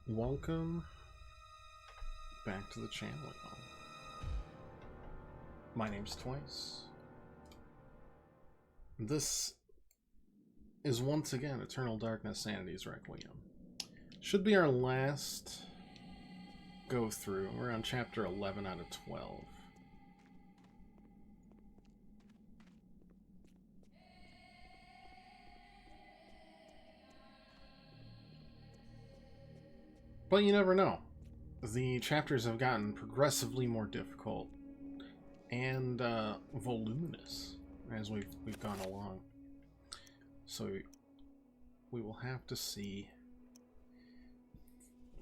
Welcome back to the channel, y'all. My name's Twice. This is once again Eternal Darkness Sanity's Requiem. Should be our last go through. We're on chapter 11 out of 12. But you never know. The chapters have gotten progressively more difficult and voluminous as we've gone along. So we will have to see.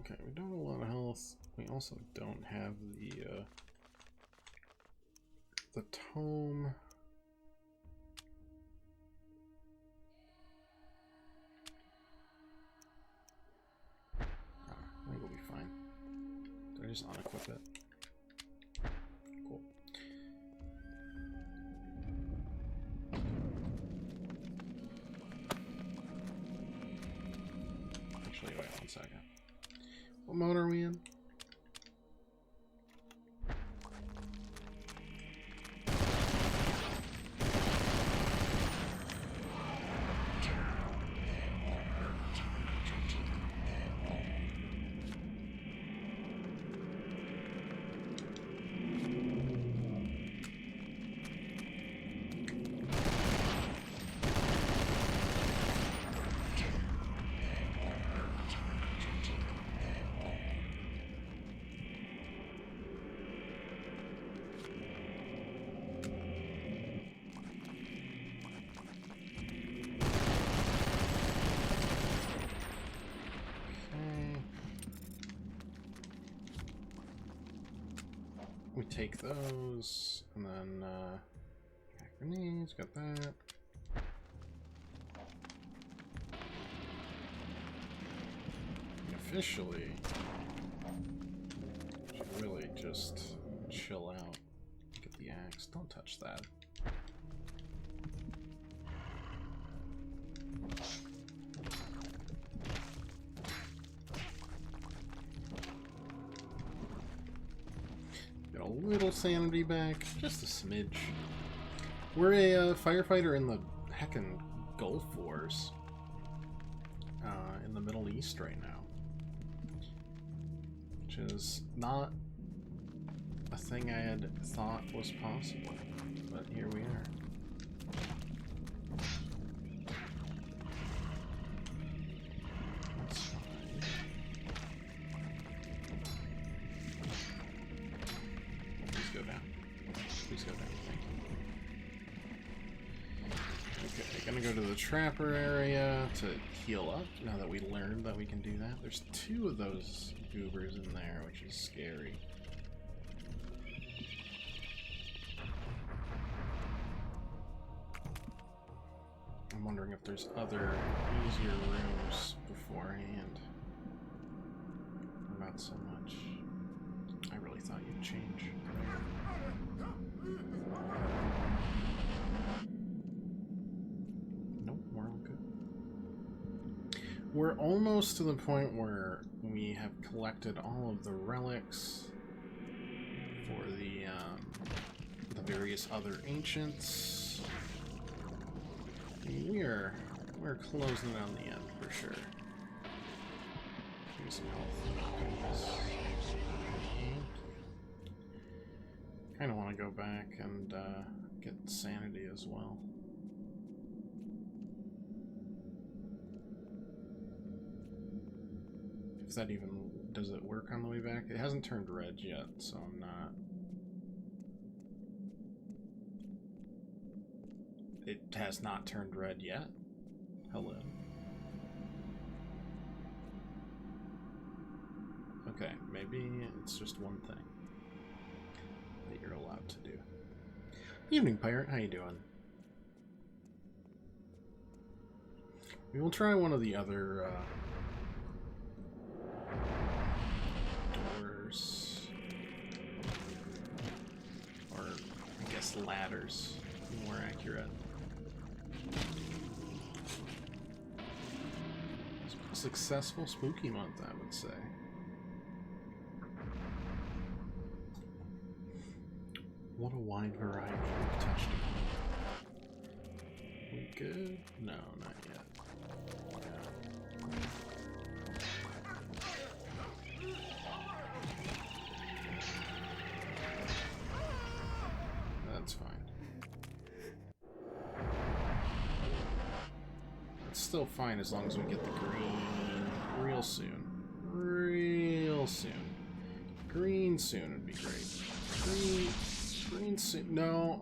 Okay, we don't have a lot of health. We also don't have the tome. I think we'll be fine. Did I just unequip it? Cool. Actually, wait 1 second. What mode are we in? We take those, and then grenades, got that. And officially, should really just chill out. Get the axe. Don't touch that. A little sanity back, just a smidge. We're a firefighter in the heckin' Gulf Wars in the Middle East right now, which is not a thing I had thought was possible, but here we are. That's fine. Go down. Please go down. Thank you. Okay, gonna go to the trapper area to heal up now that we learned that we can do that. There's 2 of those goobers in there, which is scary. I'm wondering if there's other easier rooms beforehand. Or not so much. I really thought you'd change. Nope, we're all good. We're almost to the point where we have collected all of the relics for the various other ancients. We're closing in on the end for sure. Give me some health. Kind of want to go back and get sanity as well. If that even does it work on the way back? It hasn't turned red yet, so I'm not. It has not turned red yet. Hello. Okay, maybe it's just one thing that you're allowed to do. Evening, pirate. How you doing? We will try one of the other doors, or I guess ladders, to be more accurate. successful spooky month, I would say. What a wide variety we've touched upon. We good? No, not yet. That's fine. It's still fine as long as we get the green real soon. Real soon. Green soon would be great. Green soon. No.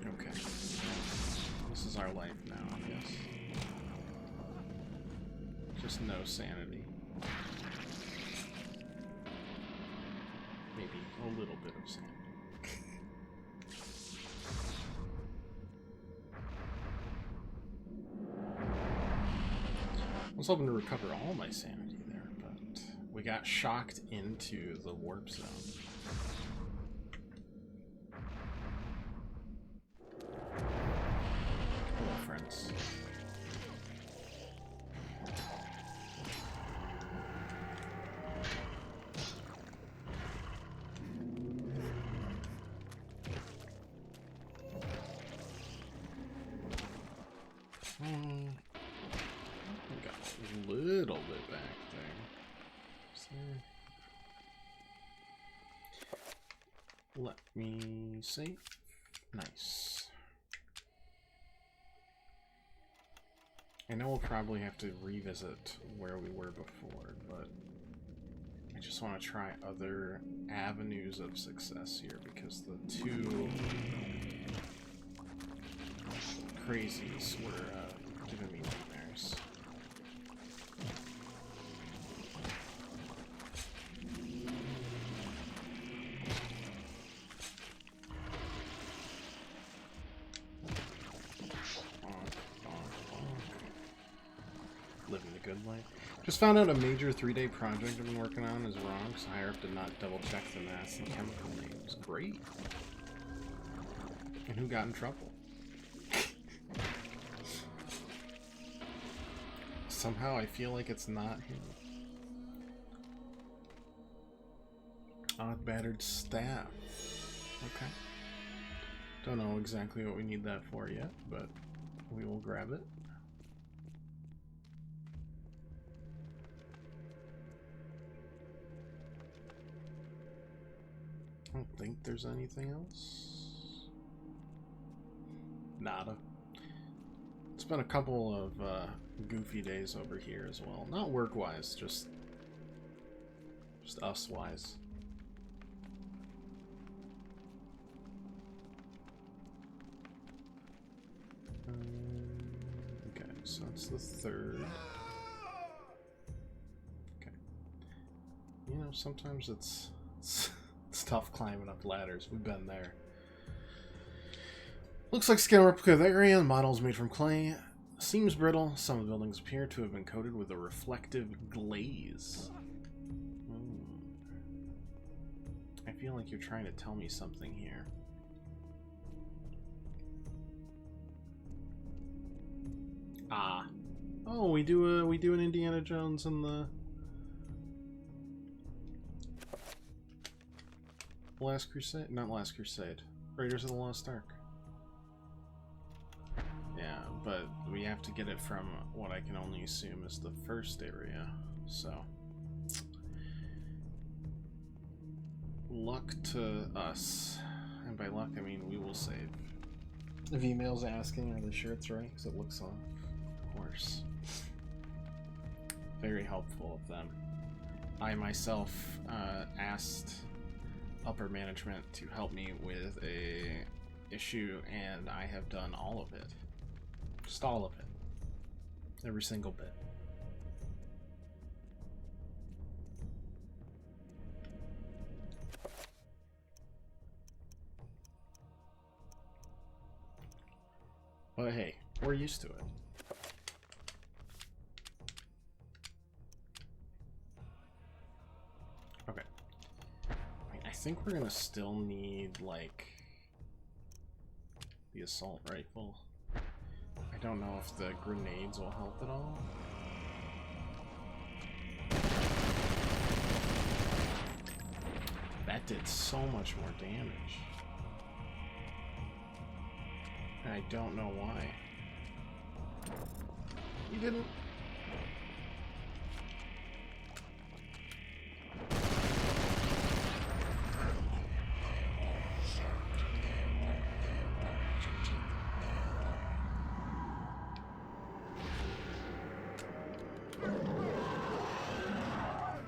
Okay. This is our life now, I guess. Just no sanity. Maybe a little bit of sanity. I was hoping to recover all my sanity there, but we got shocked into the warp zone. Hello, friends. Little bit back there. So, let me see. Nice. I know we'll probably have to revisit where we were before, but I just want to try other avenues of success here because the two crazies were giving me nightmares. Living the good life. Just found out a major 3-day project I've been working on is wrong, so higher up did not double check the mass and chemical names. Great. And who got in trouble? Somehow I feel like it's not him. Odd battered staff. Okay. Don't know exactly what we need that for yet, but we will grab it. I don't think there's anything else. Nada. It's been a couple of goofy days over here as well. Not work-wise, just us-wise. Okay, so that's the third. Okay. You know, sometimes it's tough climbing up ladders. We've been there. Looks like scale replica of the area. The model is made from clay. Seems brittle. Some of the buildings appear to have been coated with a reflective glaze. I feel like you're trying to tell me something here. Ah. Oh, we do an Indiana Jones in the Last Crusade? Not Last Crusade. Raiders of the Lost Ark. Yeah, but we have to get it from what I can only assume is the first area, so. Luck to us. And by luck, I mean we will save. If email's asking, are the shirts right? Because it looks off. Of course. Very helpful of them. I myself asked upper management to help me with a issue, and I have done all of it. Just all of it. Every single bit. But hey, we're used to it. Okay. I mean, think we're gonna still need, like, the assault rifle. I don't know if the grenades will help at all. That did so much more damage. And I don't know why. You didn't.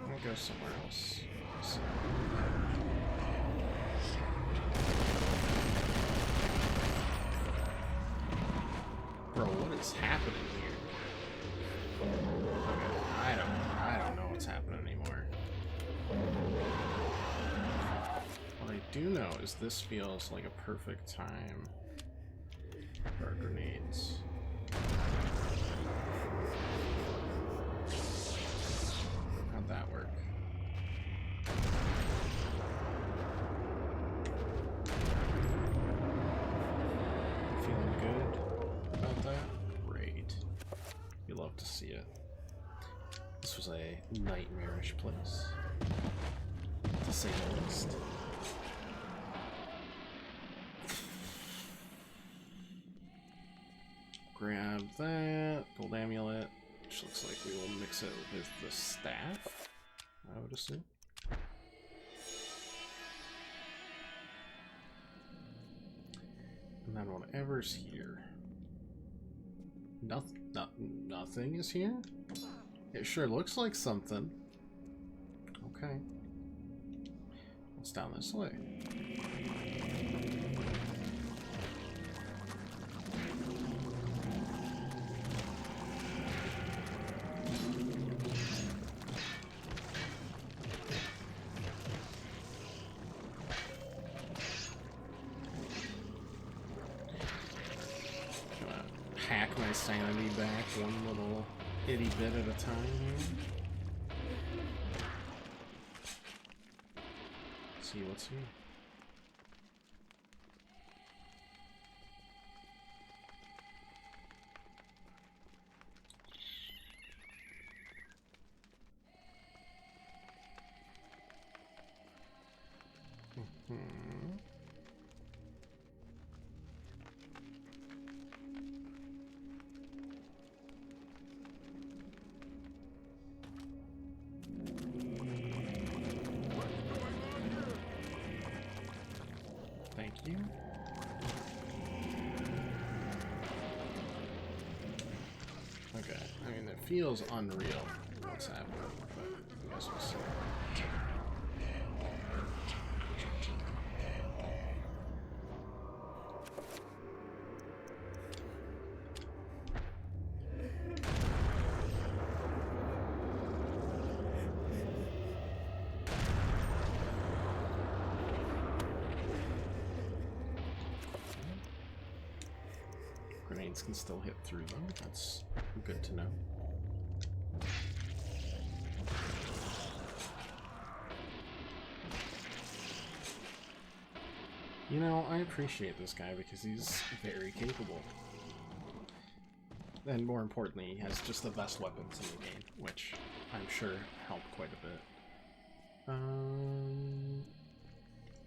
I'll go somewhere else. Bro, what is happening here? Okay, I don't know what's happening anymore. What I do know is this feels like a perfect time for our grenades. How'd that work? Feeling good about that? Great. You love to see it. This was a nightmarish place, to say the least. Grab that gold amulet, which looks like we will mix it with the staff, I would assume. And then whatever's here. Nothing is here? It sure looks like something. Okay. What's down this way? Hack my sanity back one little itty bit at a time here. Let's see what's here. Thank you. Okay, I mean, it feels unreal what's happening, but I guess we'll see. Grenades can still hit through them. That's good to know. You know, I appreciate this guy because he's very capable. And more importantly, he has just the best weapons in the game, which I'm sure helped quite a bit.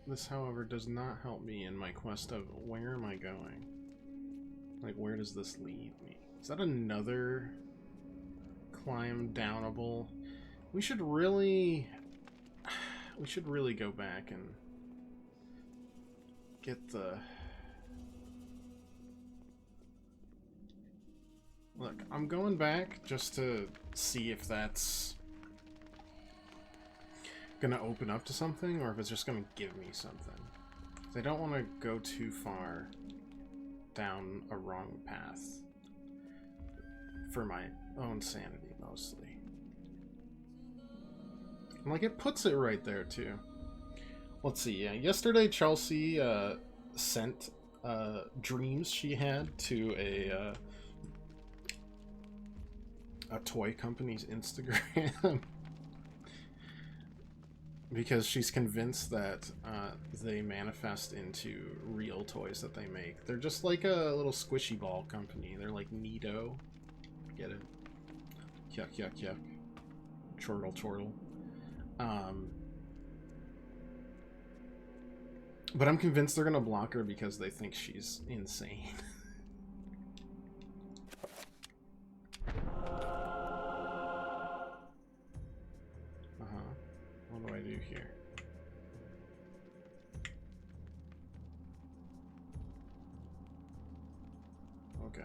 This, however, does not help me in my quest of where am I going? Like, where does this lead me? Is that another climb downable? We should really go back and get the... Look, I'm going back just to see if that's gonna open up to something or if it's just gonna give me something. I don't want to go too far down a wrong path for my own sanity, mostly. And, like, it puts it right there too. Let's see. Yeah, yesterday Chelsea sent dreams she had to a toy company's Instagram. Because she's convinced that they manifest into real toys that they make. They're just like a little squishy ball company. They're like Neato. Get it? Yuck, yuck, yuck. Chortle, chortle. But I'm convinced they're gonna block her because they think she's insane. What do I do here? Okay.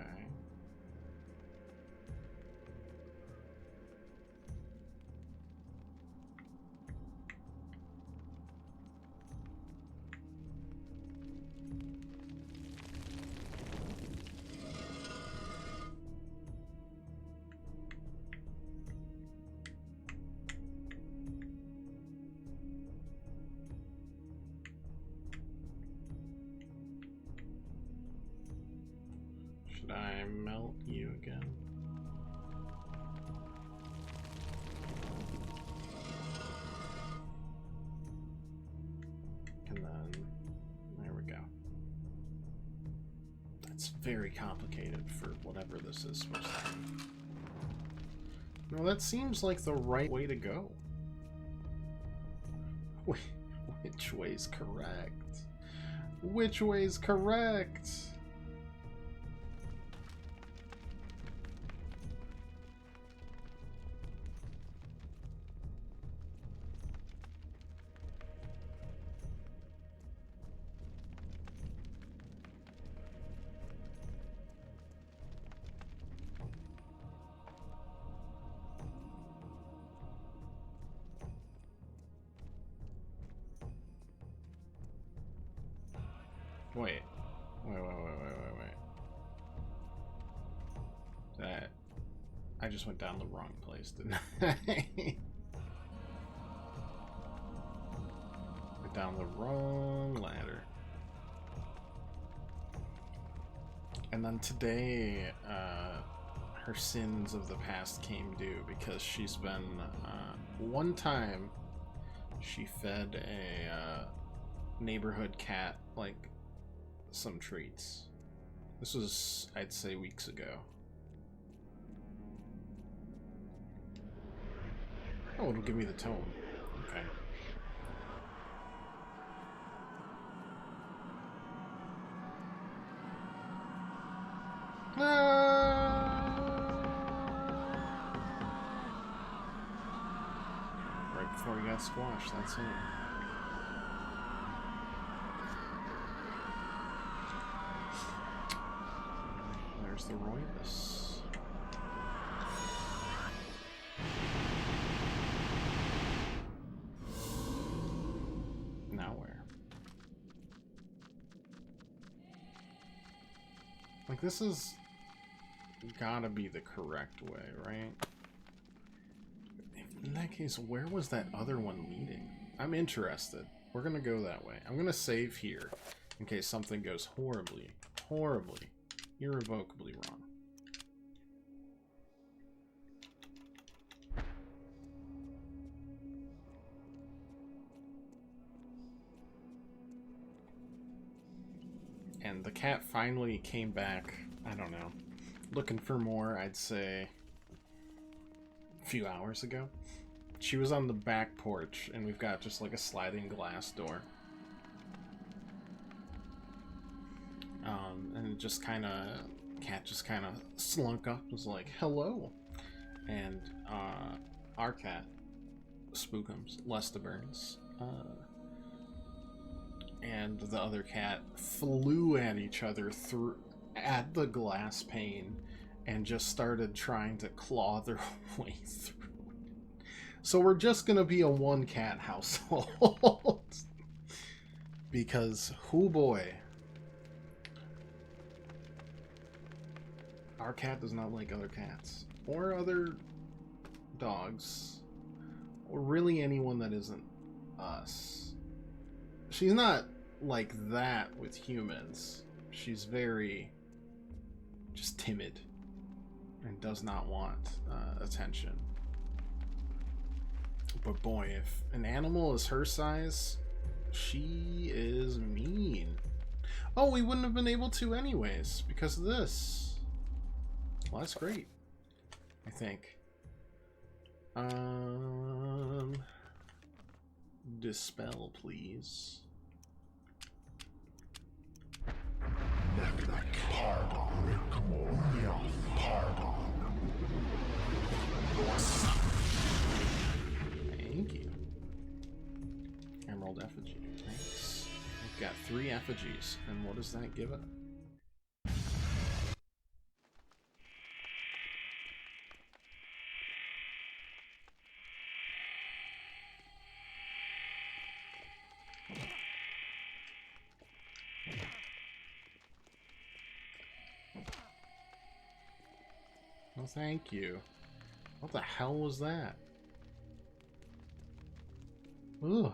Should I melt you again? And then, there we go. That's very complicated for whatever this is supposed to be. No, that seems like the right way to go. Which way's correct? Which way's correct? Wait. That... I just went down the wrong place, didn't I? Went down the wrong ladder. And then today, her sins of the past came due because she's been... one time, she fed a neighborhood cat, like, some treats. This was, I'd say, weeks ago. Oh, it'll give me the tone. Okay. Right before he got squashed, that's it. There's the Royalist. Now where? Like, this is gotta be the correct way, right? In that case, where was that other one leading? I'm interested. We're gonna go that way. I'm gonna save here in case something goes horribly, irrevocably wrong. And the cat finally came back, I don't know, looking for more, I'd say, a few hours ago. She was on the back porch, and we've got just like a sliding glass door. And it just kind of, cat just kind of slunk up, was like, hello. And our cat, Spookums, Lestaburns, and the other cat flew at each other at the glass pane and just started trying to claw their way through. So we're just gonna be a one cat household. Because, hoo boy, our cat does not like other cats or other dogs or really anyone that isn't us. She's not like that with humans. She's very just timid and does not want attention. But boy, if an animal is her size, she is mean. Oh, we wouldn't have been able to anyways because of this. Well, that's great, I think. Dispel, please. Thank you. Emerald effigy. Thanks. We've got 3 effigies, and what does that give us? Well, thank you. What the hell was that? Oof.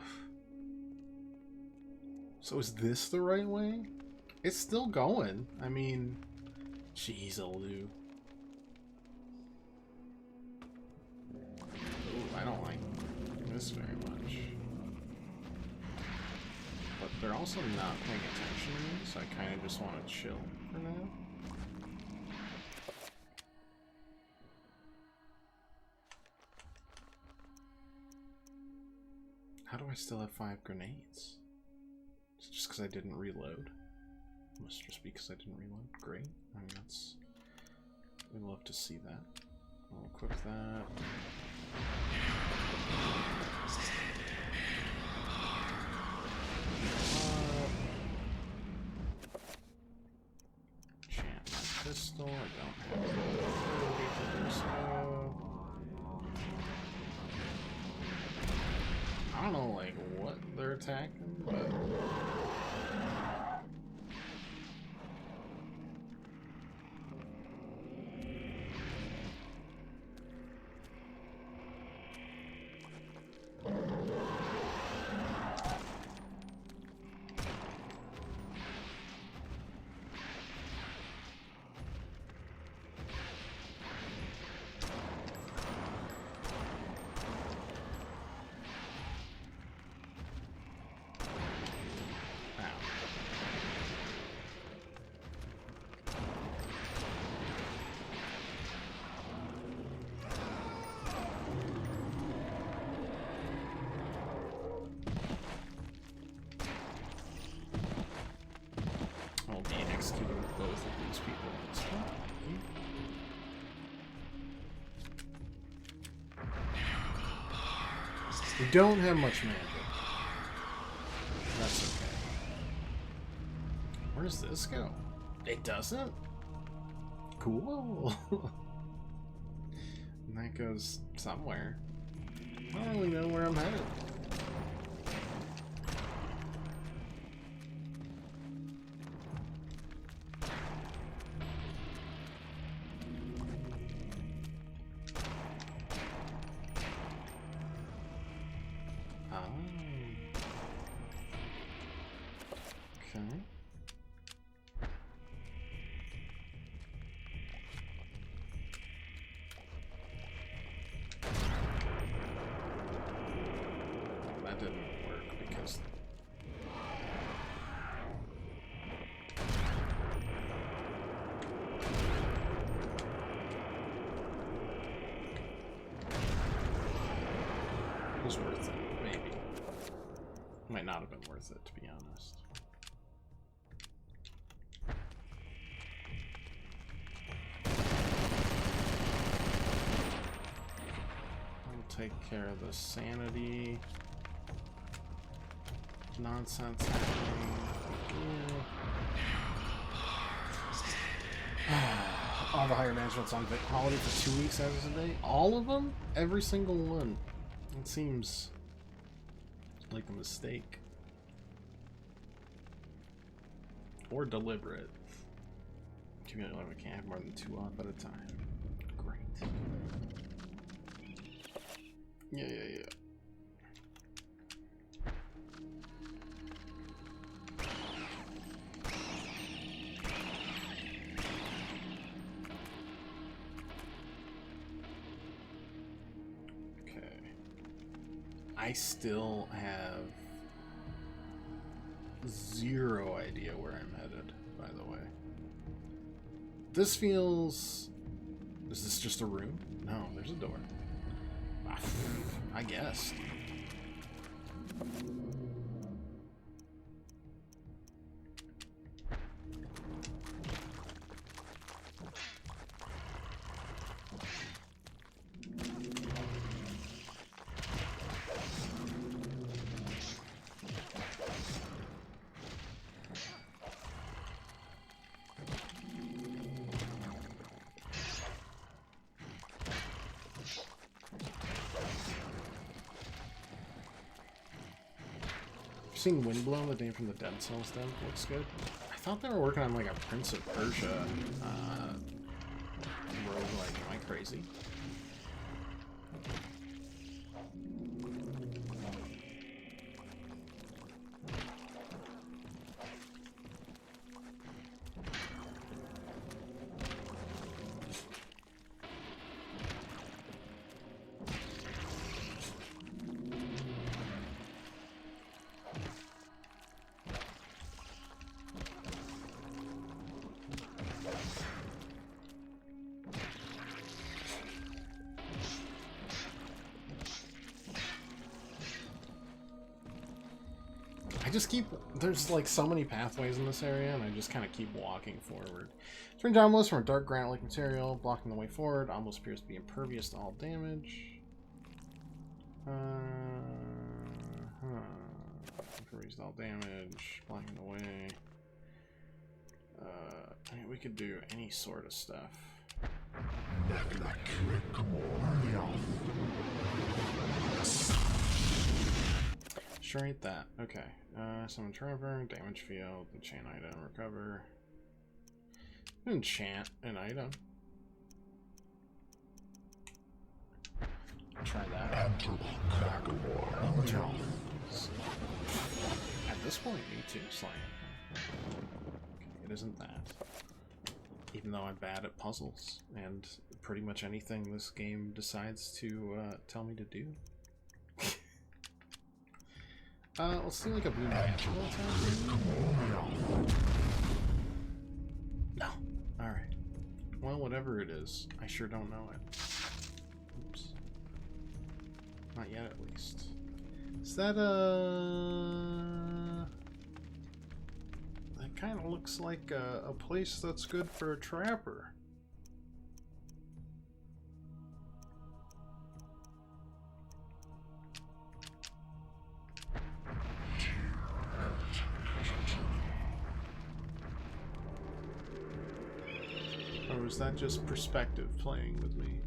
So is this the right way? It's still going. I mean, jeez, Lou. Ooh, I don't like this very much. But they're also not paying attention to me, so I kind of just want to chill for now. How do I still have 5 grenades? Is it just because I didn't reload? Must just be because I didn't reload. Great. I mean, that's... we'd love to see that. I'll equip that. Enchant my pistol. I don't have the ability to do so. I don't know, like, what they're attacking, but... I'll be executing both of these people in this time. We don't have much magic. That's okay. Where does this go? It doesn't? Cool. And that goes somewhere. I don't really know where I'm headed. Okay. That didn't work because... it was worth it, maybe. Might not have been worth it, to be honest. Take care of the sanity nonsense happening. Yeah. All the higher management's on holiday for 2 weeks as of today. All of them? Every single one. It seems like a mistake. Or deliberate. Community level can't have more than 2 off at a time. Great. Yeah. Okay. I still have zero idea where I'm headed, by the way. This feels... Is this just a room? No, there's a door. I guess. Seeing Windblown, the name from the Dead Cells dev, looks good. I thought they were working on like a Prince of Persia roguelike. Am I crazy? I just keep... There's like so many pathways in this area, and I just kind of keep walking forward. Turn Dominus from a dark granite-like material, blocking the way forward. Almost appears to be impervious to all damage. Impervious to all damage, blocking the way. I mean, we could do any sort of stuff. Sure ain't that. Okay. Summon Trevor, damage field, enchant item, recover. Enchant an item. Try that. At this point, me too, Slime. It isn't that. Even though I'm bad at puzzles, and pretty much anything this game decides to tell me to do. Let's do like a blue natural attack. No. Alright. Well, whatever it is, I sure don't know it. Oops. Not yet, at least. Is that that kind of looks like a place that's good for a trapper. Or was that just perspective playing with me?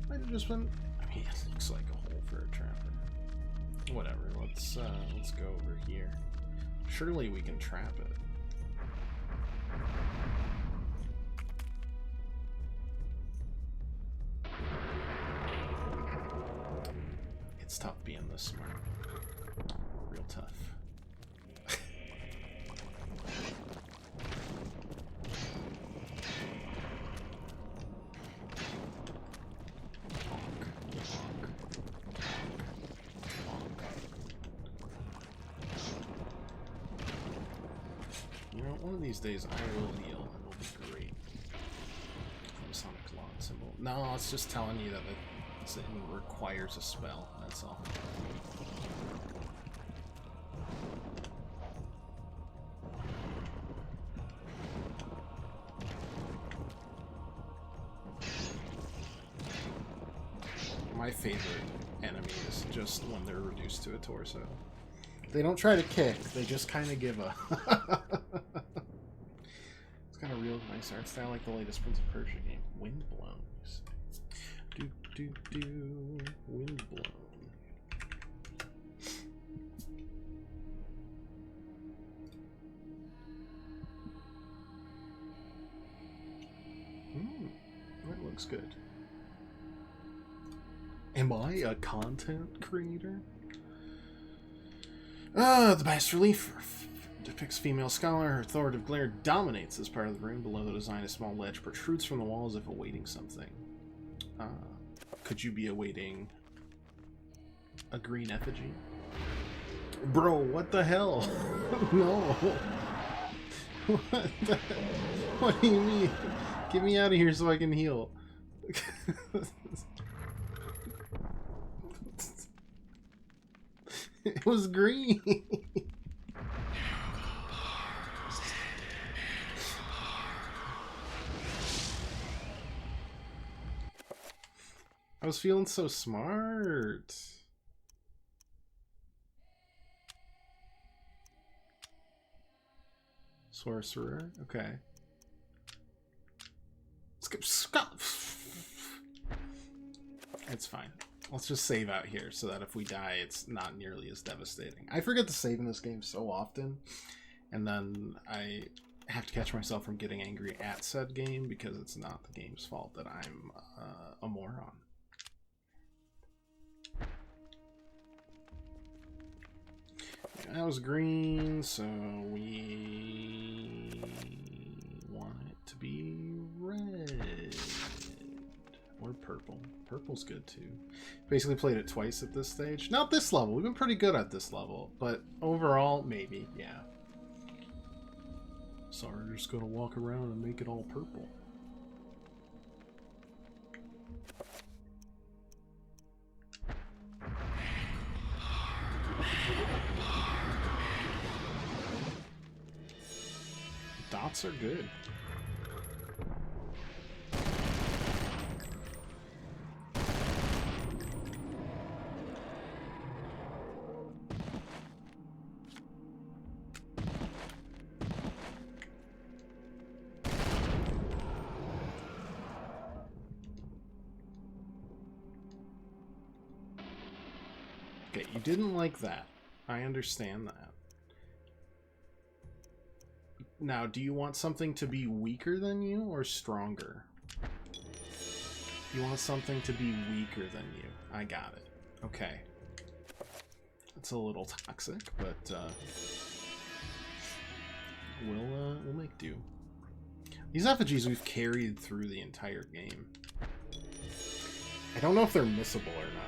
Might have just been... I mean, it looks like a hole for a trapper. Whatever, let's go over here. Surely we can trap it. It's tough being this smart. Real tough. You know, one of these days I will heal. It'll be great. Sonic Lawn symbol. No, it's just telling you that it requires a spell. That's all. My favorite enemy is just when they're reduced to a torso. They don't try to kick, they just kind of give a... It's got a real nice art style, like the latest Prince of Persia game. Windblown. Windblown. That looks good. Am I a content creator? The bas relief depicts female scholar. Her authoritative glare dominates this part of the room. Below the design, a small ledge protrudes from the wall as if awaiting something. Could you be awaiting a green effigy? Bro, what the hell? No. What the hell? What do you mean? Get me out of here so I can heal. It was green. I was feeling so smart. Sorcerer, okay. It's fine. Let's just save out here so that if we die, it's not nearly as devastating. I forget to save in this game so often, and then I have to catch myself from getting angry at said game because it's not the game's fault that I'm a moron. That was green, so we want it to be red. Or purple. Purple's good too. Basically played it twice at this stage. Not this level. We've been pretty good at this level. But overall, maybe, yeah. So we're just gonna walk around and make it all purple. Dots are good. Okay, you didn't like that. I understand that. Now, do you want something to be weaker than you or stronger? You want something to be weaker than you. I got it. Okay. It's a little toxic, but we'll make do. These effigies we've carried through the entire game. I don't know if they're missable or not.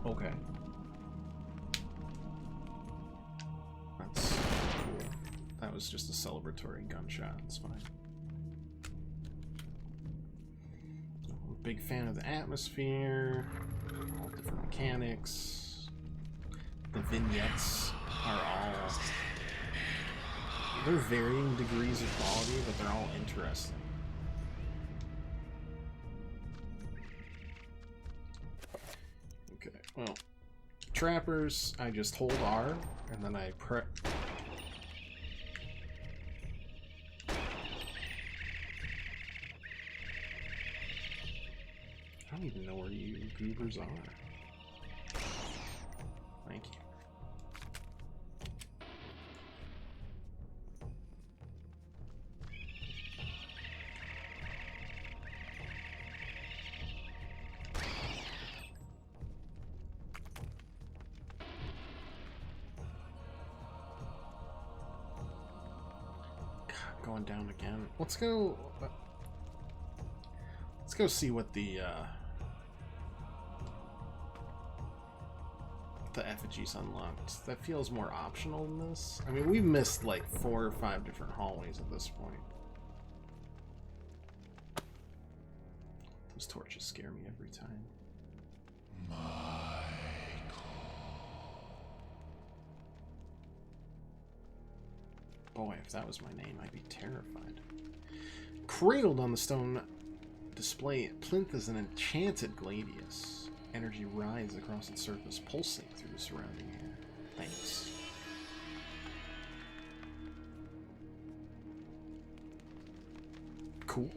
Okay. That's cool. That was just a celebratory gunshot. It's fine. I'm a big fan of the atmosphere, all different mechanics. The vignettes are all... They're varying degrees of quality, but they're all interesting. Well, trappers, I just hold R, and then I press... I don't even know where you goobers are. Thank you. Going down again. Let's go see what the effigies unlocked. That feels more optional than this. I mean, we've missed like 4 or 5 different hallways at this point. Those torches scare me every time. Boy, if that was my name, I'd be terrified. Cradled on the stone display plinth is an enchanted gladius. Energy rides across its surface, pulsing through the surrounding air. Thanks. Cool.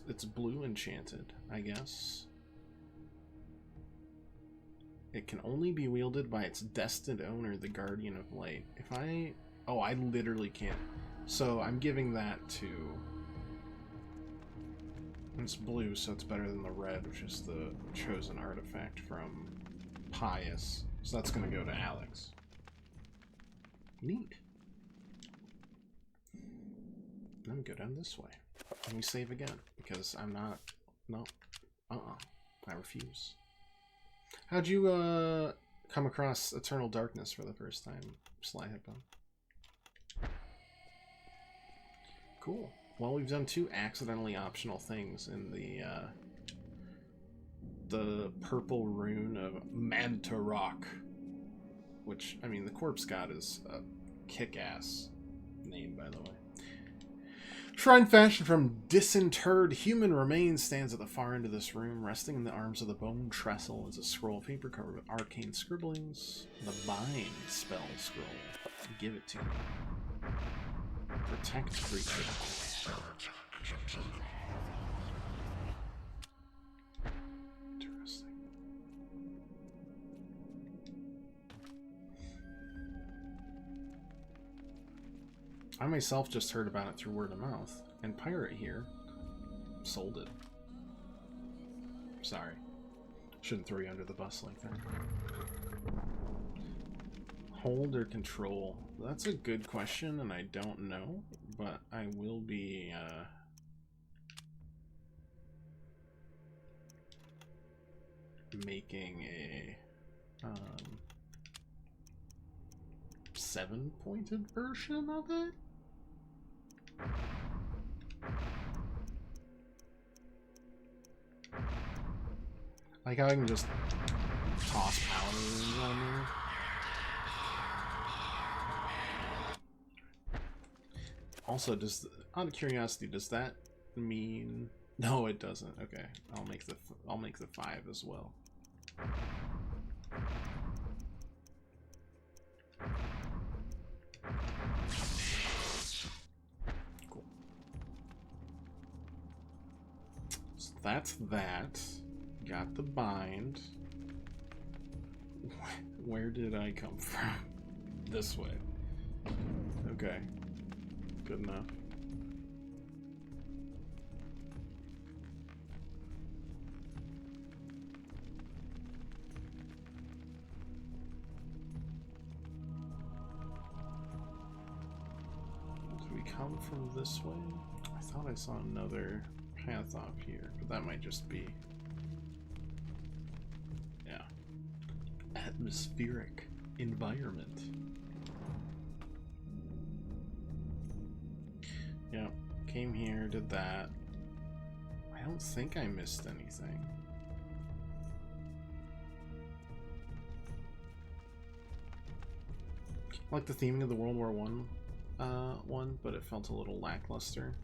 It's blue enchanted, I guess. It can only be wielded by its destined owner, the Guardian of Light. If I... Oh, I literally can't. So I'm giving that to... It's blue, so it's better than the red, which is the chosen artifact from Pius. So that's going to go to Alex. Neat. I'm good on this way. Let me save again, because I'm not... No. I refuse. How'd you, come across Eternal Darkness for the first time, Sly Hippo? Cool. Well, we've done 2 accidentally optional things in the purple rune of Mantarok, which, I mean, the corpse god is a kick-ass name, by the way. Shrine fashioned from disinterred human remains stands at the far end of this room. Resting in the arms of the bone trestle is a scroll of paper covered with arcane scribblings. The bind spell scroll. Give it to me. Protect creature. Interesting. I myself just heard about it through word of mouth, and Pirate here sold it. Sorry. Shouldn't throw you under the bus like that. Hold or control? That's a good question, and I don't know, but I will be, making a, 7-pointed version of it? Like how I can just toss power runes on there. Also, out of curiosity, does that mean... No, it doesn't. Okay, I'll make the 5 as well. Cool. So that's that. Got the bind. Where did I come from? This way. Okay. Good enough. Did we come from this way? I thought I saw another path off here, but that might just be... Yeah. Atmospheric environment. Yeah, came here, did that. I don't think I missed anything. I like the theming of the World War one, but it felt a little lackluster.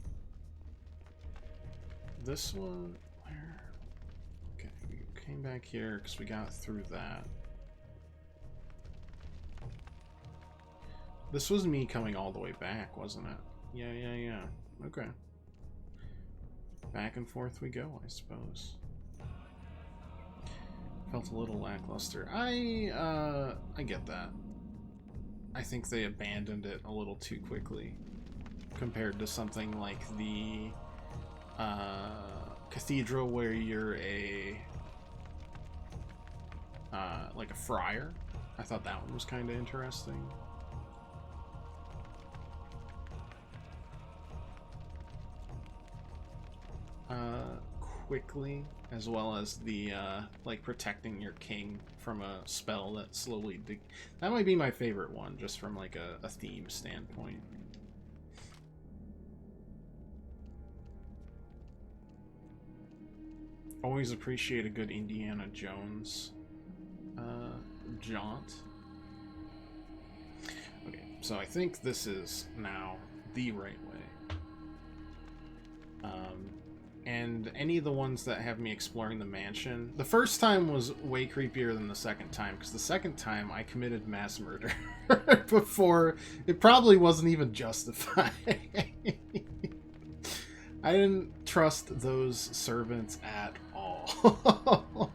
This one, where? Okay, we came back here because we got through that. This was me coming all the way back, wasn't it? Yeah. Okay. Back and forth we go, I suppose. Felt a little lackluster. I get that. I think they abandoned it a little too quickly compared to something like the cathedral where you're like a friar. I thought that one was kind of interesting. Quickly, as well as the like protecting your king from a spell that slowly that might be my favorite one, just from like a theme standpoint. Always appreciate a good Indiana Jones jaunt. Okay, so I think this is now the right way. And any of the ones that have me exploring the mansion, the first time was way creepier than the second time, because the second time I committed mass murder before it probably wasn't even justified. I didn't trust those servants at all.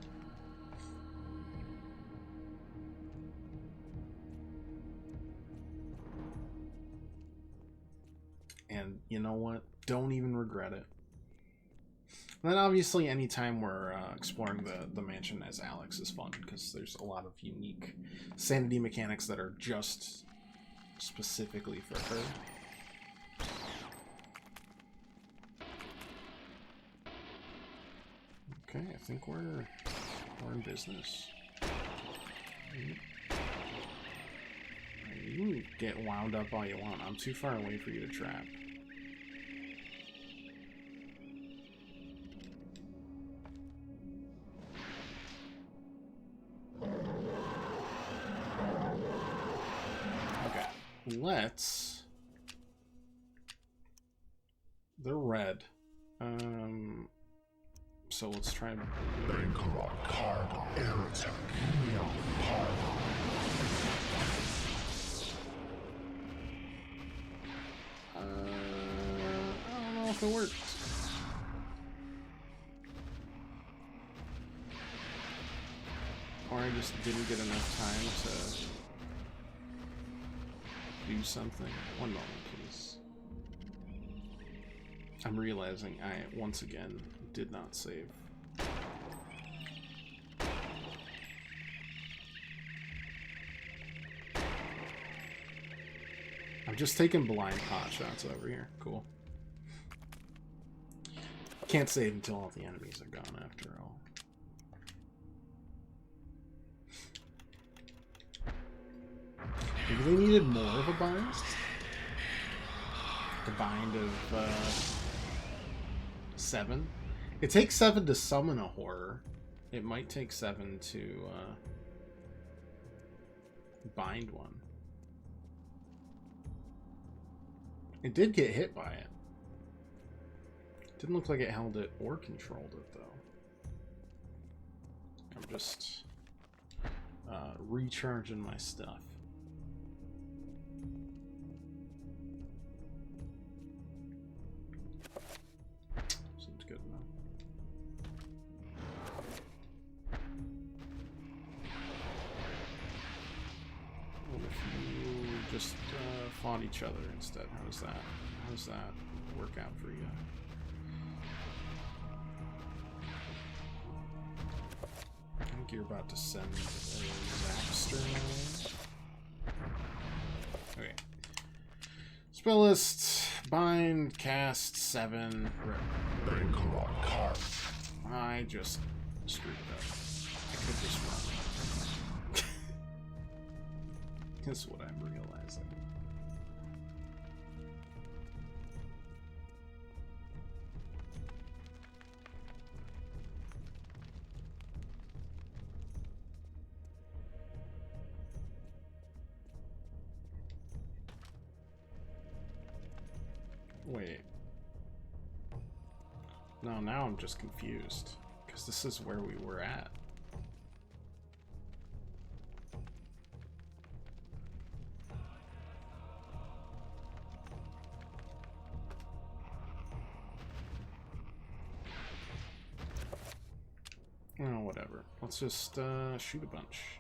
And you know what? Don't even regret it. And then obviously anytime we're exploring the mansion as Alex is fun, because there's a lot of unique sanity mechanics that are just specifically for her. Okay, I think we're in business. You can get wound up all you want. I'm too far away for you to trap. Okay, let's... They're red. So let's try and... Card air attack. I don't know if it worked. Or I just didn't get enough time to do something. One moment, please. I'm realizing I, once again, did not save. I'm just taking blind pot shots over here. Cool. Can't save until all the enemies are gone, after all. Maybe they needed more of a bind? The bind of 7? It takes 7 to summon a horror. It might take 7 to bind one. It did get hit by it. Didn't look like it held it or controlled it, though. I'm just recharging my stuff. Seems good enough. What if you just fought each other instead? How does that work out for you? I think you're about to send a Zapster. Okay. Spell list, bind, cast, 7. Card. I just screwed it up. I could just run. That's what I'm realizing. Wait. No, now I'm just confused. Because this is where we were at. Oh, whatever. Let's just shoot a bunch.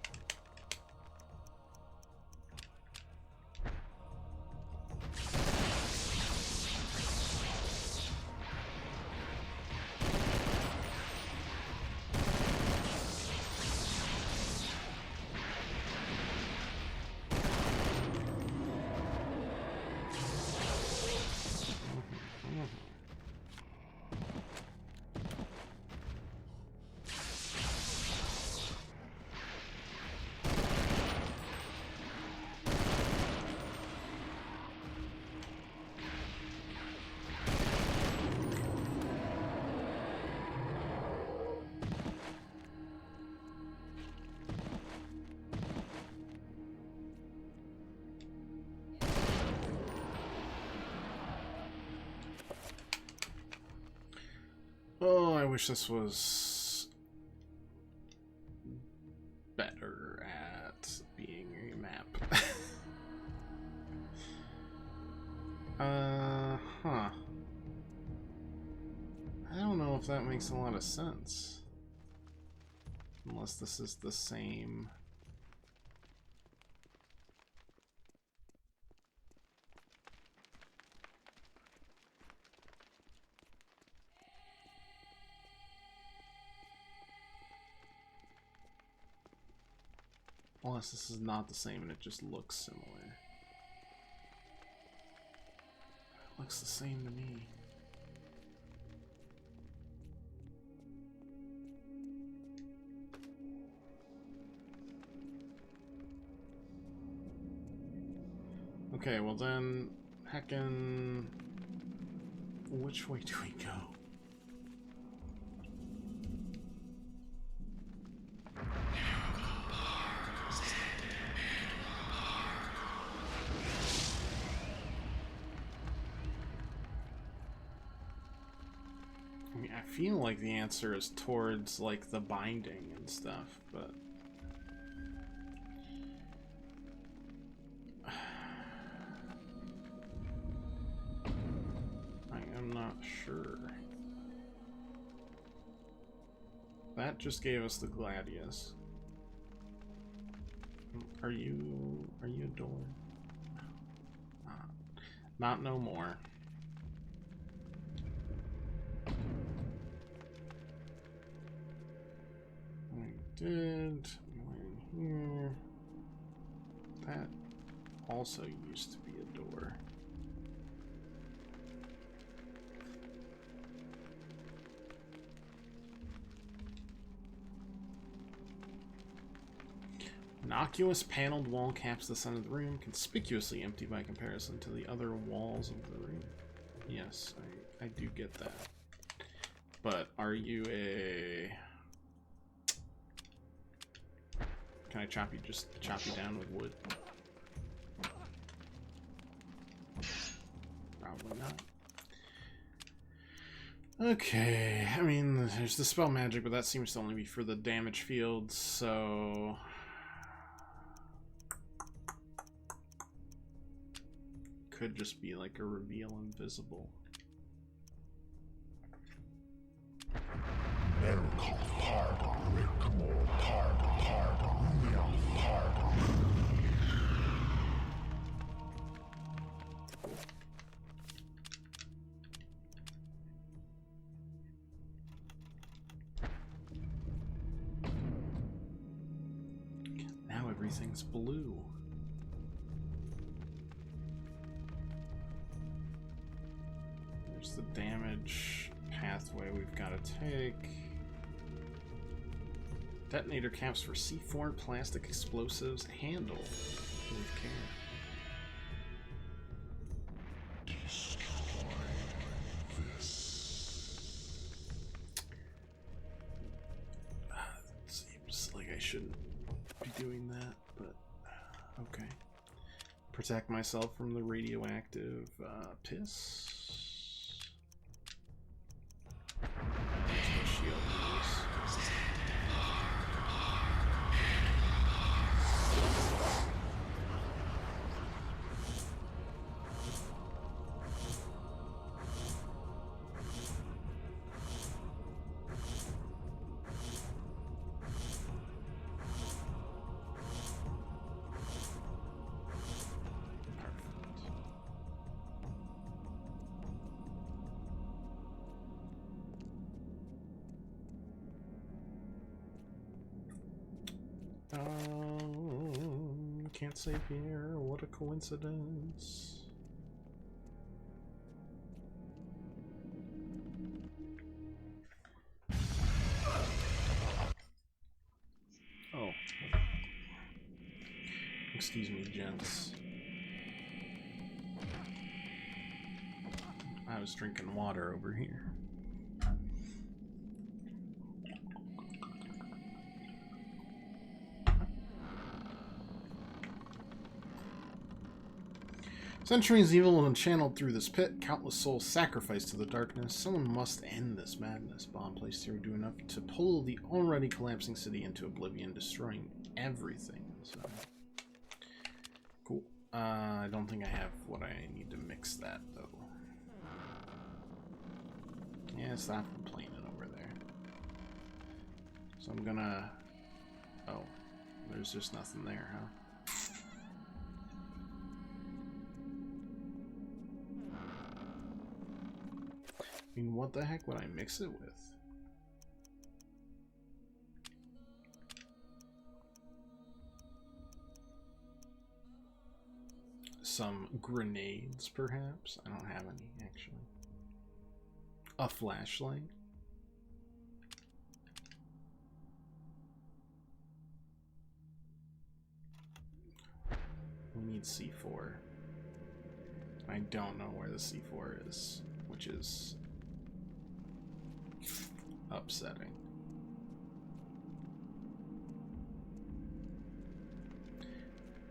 Oh, I wish this was better at being a map. Huh. I don't know if that makes a lot of sense. Unless this is the same... Unless this is not the same and it just looks similar. It looks the same to me. Okay, well then, heckin', which way do we go? I mean, I feel like the answer is towards, like, the binding and stuff, but... Sure. That just gave us the Gladius. Are you a door? Not no more. We did one here. That also used to be a door. Innocuous paneled wall caps the center of the room, conspicuously empty by comparison to the other walls of the room. Yes, I do get that. But are you a... Can I chop you down with wood? Probably not. Okay, I mean, there's the spell magic, but that seems to only be for the damage fields, so... Could just be like a reveal invisible. Now everything's blue. The damage pathway we've got to take. Detonator caps for C4 plastic explosives. Handle with care. Destroy this. It seems like I shouldn't be doing that, but okay. Protect myself from the radioactive piss. Can't save here. What a coincidence. Oh. Excuse me, gents. I was drinking water over here. Centuries of evil have been channeled through this pit, countless souls sacrificed to the darkness. Someone must end this madness. Bomb placed here would do enough to pull the already collapsing city into oblivion, destroying everything. So, cool. I don't think I have what I need to mix that, though. Yeah, stop complaining over there. So I'm gonna... Oh, there's just nothing there, huh? I mean, what the heck would I mix it with? some grenades, perhaps. I don't have any, actually. A flashlight. We need C4. I don't know where the C4 is, which is upsetting.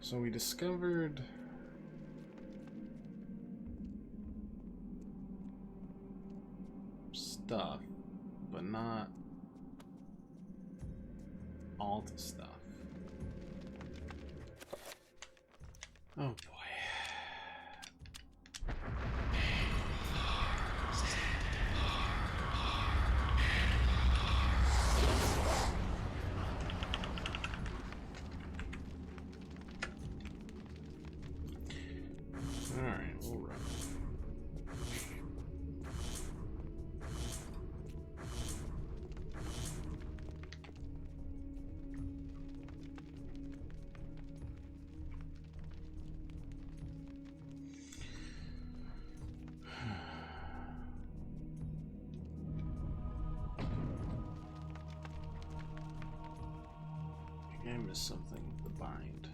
So we discovered stuff, but not all the stuff. Oh boy. Alright, we'll run. I missed something with the bind.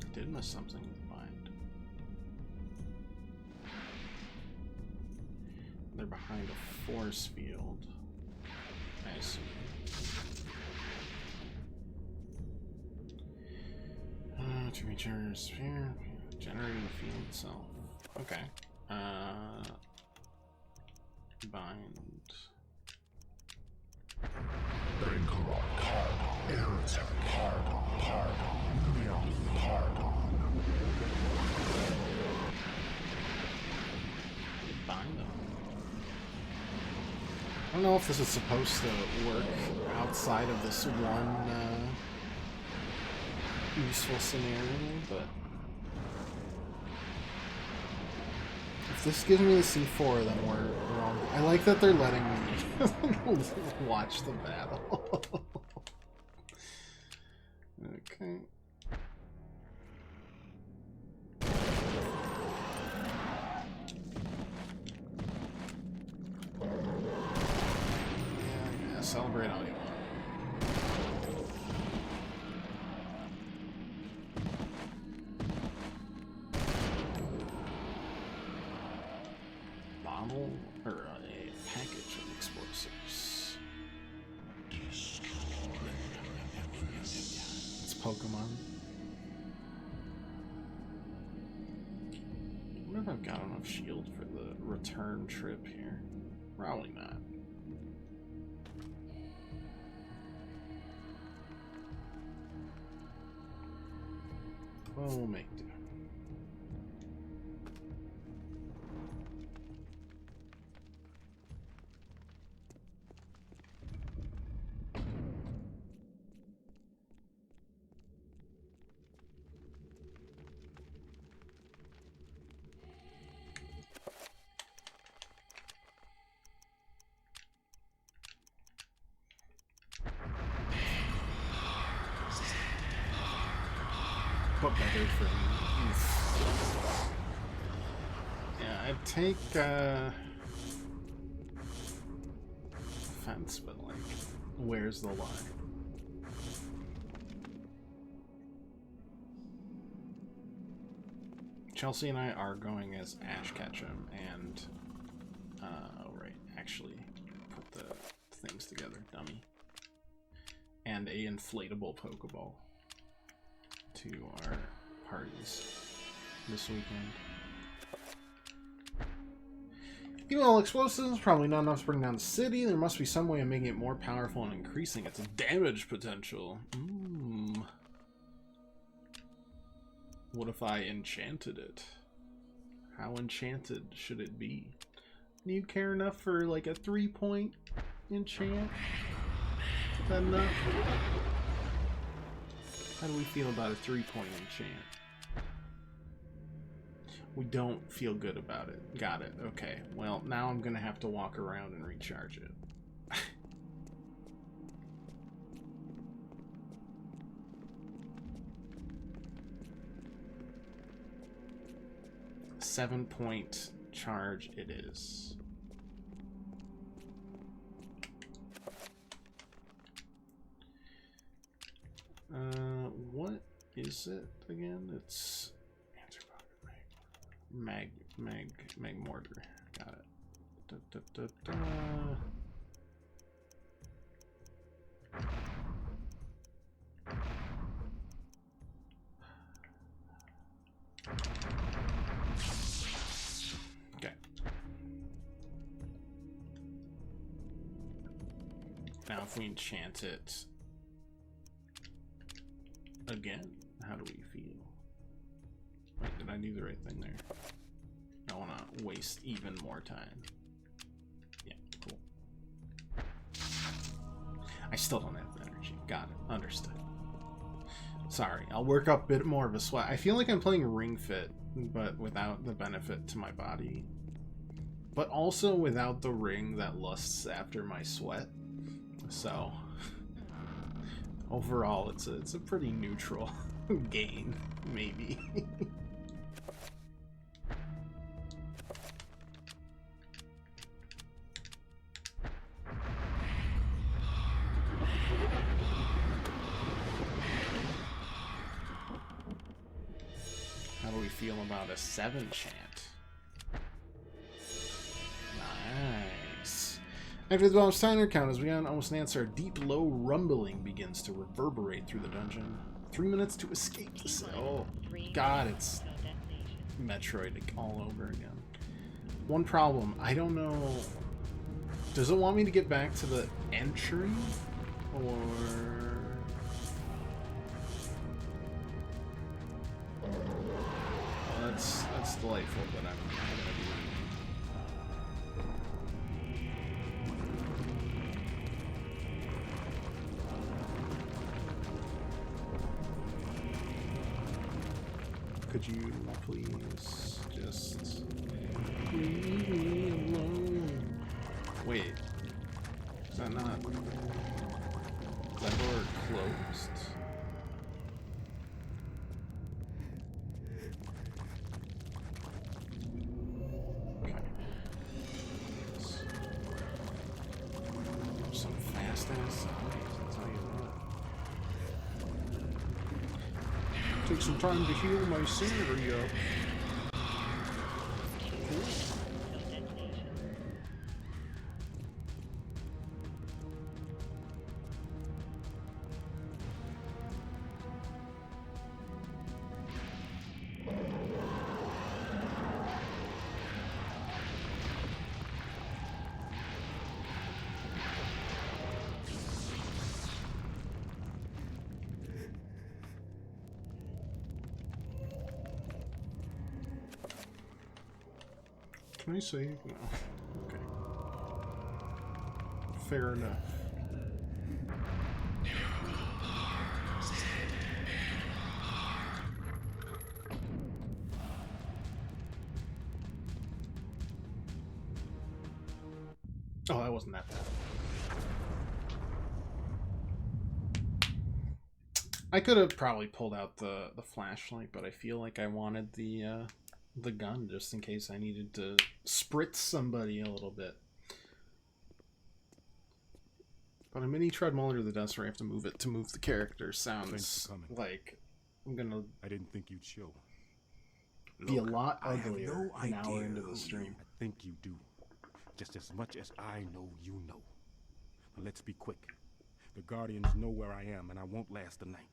I did miss something with the bind. They're behind a force field. I see. To recharge sphere, generating the field itself. Okay. Bind. Bankrot card. Heretic card. Neon card. Bind them. I don't know if this is supposed to work outside of this one useful scenario, but if this gives me the C4, then we're wrong. I like that they're letting me watch the battle. Okay. Yeah, celebrate all you want. Or a package of explosives. It's Pokemon. I wonder if I've got enough shield for the return trip here. Probably not. Well, we'll make do. But better for me. Yeah, I'd take offense, but like, where's the line? Chelsea and I are going as Ash Ketchum and oh right, actually put the things together, dummy. And a inflatable Pokeball to our parties this weekend. Even all explosives, probably not enough to bring down the city. There must be some way of making it more powerful and increasing its damage potential. What if I enchanted it? How enchanted should it be? Do you care enough for like a 3-point enchant? Is that enough? How do we feel about a 3-point enchant? We don't feel good about it. Got it. Okay. Well, now I'm gonna have to walk around and recharge it. 7-point charge it is. What is it again? It's mag mortar. Got it. Da, da, da, da. Okay. Now if we enchant it again, how do we feel? Wait, did I do the right thing there? I don't want to waste even more time. Yeah, cool. I still don't have the energy. Got it. Understood. Sorry, I'll work up a bit more of a sweat. I feel like I'm playing Ring Fit, but without the benefit to my body. But also without the ring that lusts after my sweat. So, overall, it's a pretty neutral gain, maybe. How do we feel about a 7 chant? Nice. After the 12th timer count, as we almost answer, a deep, low rumbling begins to reverberate through the dungeon. 3 minutes to escape the cell. Oh, God, it's Metroid all over again. One problem, I don't know. Does it want me to get back to the entry? Or... Well, that's delightful, but I'm gonna be... Could you please just leave me alone? Wait, is that not? Is that door closed? Okay. Some fast ass zombies, I'll tell you what. Take some time to heal my scenery up. Can I save? No. Okay. Fair enough. Oh, that wasn't that bad. I could have probably pulled out the flashlight, but I feel like I wanted the gun just in case I needed to spritz somebody a little bit. But a mini treadmill under the desk where I have to move it to move the character sounds like I'm gonna. I didn't think you'd show. Be a lot uglier an hour into the stream. I think you do, just as much as I know you know. But let's be quick. The Guardians know where I am, and I won't last the night.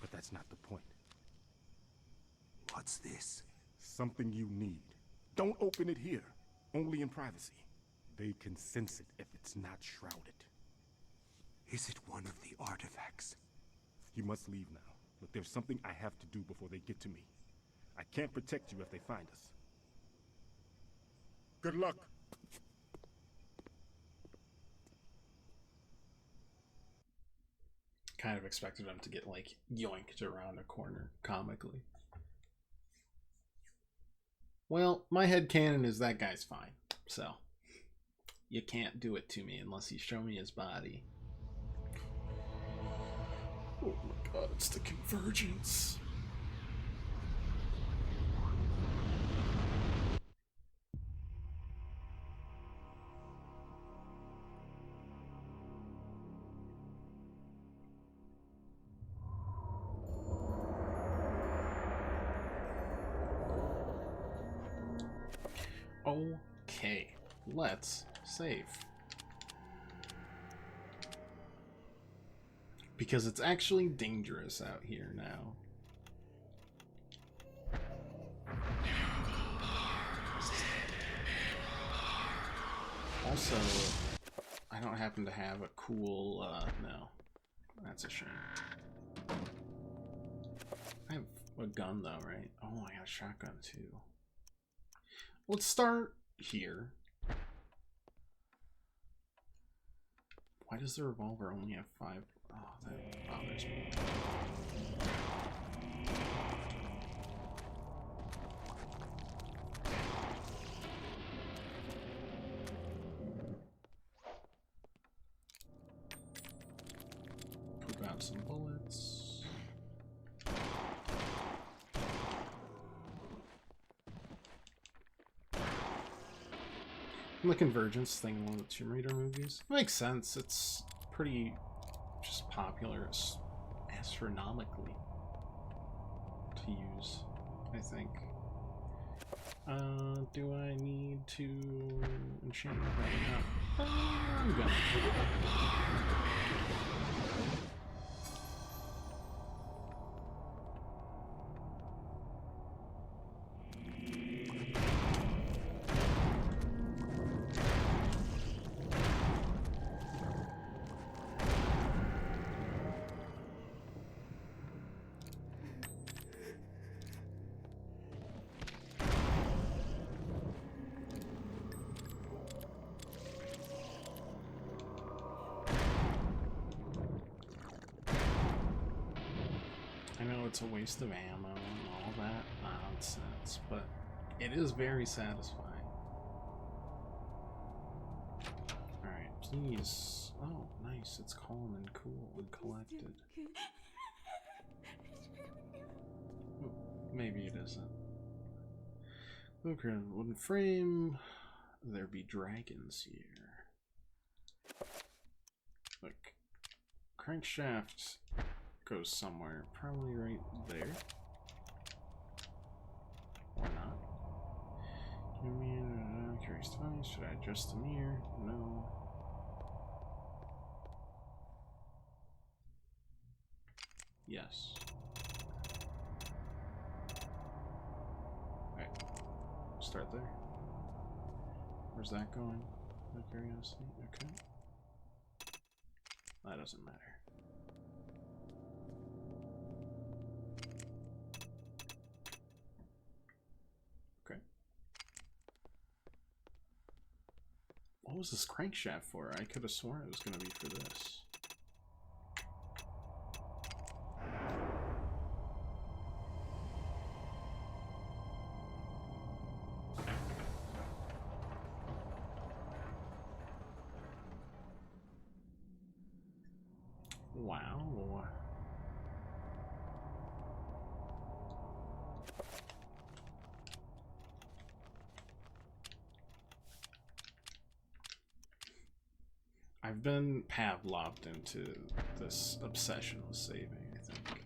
But that's not the point. What's this? Something you need. Don't open it here. Only in privacy. They can sense it if it's not shrouded. Is it one of the artifacts? You must leave now. But there's something I have to do before they get to me. I can't protect you if they find us. Good luck. kind of expected him to get, like, yoinked around a corner comically. Well, my headcanon is that guy's fine. So, you can't do it to me unless you show me his body. Oh my god, it's the convergence. Okay, let's save. Because it's actually dangerous out here now. Also, I don't happen to have a cool, no. That's a shame. I have a gun though, right? Oh, I got a shotgun too. Let's start here. Why does the revolver only have 5? Oh, that bothers me. Poop out some bullets. And the convergence thing in one of the Tomb Raider movies. It makes sense. It's pretty just popular astronomically to use, I think. Do I need to enchant that? I'm gonna. I know it's a waste of ammo and all that nonsense, but it is very satisfying. Alright, please. Oh, nice. It's calm and cool and collected. Oh, maybe it isn't. Okay, wooden frame. There be dragons here. Look. Crankshaft goes somewhere, probably right there. Or not. Curious device. Should I adjust the mirror? No. Yes. Alright. Start there. Where's that going? My curiosity. Okay. That doesn't matter. What was this crankshaft for? I could have sworn it was going to be for this. Wow. I've been Pavloved into this obsession with saving, I think.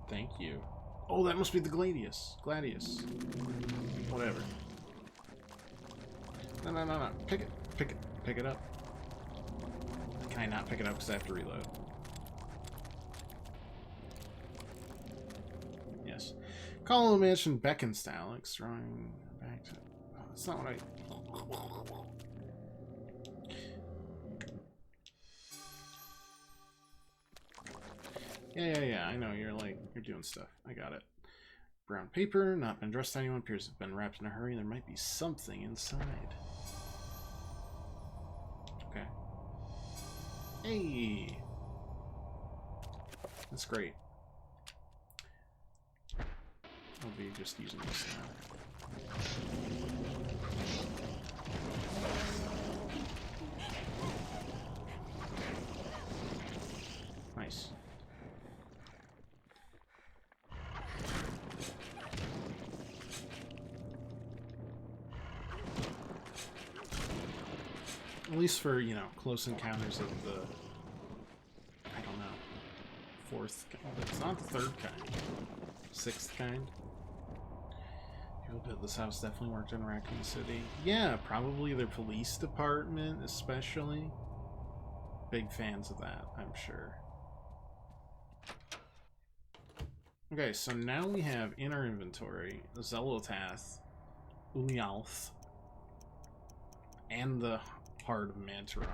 Thank you. Oh, that must be the Gladius. Whatever. No. Pick it up. Can I not pick it up because I have to reload? Yes. Call Mansion Beacon style, like throwing back to... Oh, that's not what I... Yeah, I know, you're doing stuff. I got it. Brown paper, not been addressed to anyone, appears to have been wrapped in a hurry. There might be something inside. Okay. Hey! That's great. I'll be just using this now. Nice. At least for, you know, close encounters of the, I don't know, fourth kind. It's not the third kind. Sixth kind. People built this house definitely worked in Raccoon City. Yeah, probably their police department, especially. Big fans of that, I'm sure. Okay, so now we have in our inventory Zelotath, Ulialth, and the Heart of Mantarok.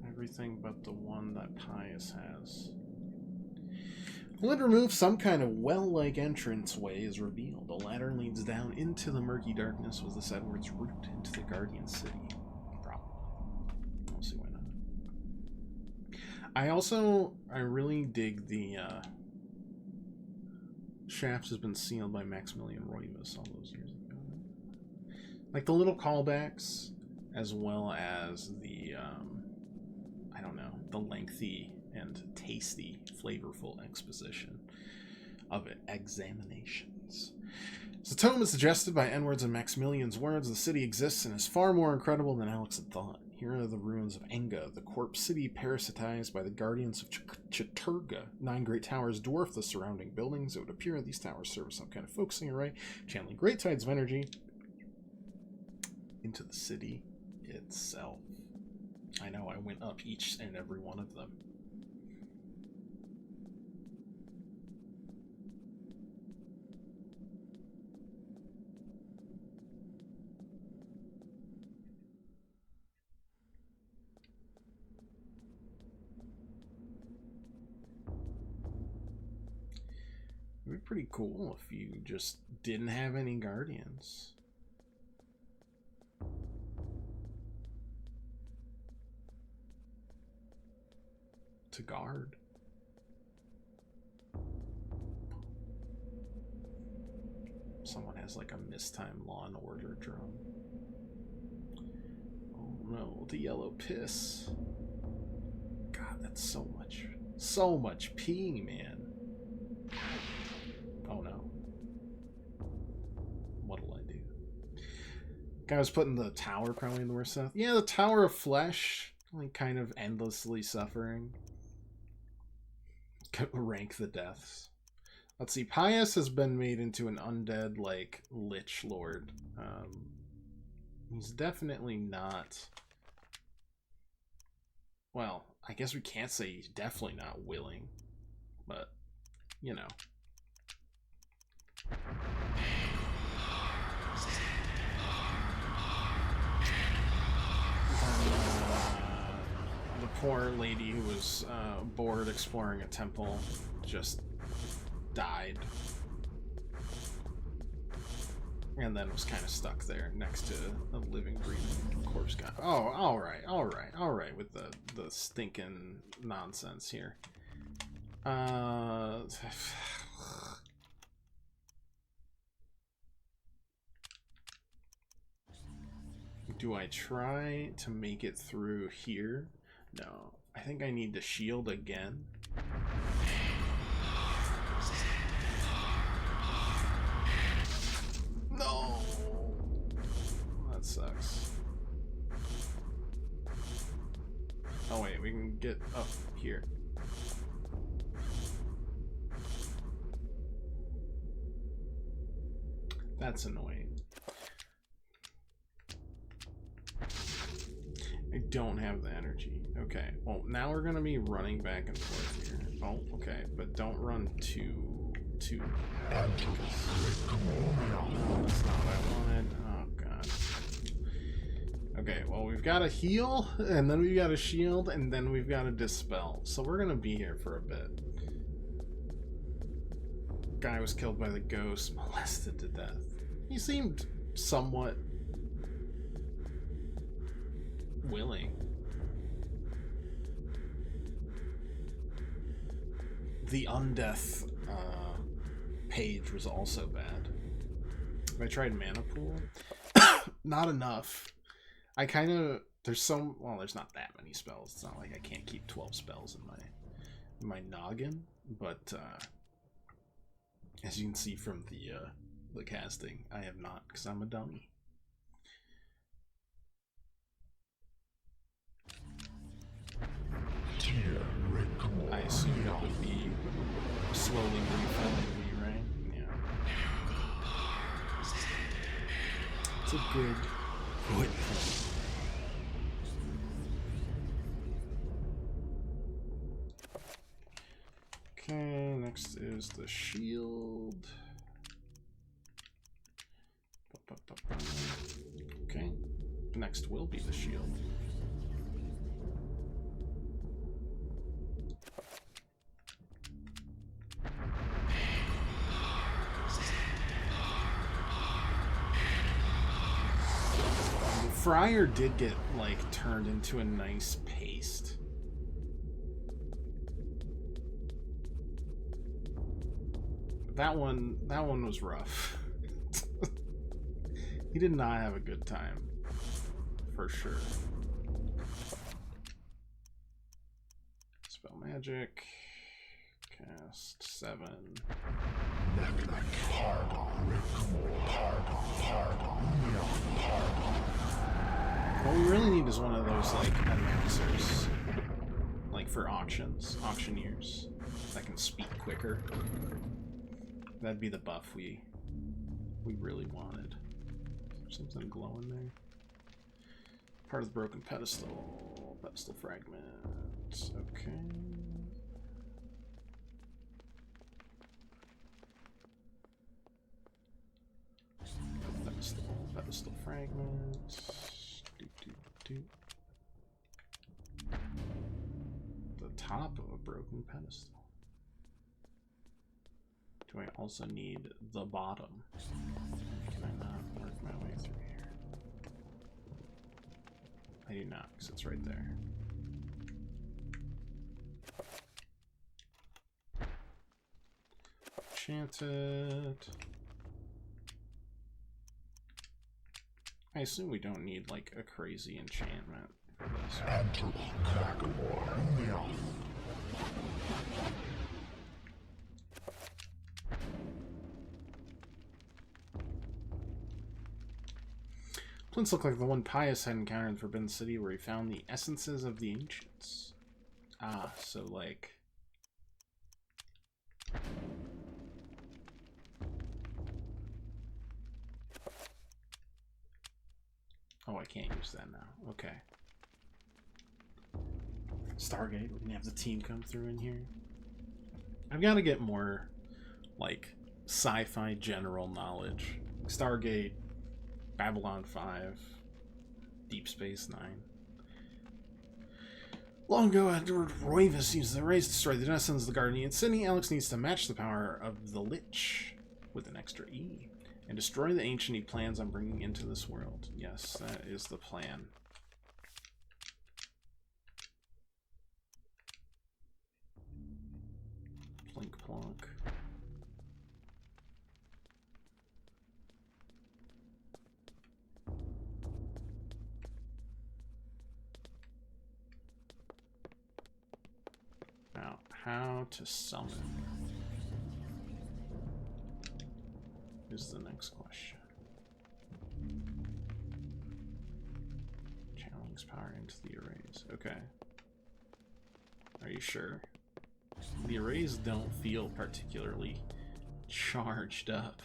Everything but the one that Pius has. When removed, some kind of well-like entranceway is revealed. A ladder leads down into the murky darkness. Was this Edward's route into the Guardian City? Probably. I'll see why not. I really dig the Shafts has been sealed by Maximilian Roivas all those years ago. Like the little callbacks, as well as the I don't know, the lengthy and tasty, flavorful exposition of it. Examinations. The tome is suggested by Edward's and Maximilian's words. The city exists and is far more incredible than Alex had thought. Here are the ruins of Enga, the corpse city parasitized by the guardians of Chaturga. 9 great towers dwarf the surrounding buildings. It would appear these towers serve as some kind of focusing array, channeling great tides of energy into the city itself. I know, I went up each and every one of them. It would be pretty cool if you just didn't have any guardians. To guard. Someone has like a mistimed Law and Order drum. Oh no, the yellow piss. God, that's so much peeing, man. Oh no. What'll I do? Guy was putting the tower probably in the worst stuff. Yeah, the Tower of Flesh, like kind of endlessly suffering. Rank the deaths. Let's see. Pius has been made into an undead, like, Lich Lord. He's definitely not... Well, I guess we can't say he's definitely not willing. But, you know. The poor lady who was bored exploring a temple just died. And then was kind of stuck there next to a living, breathing corpse guy. Oh, alright, with the stinking nonsense here. Do I try to make it through here? No. I think I need to shield again. No! That sucks. Oh wait, we can get up here. That's annoying. I don't have the energy. Okay, well, now we're gonna be running back and forth here. Oh, okay, but don't run too to that's not what I wanted. Oh god. Okay, well we've got a heal, and then we've got a shield, and then we've got a dispel. So we're gonna be here for a bit. Guy was killed by the ghost, molested to death. He seemed somewhat willing. The undeath page was also bad. I tried mana pool. Not enough. I kind of there's not that many spells. It's not like I can't keep 12 spells in my noggin, but as you can see from the casting, I have not, because I'm a dummy. I assume that would be slowly refilling me, right? Yeah. It's a good point. Okay, next is the shield. Okay, next will be the shield. The Friar did get, like, turned into a nice paste. That one was rough. He did not have a good time, for sure. Spell magic, cast 7. What we really need is one of those, like, announcers, like for auctioneers, that can speak quicker. That'd be the buff we really wanted. Something glowing there. Part of the broken pedestal. Pedestal fragments. Okay. Pedestal fragments. The top of a broken pedestal. Do I also need the bottom? Can I not work my way through here? I do not, because it's right there. Enchanted. I assume we don't need, like, a crazy enchantment for this. Plints look like the one Pius had encountered in Forbidden City, where he found the essences of the ancients. Ah, so like... Oh, I can't use that now. Okay. Stargate, we're gonna have the team come through in here. I've got to get more, like, sci-fi general knowledge. Stargate, Babylon 5, Deep Space Nine. Long ago, Edward Roivas used the rays to destroy the denizens of the Guardian City. Alex needs to match the power of the Lich with an extra E and destroy the ancient he plans on bringing into this world. Yes, that is the plan. Plink plonk. Now, how to summon is the next question. Channeling's power into the arrays. Okay. Are you sure? The arrays don't feel particularly charged up.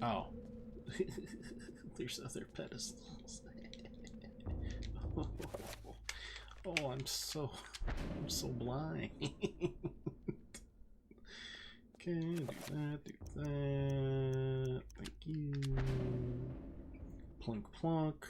Oh. There's other pedestals. Oh, I'm so blind. Okay, do that, do that. Thank you. Plunk, plunk.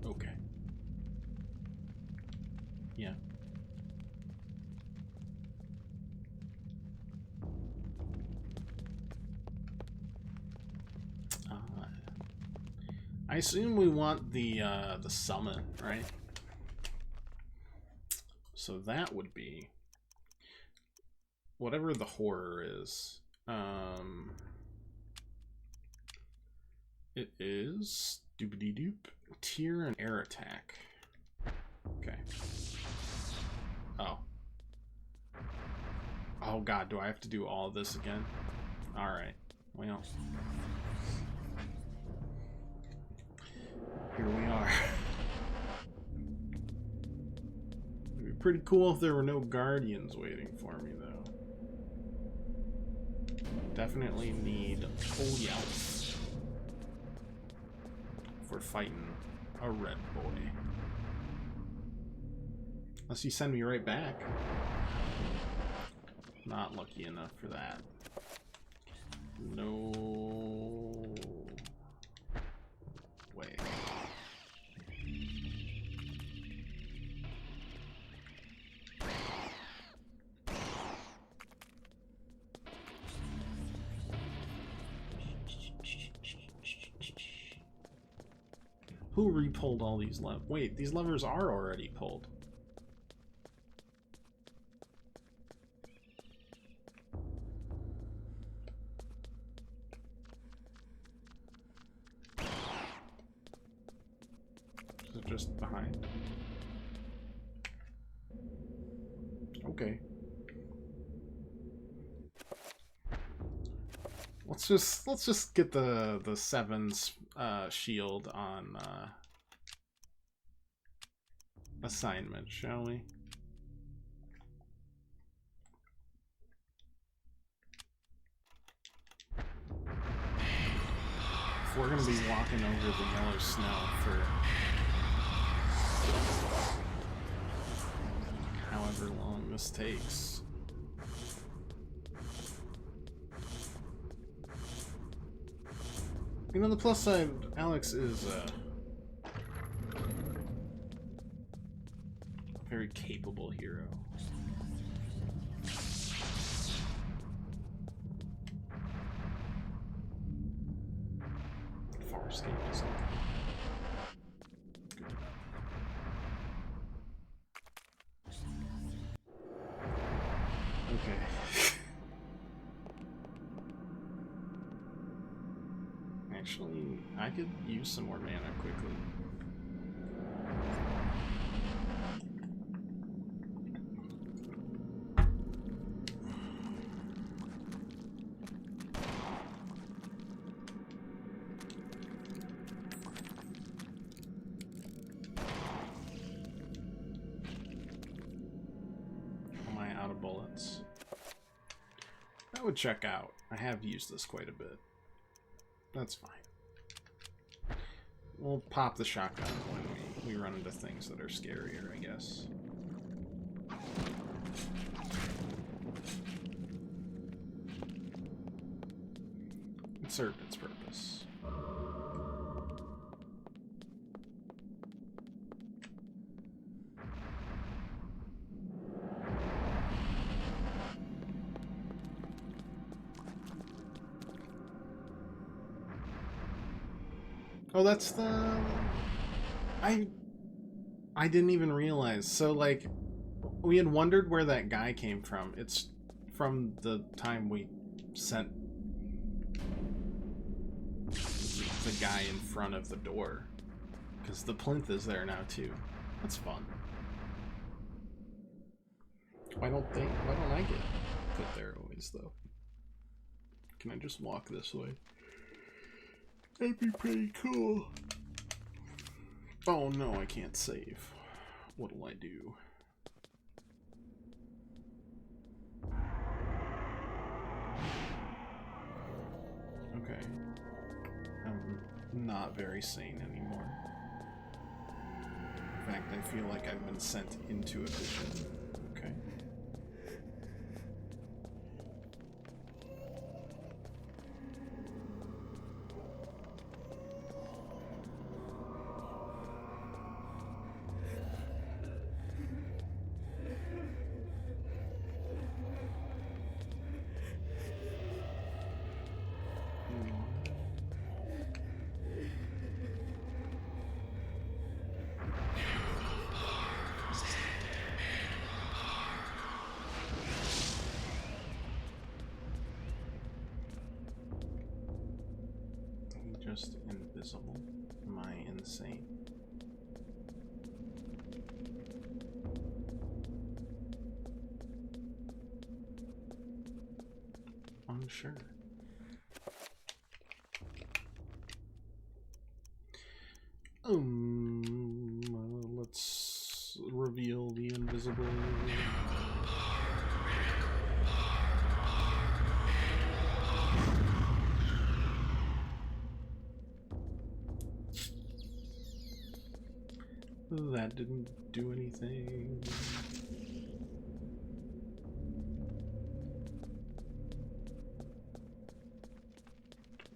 Okay. Yeah. I assume we want the summon, right? So that would be whatever the horror is. It is doopity doop tier and air attack. Okay. Oh. Oh god, do I have to do all of this again? Alright. Well. Here we are. It'd be pretty cool if there were no guardians waiting for me, though. Definitely need full yelps for fighting a red boy. Unless you send me right back. Not lucky enough for that. No way. Who re-pulled all these levers? Wait, these levers are already pulled. Is it just behind? Okay. Let's just get the Seven's shield on assignment, shall we? If we're gonna be walking over the yellow snow for however long this takes. You know, the plus side, Alex is a very capable hero. Far escape is good. Okay. Actually, I could use some more mana quickly. Am I out of bullets? That would check out. I have used this quite a bit. That's fine. We'll pop the shotgun when we run into things that are scarier, I guess. It served its purpose. Oh, that's the... I didn't even realize. So, like, we had wondered where that guy came from. It's from the time we sent the guy in front of the door. Because the plinth is there now, too. That's fun. Why don't I get put there always, though? Can I just walk this way? That'd be pretty cool. Oh no, I can't save. What'll I do? Okay. I'm not very sane anymore. In fact, I feel like I've been sent into a vision. Okay. Just invisible? Am I insane? Unsure. Let's reveal the invisible. That didn't do anything.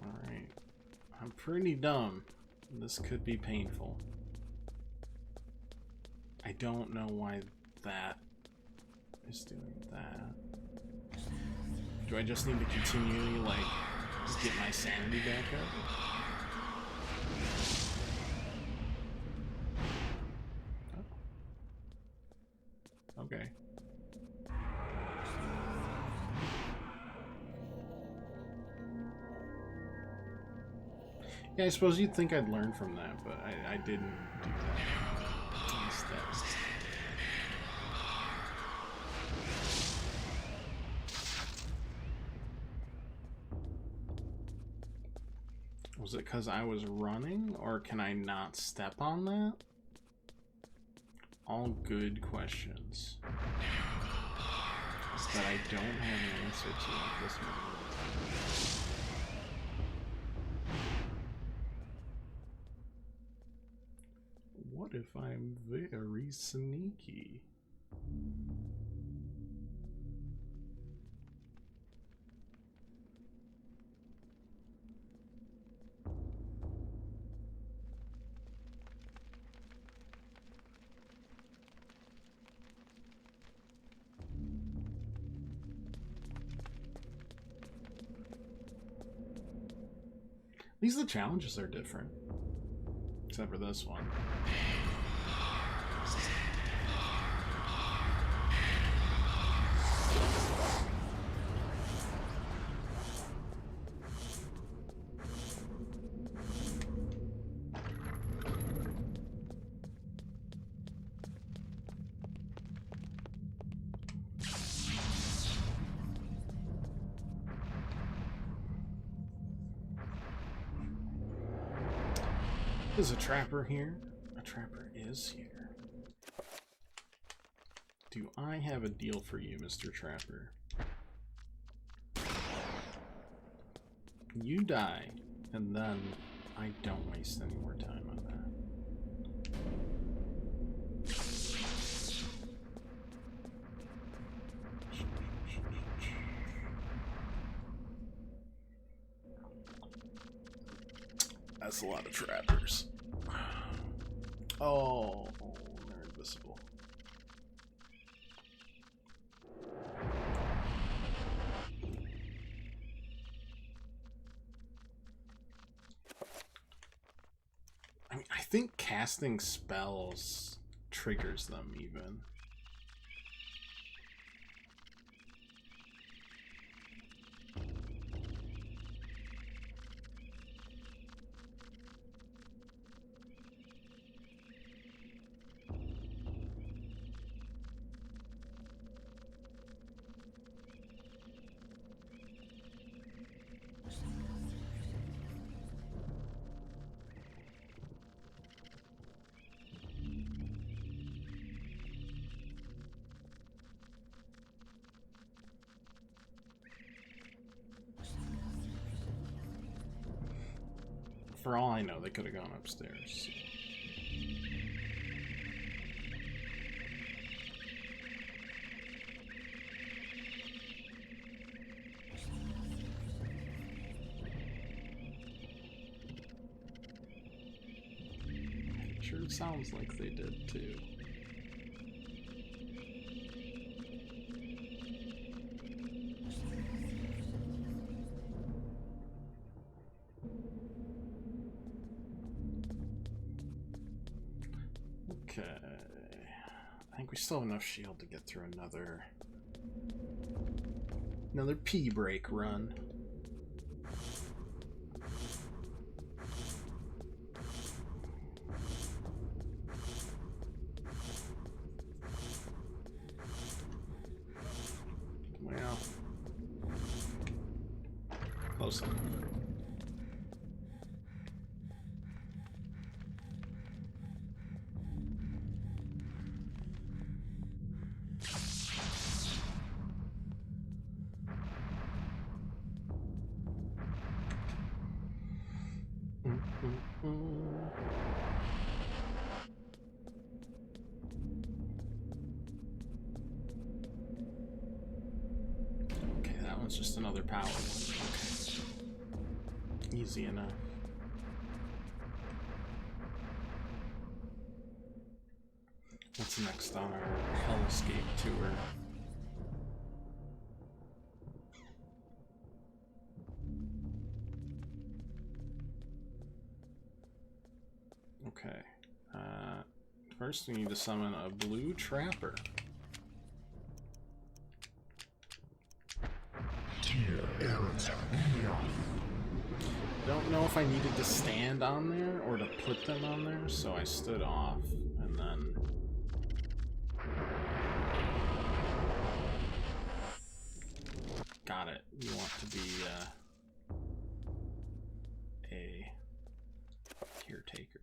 Alright. I'm pretty dumb. This could be painful. I don't know why that is doing that. Do I just need to continually, like, just get my sanity back up? Okay. Yeah, I suppose you'd think I'd learn from that, but I didn't do that instead. Was it because I was running, or can I not step on that? All good questions that I don't have an answer to at this moment in time. What if I'm very sneaky? At least the challenges are different. Except for this one. Is a trapper here? A trapper is here. Do I have a deal for you, Mr. Trapper? You die, and then I don't waste any more time on that. That's a lot of trappers. Oh, they're invisible. I mean, I think casting spells triggers them even. For all I know, they could have gone upstairs. Sure sounds like they did too. Okay. I think we still have enough shield to get through another pee break run. Well, close enough. Okay, that one's just another power one. Okay. Easy enough. What's next on our Hellscape tour? Okay. First we need to summon a blue trapper. Don't know if I needed to stand on there or to put them on there, so I stood off and then got it. You want to be a caretaker.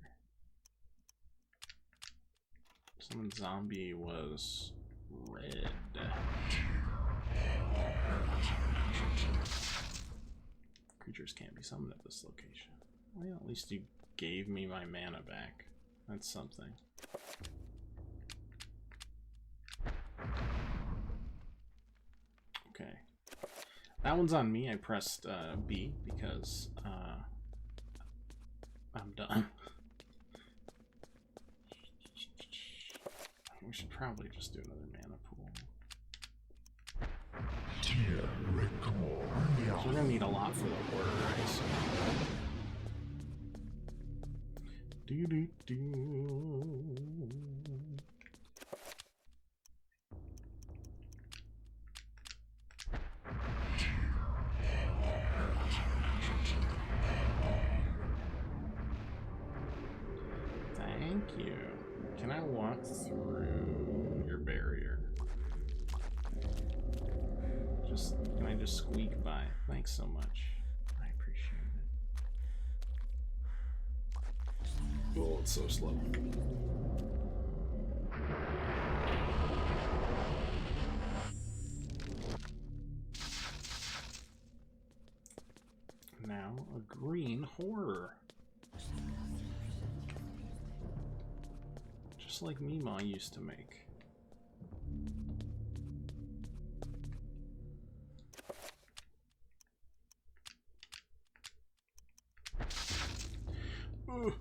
Summon zombie was red. Creatures can't be summoned at this location. Well, at least you gave me my mana back. That's something. Okay. That one's on me. I pressed B because I'm done. We should probably just do another mana pool. So we're gonna need a lot for the order, I assume. Thank you. Can I walk through your barrier? Can I just squeak by? Thanks so much. I appreciate it. Oh, it's so slow. Now a green horror. Just like Mima used to make. Ugh.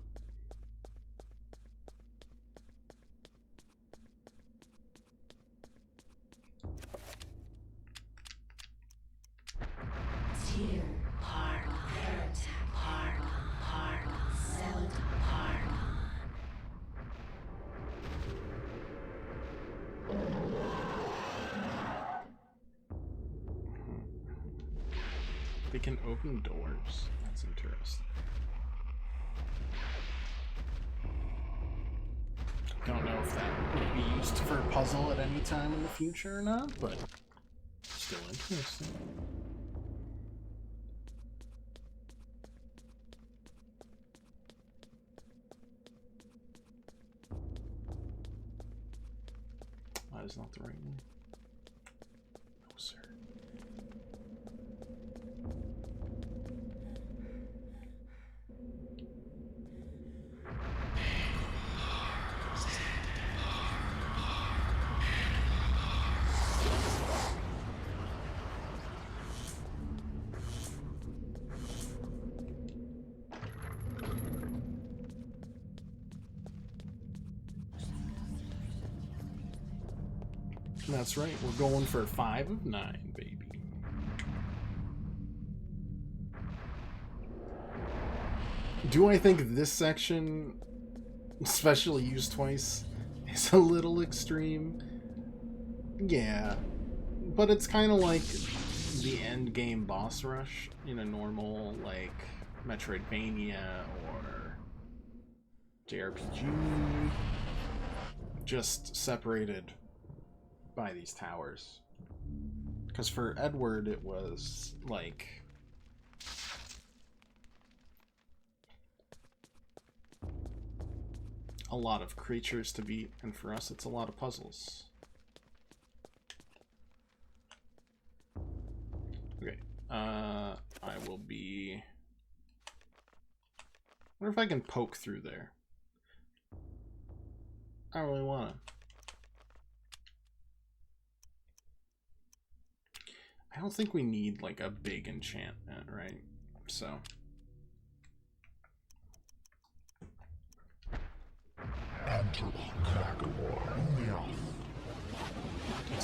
They can open doors. That's interesting. Don't know if that would be used for a puzzle at any time in the future or not, but still interesting. That is not the right one. No, sir. That's right, we're going for 5 of 9, baby. Do I think this section, especially used twice, is a little extreme? Yeah. But it's kind of like the end game boss rush in a normal, like, Metroidvania or JRPG. Just separated by these towers. Because for Edward, it was like a lot of creatures to beat, and for us, it's a lot of puzzles. Okay, I will be. I wonder if I can poke through there. I don't really want to. I don't think we need like a big enchantment, right? So.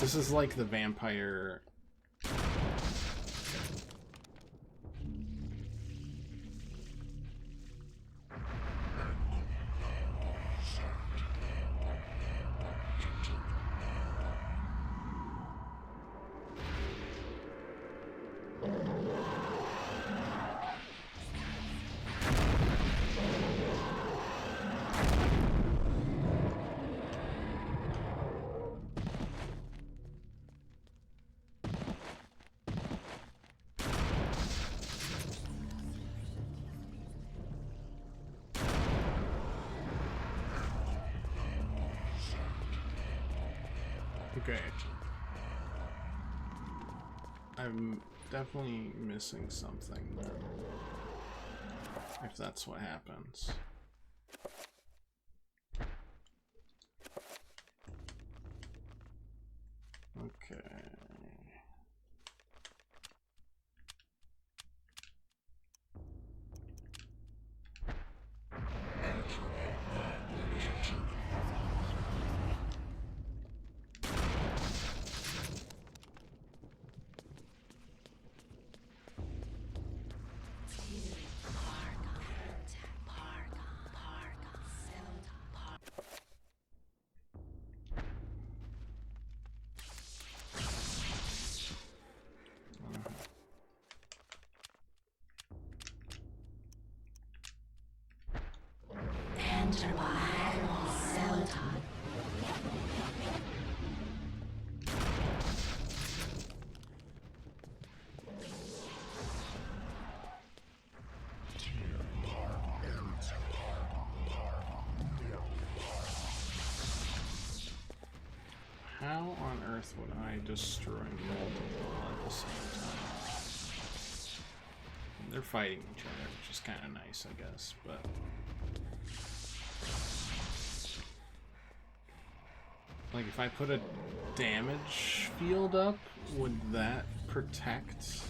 This is like the vampire. Okay. I'm definitely missing something then. If that's what happens. Okay. How on earth would I destroy multiple at the same time? They're fighting each other, which is kind of nice, I guess, but... Like, if I put a damage field up, would that protect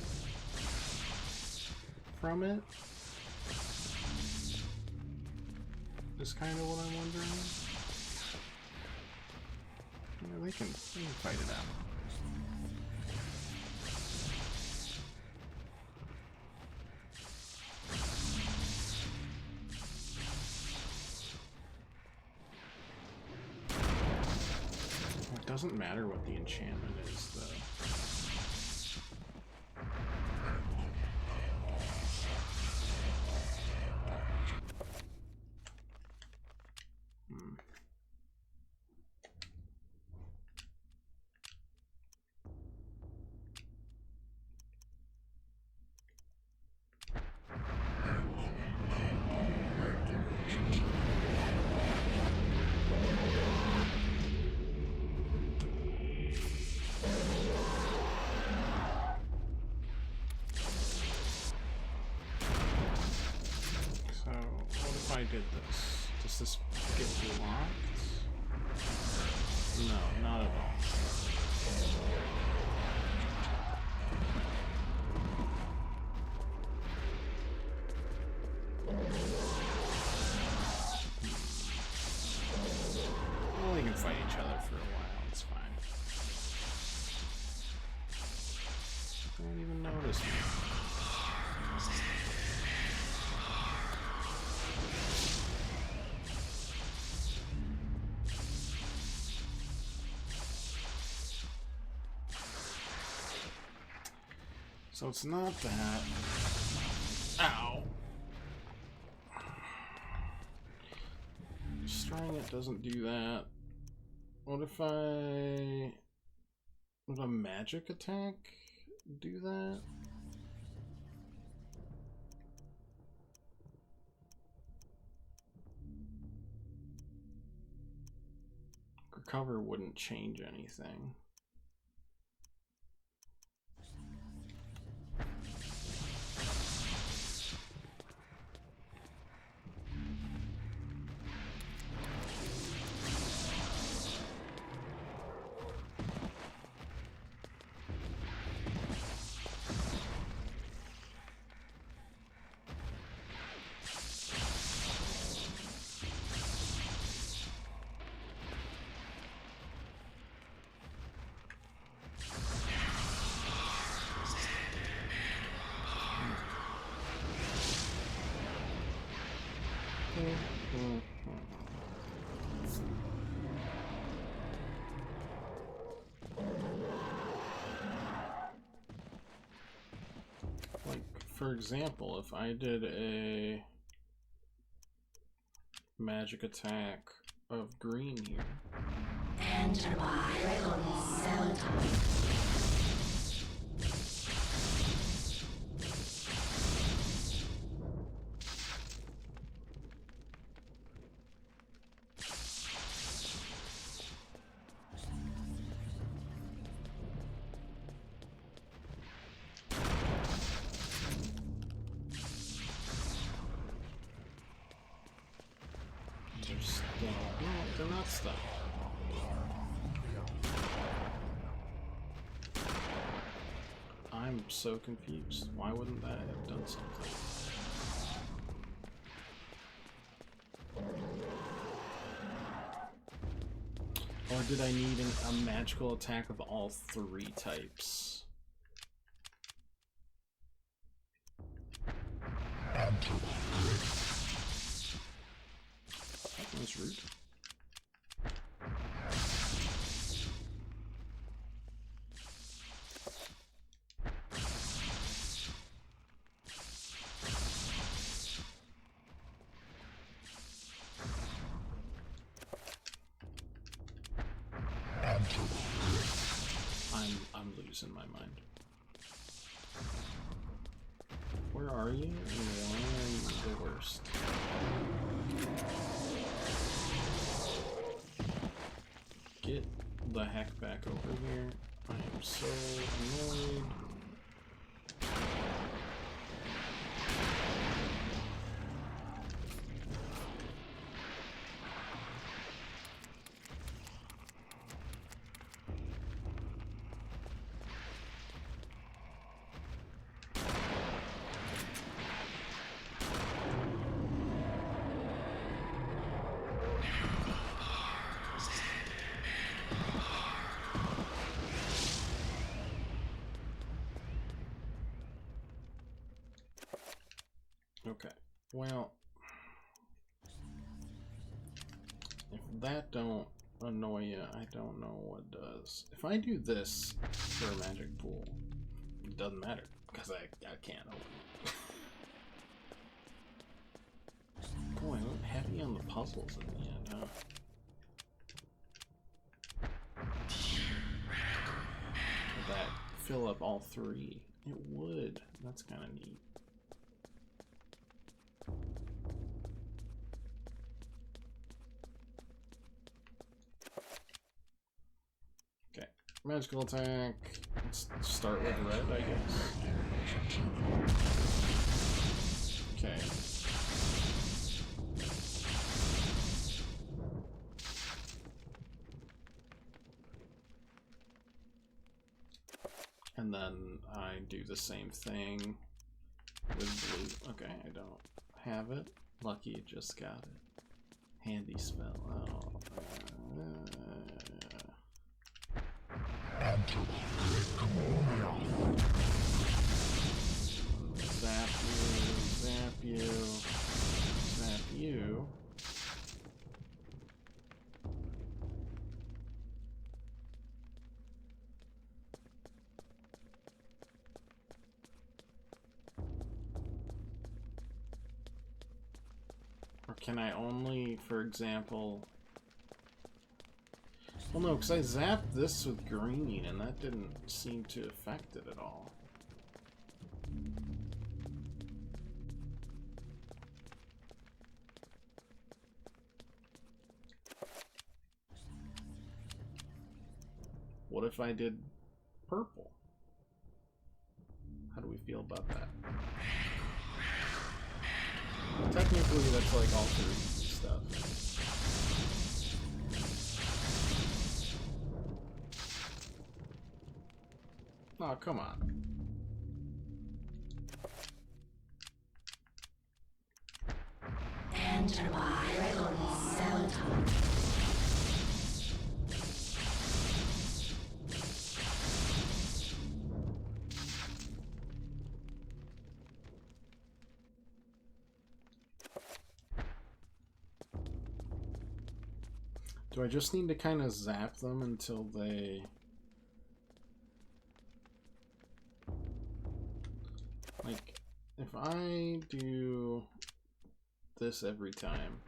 from it? Is kind of what I'm wondering. Yeah, they can fight it out. Well, it doesn't matter what the enchantment is, though. I did this. Does this get blocked? No, not at all. Well, they can fight each other for a while, it's fine. this one. So it's not that. Ow. Destroying it doesn't do that. What if would a magic attack do that? Recover wouldn't change anything. Like, for example, if I did a magic attack of green here. Enter by cell type. They're not stuck. I'm so confused. Why wouldn't that have done something? Or did I need a magical attack of all three types? That was rude. I'm losing my mind. Where are you? The worst. Get the heck back over here. I am so annoyed. Okay, well, if that don't annoy you, I don't know what does. If I do this for a magic pool, it doesn't matter, because I can't open it. Boy, I went heavy on the puzzles in the end, huh? Would that fill up all three? It would. That's kind of neat. Magical attack. Let's start with red, I guess. Okay. And then I do the same thing with blue. Okay, I don't have it. Lucky it just got it. Handy spell. Oh. can I only, for example... Well, no, because I zapped this with green, and that didn't seem to affect it at all. What if I did purple? How do we feel about that? Technically, that's like all three stuff. Oh, come on. Enter my Requiem Cell. Do I just need to kind of zap them until they... Like, if I do this every time...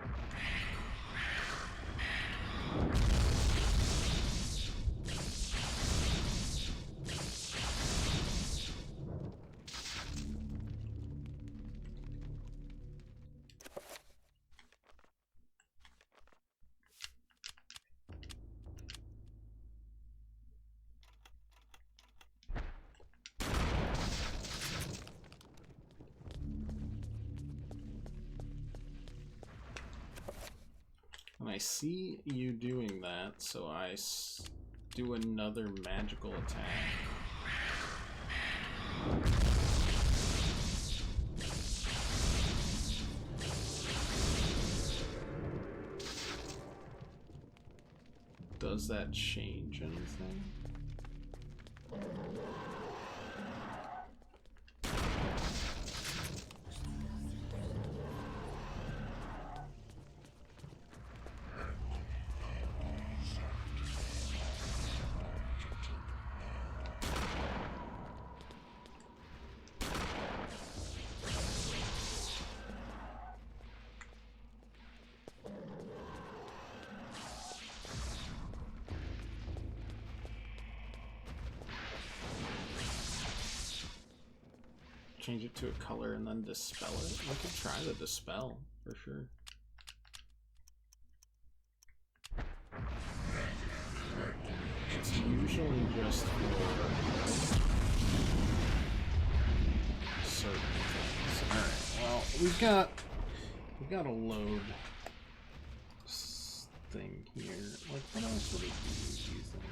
And I see you doing that, so I do another magical attack. Does that change anything? Change it to a color and then dispel it. I could try the dispel for sure. It's usually just for certain things. Alright, well, we've got a load thing here. Like, what else would it be, do you think?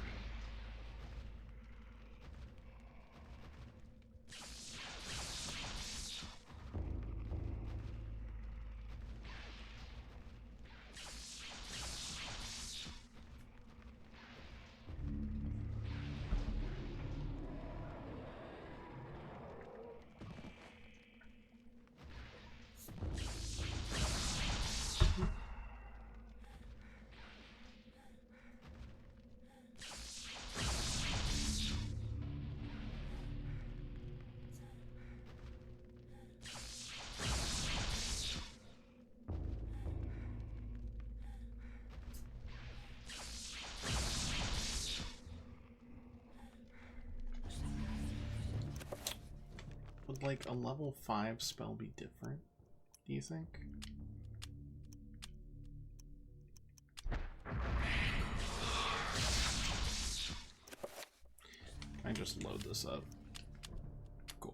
Would like a level 5 spell be different, do you think? I just load this up. Cool.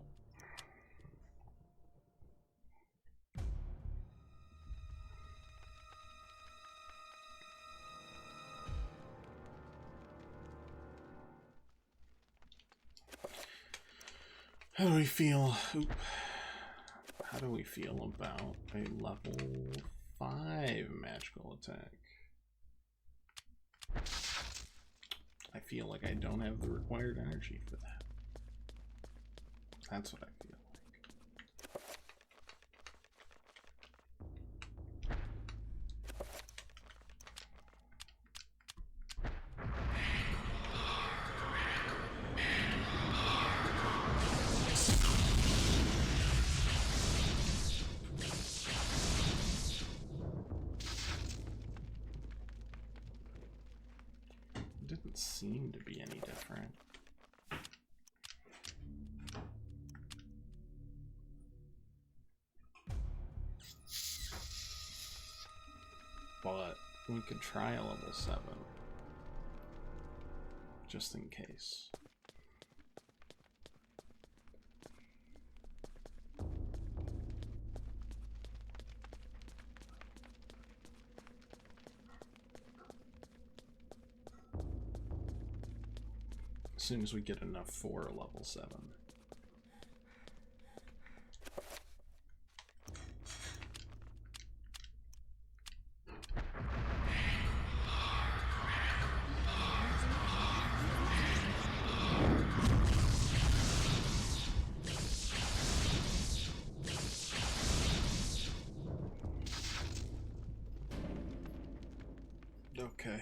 How do we feel? Oop. How do we feel about a level 5 magical attack? I feel like I don't have the required energy for that. That's what I feel like. didn't seem to be any different. But we could try a level 7. Just in case. As soon as we get enough for a level 7. Okay.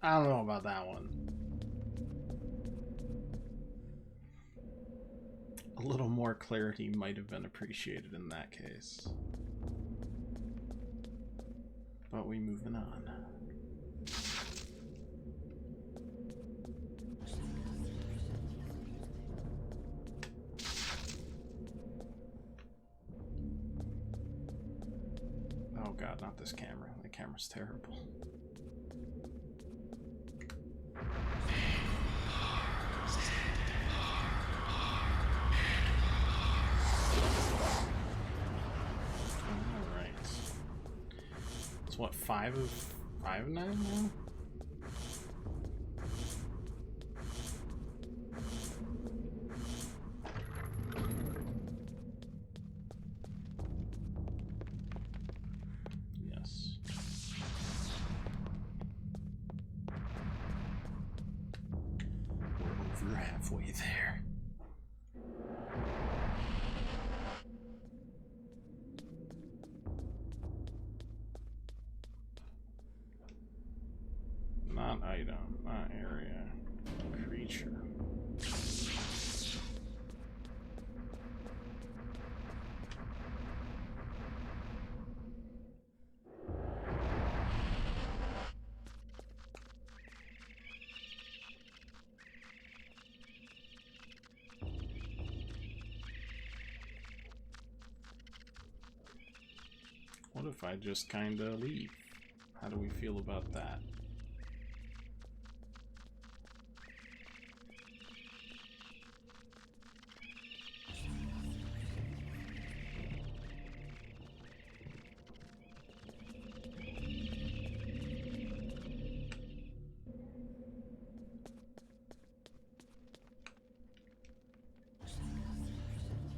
I don't know about that one. A little more clarity might have been appreciated in that case. But we moving on. Oh god, not this camera. The camera's terrible. What, 5 of 9 now? Yes. We're over halfway there. Not item, not area, creature. What if I just kinda leave? How do we feel about that?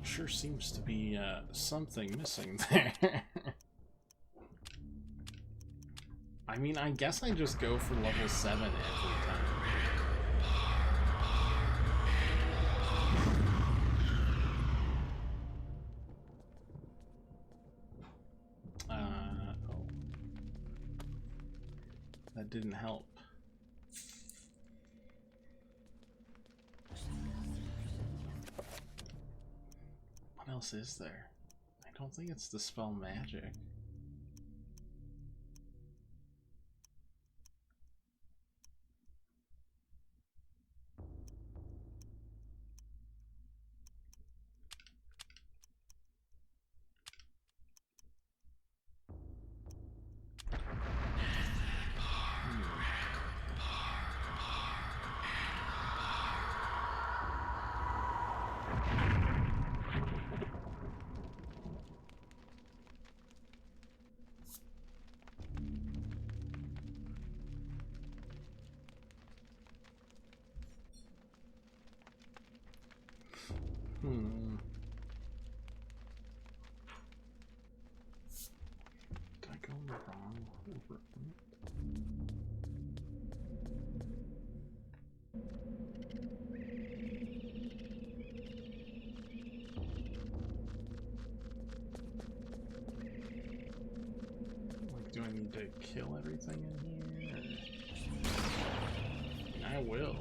Sure seems to be something missing there. I mean, I guess I just go for level 7 every time. Oh. That didn't help. What else is there? I don't think it's the spell magic. Did I go wrong? Like, do I need to kill everything in here? Or... I will.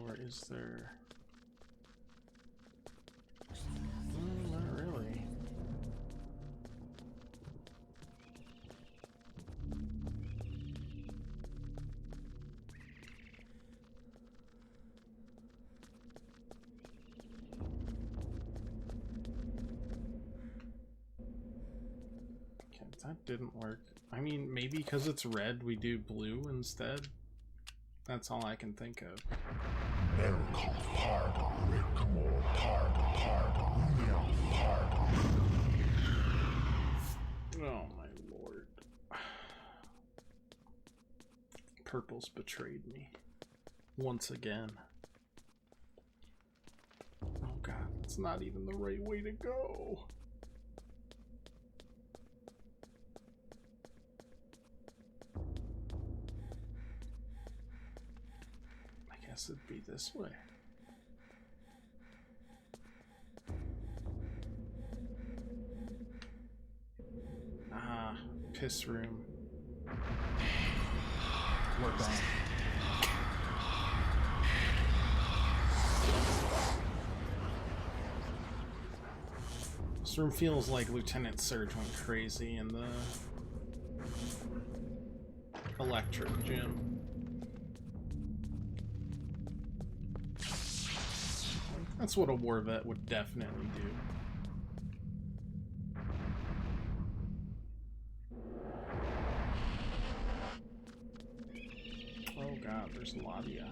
Or is there... That didn't work. I mean, maybe because it's red, we do blue instead. That's all I can think of. Oh my lord. Purple's betrayed me. Once again. Oh god, that's not even the right way to go. I guess it'd be this way. Ah, piss room. Work on. This room feels like Lieutenant Surge went crazy in the electric gym. That's what a war vet would definitely do. Oh god, there's a lot of you, huh?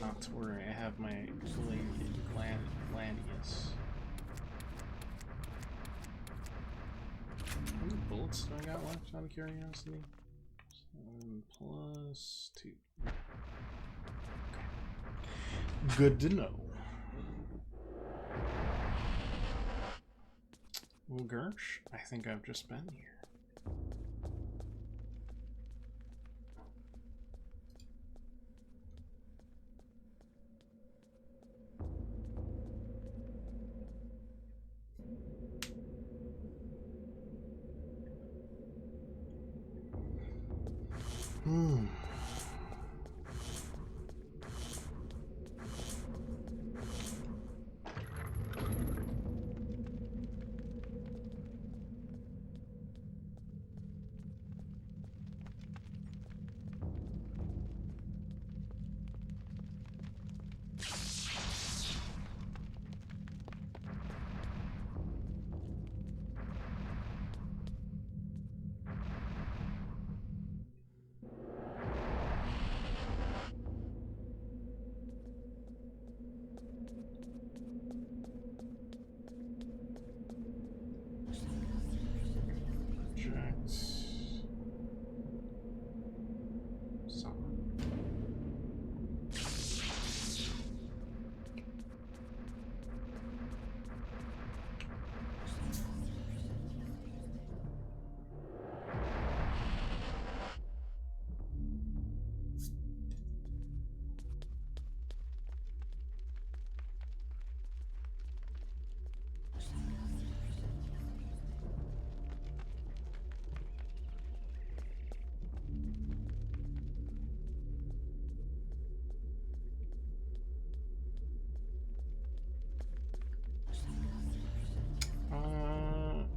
Not to worry, I have my gladius. How many bullets do I got left out of curiosity? 7 plus 2. Good to know. Well, Gersh, I think I've just been here.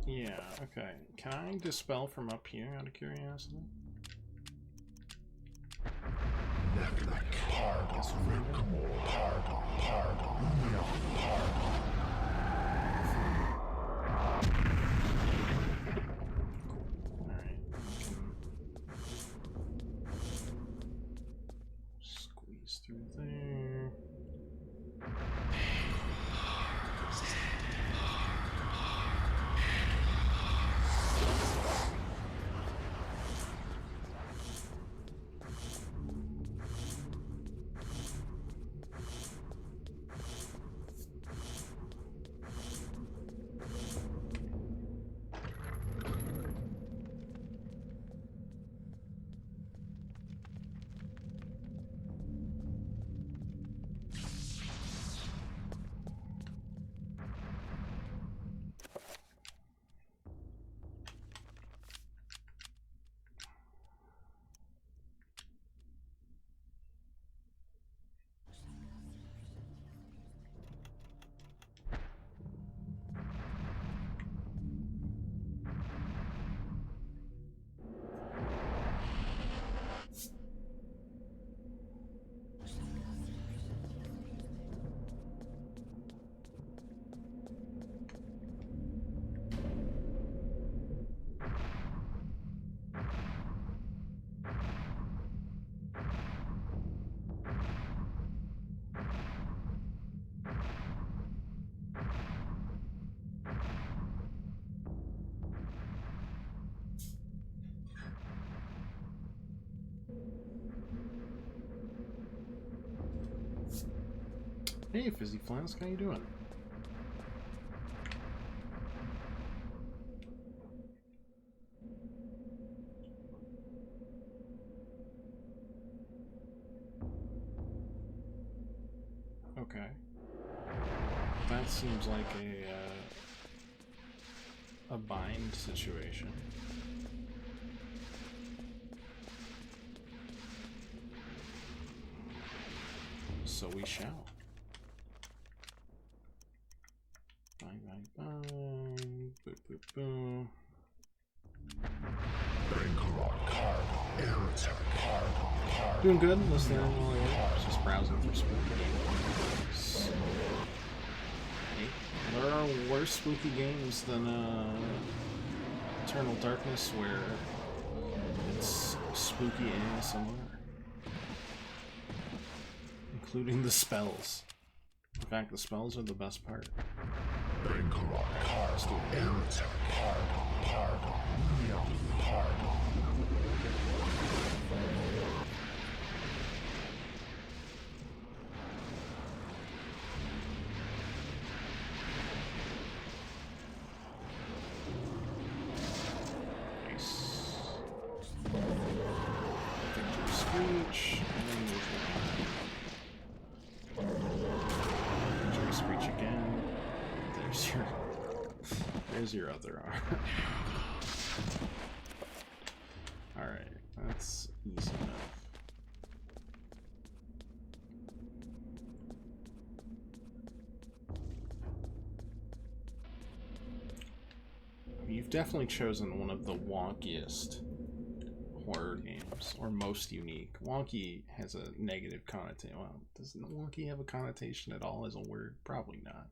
Yeah, okay. Can I dispel from up here out of curiosity? Alright. Squeeze through there. Hey, Fizzy Flask, how you doing? Okay. That seems like a bind situation. So we shall. Bang, bang, bang. Boop, boop, boop. Doing good. Listening while I work. Just browsing through spooky games. Hey, there are worse spooky games than Eternal Darkness, where it's spooky ASMR, including the spells. In fact, the spells are the best part. Let's do it. Nice. Victory Screech, and then there's one. Victory Screech again. There's your other arm. Alright, that's easy enough. You've definitely chosen one of the wonkiest horror games, or most unique. Wonky has a negative connotation. Well, doesn't wonky have a connotation at all as a word? Probably not.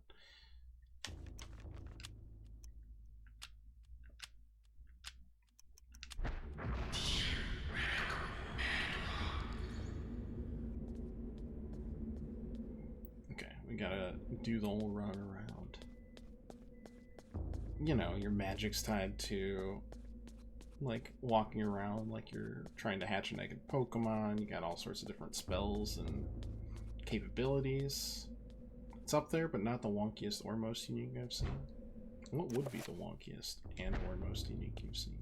Okay, we gotta do the whole run around. You know, your magic's tied to, like, walking around like you're trying to hatch a naked Pokemon. You got all sorts of different spells and capabilities. It's up there, but not the wonkiest or most unique I've seen. What would be the wonkiest and or most unique you've seen?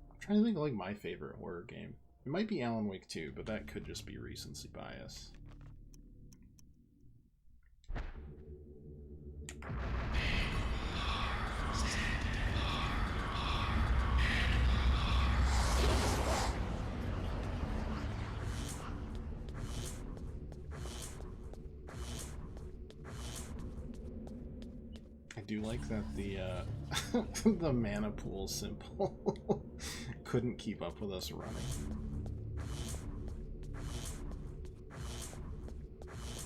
I'm trying to think of, like, my favorite horror game. It might be Alan Wake 2, but that could just be recency bias. I do like that the the mana pool symbol couldn't keep up with us running.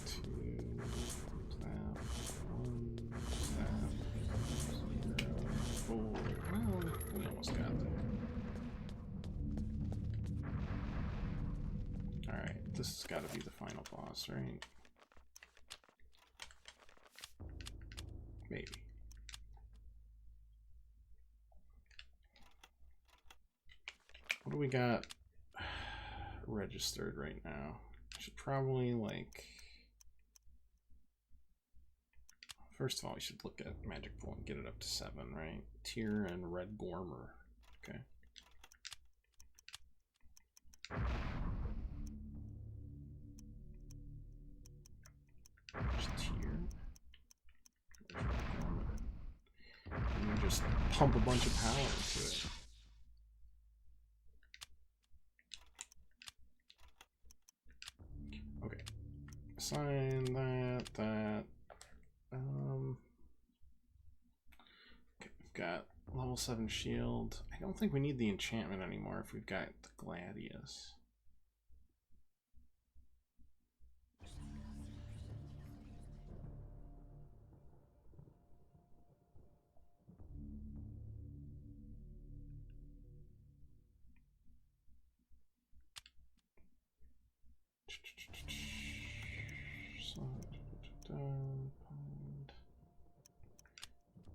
2 tap, 1 tap, 0 4. Well, we almost got there. Alright, this has got to be the final boss, right? Maybe. What do we got registered right now? I should probably, like... First of all, we should look at Magic Pool and get it up to 7, right? Tier and Red Gormer. Okay. There's Tier. There's Red Gormer. And then just pump a bunch of power into it. Okay. Assign that. Okay, we've got level 7 shield. I don't think we need the enchantment anymore if we've got the Gladius.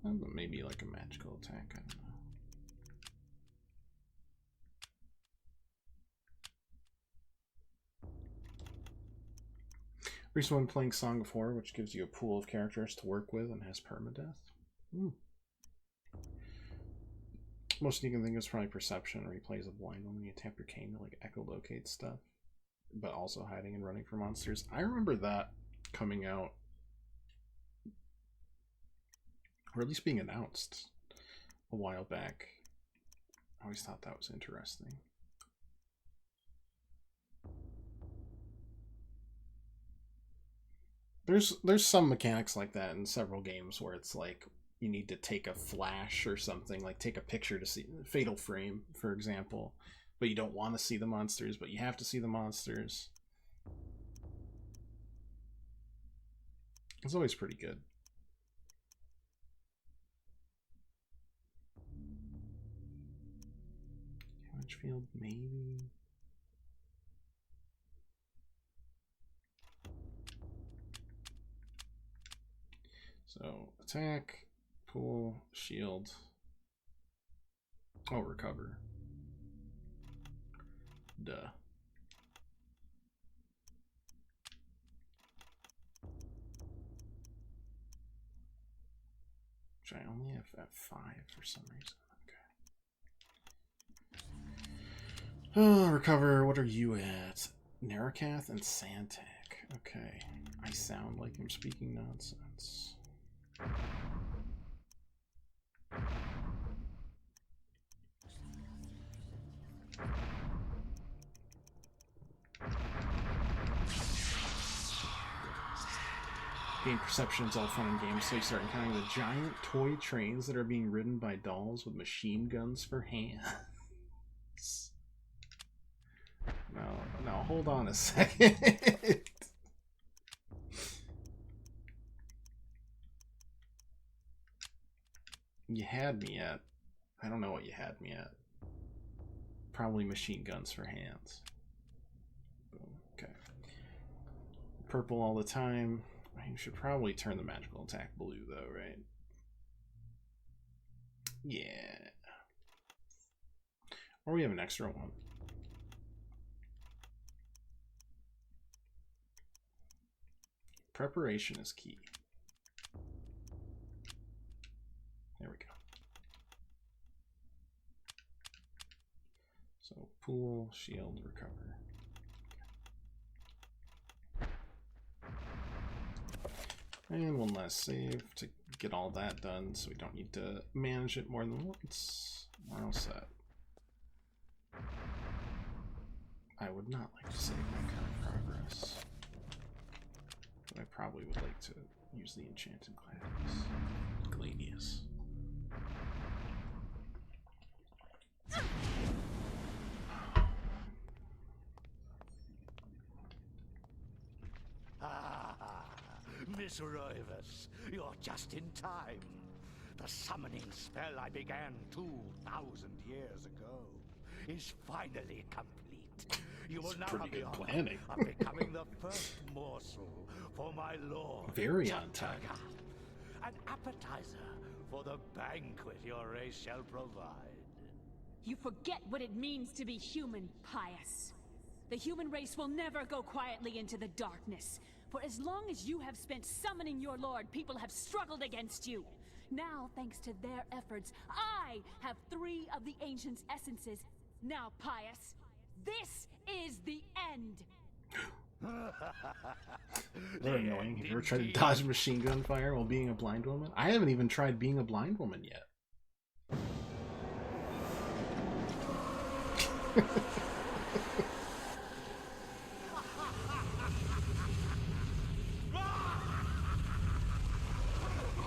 But maybe like a magical attack, I don't know. Recently playing Song of Horror, which gives you a pool of characters to work with and has permadeath. Most you can think is probably Perception, where he plays a blind woman. You tap your cane to like echolocate stuff, but also hiding and running from monsters. I remember that coming out, or at least being announced a while back. I always thought that was interesting. There's some mechanics like that in several games where it's like you need to take a flash or something, like take a picture to see Fatal Frame, for example, but you don't want to see the monsters, but you have to see the monsters. It's always pretty good. Damage field, maybe. So attack, pull, shield. Oh, recover. Duh. Which I only have F5 for some reason. Okay. Oh, recover. What are you at? Narakath and Santac. Okay. I sound like I'm speaking nonsense. Game perception is all fun and games, so you start encountering the giant toy trains that are being ridden by dolls with machine guns for hands. No, hold on a second. You had me at... I don't know what you had me at. Probably machine guns for hands. Boom. Okay. Purple all the time. You should probably turn the magical attack blue, though, right? Yeah. Or we have an extra one. Preparation is key. There we go. So, pool, shield, recover. And one last save to get all that done, so we don't need to manage it more than once. We're all set. I would not like to save my current progress, but I probably would like to use the Enchanted Gladius. Miss Roivus, you're just in time. The summoning spell I began 2,000 years ago is finally complete. You will now have the honor of becoming the first morsel for my lord. Very on time. An appetizer for the banquet your race shall provide. You forget what it means to be human, Pious. The human race will never go quietly into the darkness. For as long as you have spent summoning your lord, people have struggled against you. Now, thanks to their efforts, I have 3 of the Ancient's essences. Now, Pious, this is the end. They're annoying. Have you ever tried to dodge machine gun fire while being a blind woman? I haven't even tried being a blind woman yet.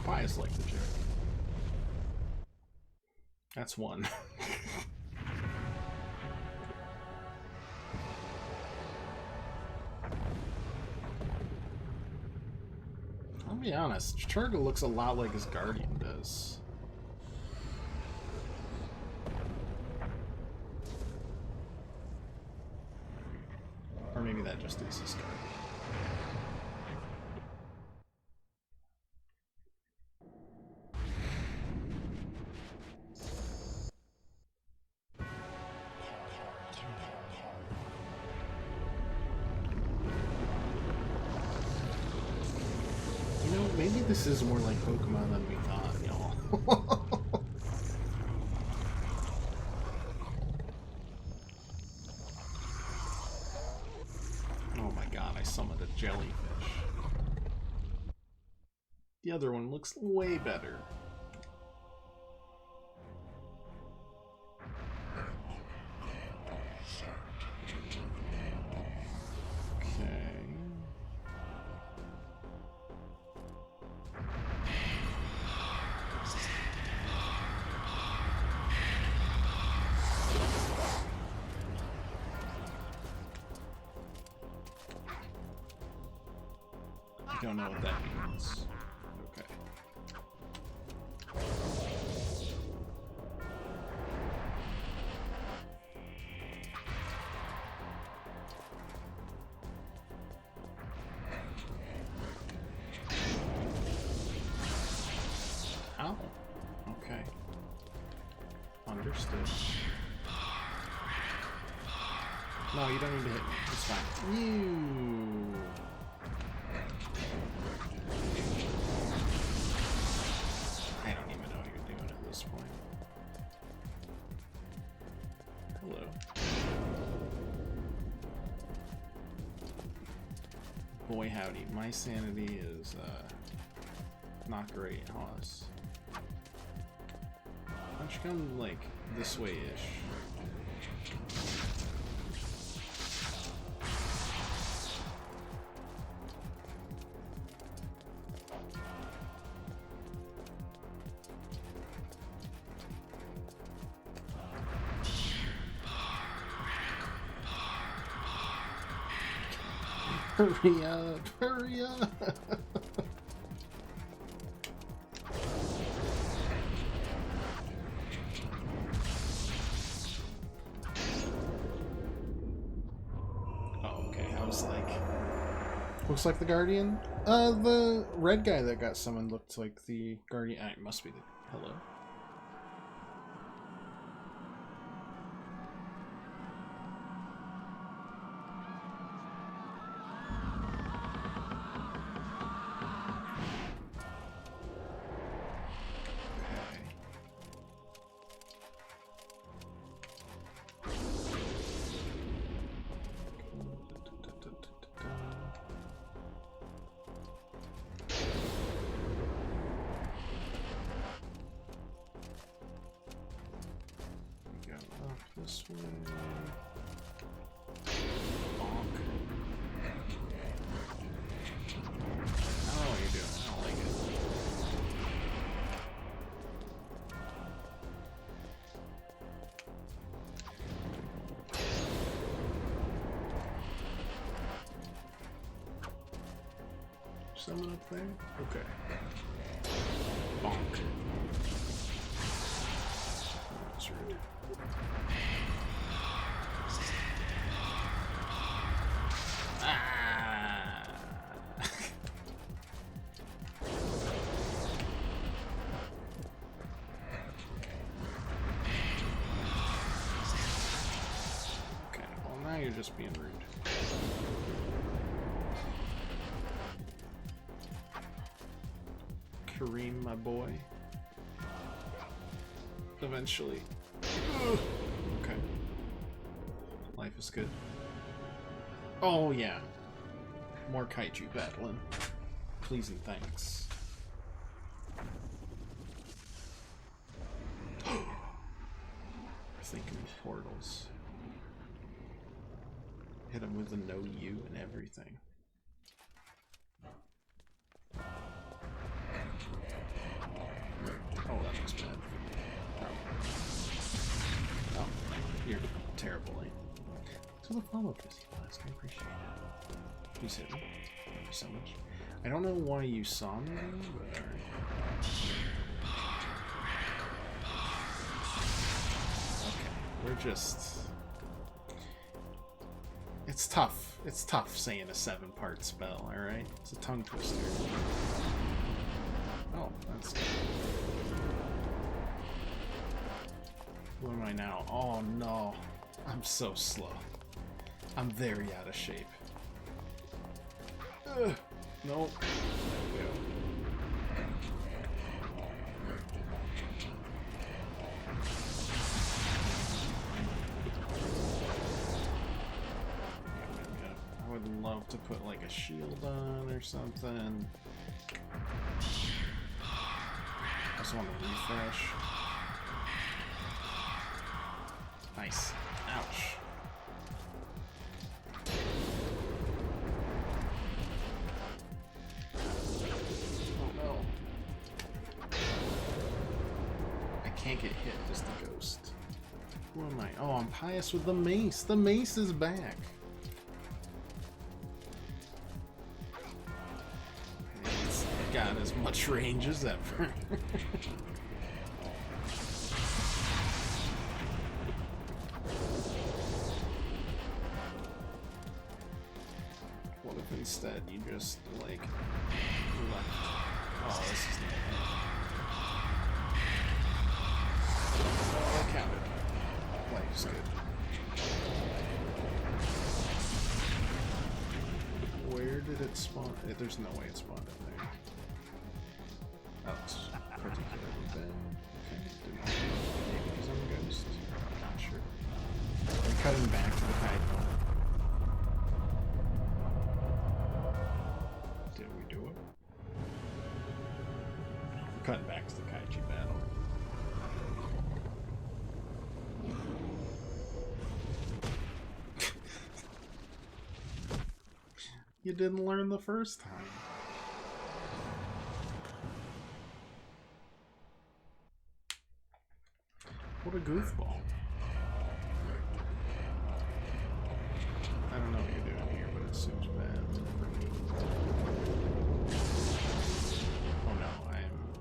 Pious like the joke. That's one. I'll be honest, Churga looks a lot like his Guardian does. Or maybe that just is his Guardian. This is more like Pokemon than we thought, y'all. Oh my god, I summoned a jellyfish. The other one looks way better. I don't know what that means. Okay. Oh. Okay. Understood. No, you don't need to hit me. It's fine. You. I don't even know what you're doing at this point. Hello. Boy howdy, my sanity is not great, Hoss. Why don't you come like this way-ish? Hurry up! Hurry up! Oh, okay. I was like, looks like the Guardian. The red guy that got summoned looked like the Guardian. It must be the. Hello. This way. Bonk. I don't know what you're doing. I don't like it. Someone up there? Okay. Bonk. That's rude. You're just being rude. Kareem, my boy. Eventually. Ugh. Okay. Life is good. Oh, yeah. More kaiju battling. Please and thanks. Thinking of portals. Hit him with the no you and everything. Oh, that looks bad. Oh, you're terrible. So the follow Chrissy Flask, I appreciate it. Please hit me. Thank you so much. I don't know why you saw me, but alright. Okay, we're just... It's tough. It's tough saying a 7-part spell, alright? It's a tongue twister. Oh, that's good. What am I now? Oh no. I'm so slow. I'm very out of shape. Nope. There we go. would love to put like a shield on or something. I just want to refresh. Nice. Ouch. Oh no. I can't get hit as the ghost. Who am I? Oh, I'm Pious with the mace. The mace is back. It's got as much range as ever. What if instead you just, like, left? Oh, this is not good. Oh, that counted. Life's good. Where did it spawn? There's no way it spawned in there. That's particularly bad. Okay, maybe he's on ghost. Not sure. We're cutting back to the kite. Did we do it? We're cutting back to the Kaiji battle. You didn't learn the first time. What a goofball. I don't know what you're doing here, but it seems bad. Oh no,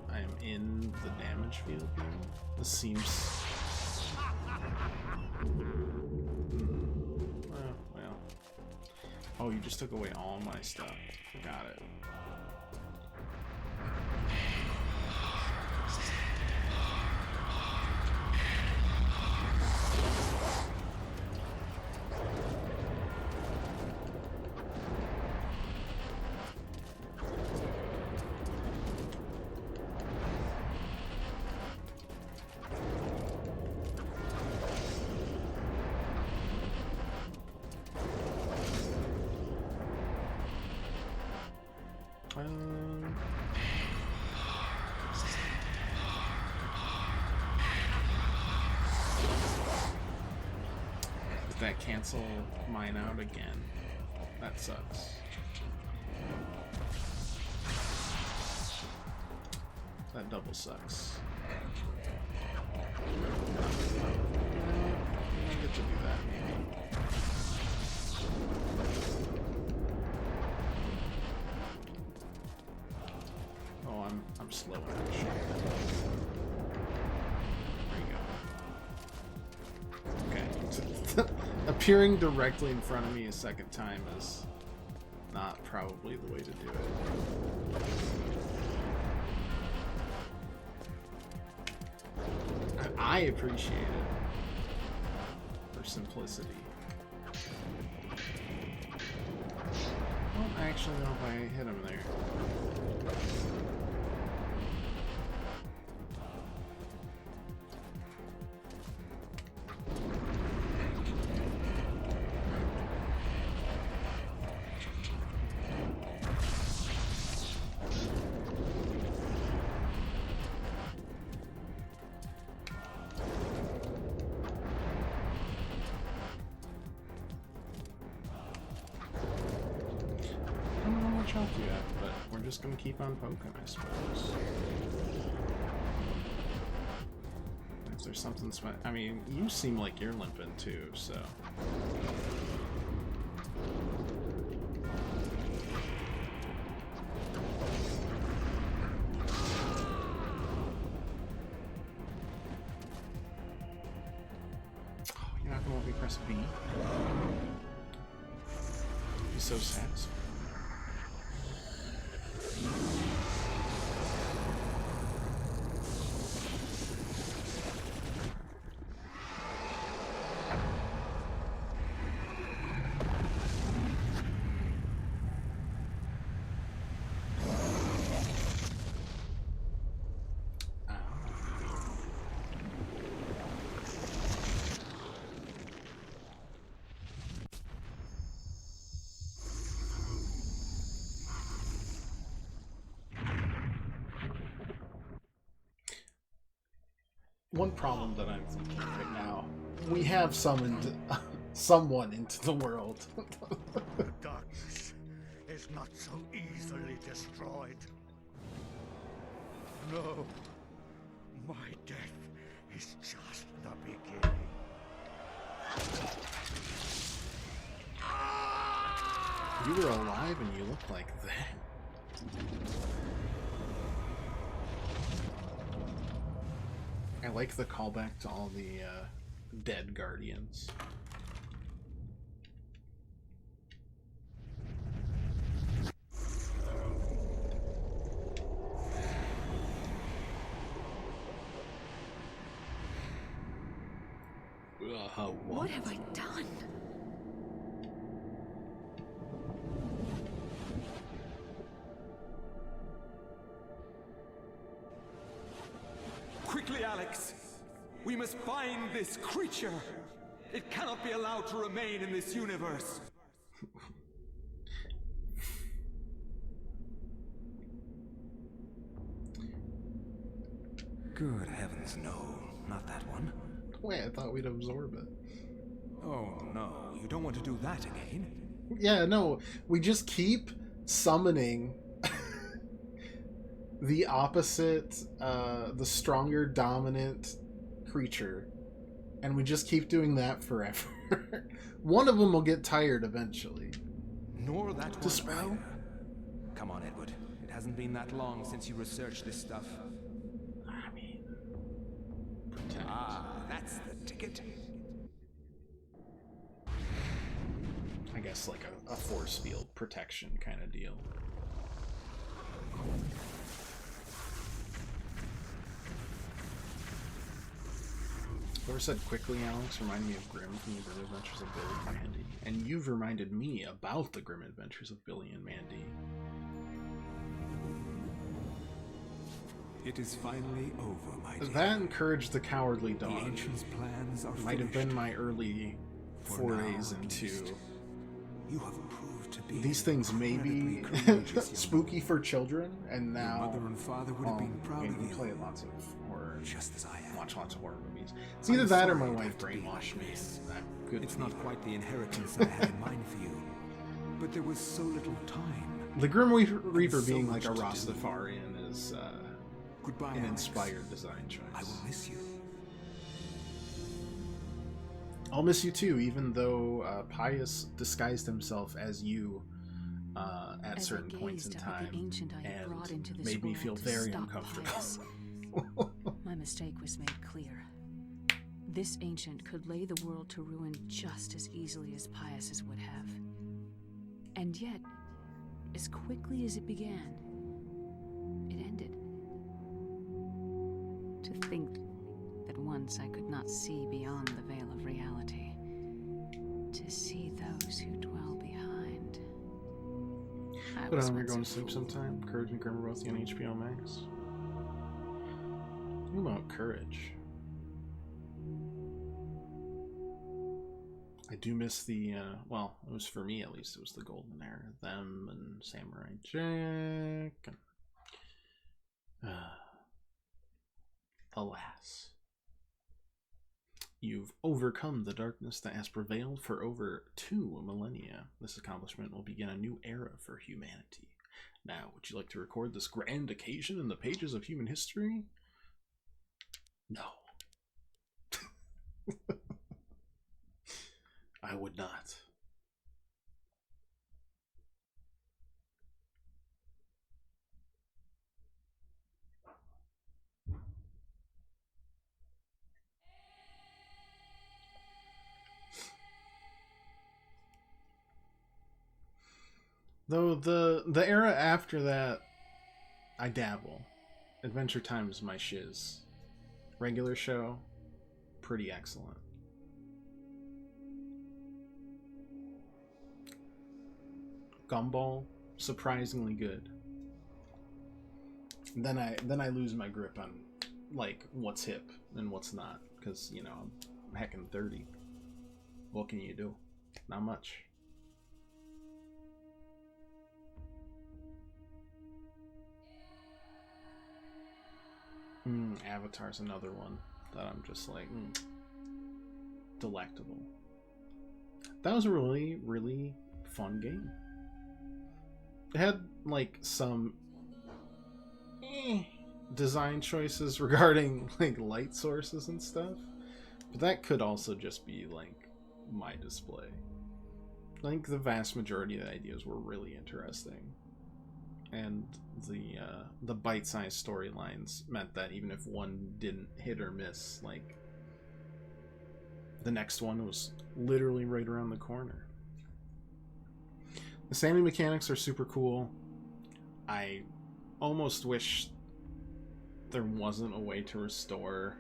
I am in the damage field now. This seems... well. Oh, you just took away all my stuff. Got it. Did that cancel mine out again? That sucks. That double sucks. I get to do that maybe. Oh, I'm slow actually. There you go. Okay. Appearing directly in front of me a second time is not probably the way to do it. I appreciate it for simplicity. I don't actually know if I hit him there. You have, but we're just gonna keep on poking, I suppose. If there's something I mean, you seem like you're limping too, so. Oh, you're not gonna let me press B? I'd be so satisfied. one problem that I'm thinking right now. We have summoned someone into the world. The darkness is not so easily destroyed. No. My death is just the beginning. You were alive and you look like that. I like the callback to all the dead guardians. What have I done? Quickly, Alex! We must find this creature! It cannot be allowed to remain in this universe! Good heavens, no. Not that one. Wait, I thought we'd absorb it. Oh no, you don't want to do that again? Yeah, no, we just keep summoning the opposite, the stronger, dominant creature, and we just keep doing that forever. One of them will get tired eventually. Nor that one Dispel? either. Come on, Edward. It hasn't been that long since you researched this stuff. I mean, protect. Ah, that's the ticket. I guess like a force field protection kind of deal. Whoever said quickly, Alex, reminded me of Grimm from the Grim Adventures of Billy and Mandy. And you've reminded me about the Grim Adventures of Billy and Mandy. It is finally over, my dear. That encouraged the Cowardly The Dog. ancients' plans are Might have finished. been my early For forays now, at into least. You have proved to be these things may be incredibly courageous young spooky for children, and Your now mother and father would have been proud we of you, play lots of horror, just as I have. watch lots of horror movies. It's either that or my sorry it wife had to be brainwashed like me. this. I'm good It's with not either. quite the inheritance I had in mind for you, but there was so little time. The Grim Reaper so being like a much to do. Rastafarian is Goodbye, an Alex. inspired design choice. I will miss you. I'll miss you too, even though Pius disguised himself as you at As I certain points in gazed up at time the ancient I had brought into and this made me world feel to very stop uncomfortable. Pius, my mistake was made clear. This ancient could lay the world to ruin just as easily as Pius's would have. And yet, as quickly as it began, it ended. To think that once I could not see beyond the veil of reality, to see those who dwell behind. I But was we're once going a to sleep fool. sometime. Courage and Grim are both on HBO Max. What about Courage? I do miss the, well, it was for me at least, it was the golden era. Them and Samurai Jack. And, alas. You've overcome the darkness that has prevailed for over 2 millennia. This accomplishment will begin a new era for humanity. Now, would you like to record this grand occasion in the pages of human history? No. I would not. Though the era after that, I dabble. Adventure Time is my shiz. Regular show, pretty excellent. Gumball, surprisingly good. Then I lose my grip on like what's hip and what's not, because you know I'm heckin' 30. What can you do? Not much. Avatar's another one. that I'm just like, delectable. That was a really, really fun game. It had like some design choices regarding like light sources and stuff, but that could also just be like my display. I think the vast majority of the ideas were really interesting, and the bite-sized storylines meant that even if one didn't hit or miss, like the next one was literally right around the corner. The sanity mechanics are super cool. I almost wish there wasn't a way to restore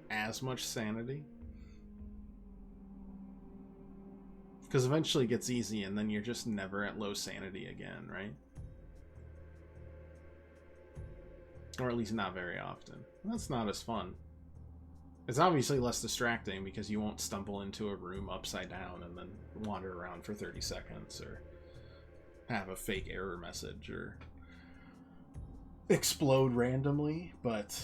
as much sanity, because eventually it gets easy and then you're just never at low sanity again, right? Or at least not very often. That's not as fun. It's obviously less distracting because you won't stumble into a room upside down and then wander around for 30 seconds or have a fake error message or explode randomly, but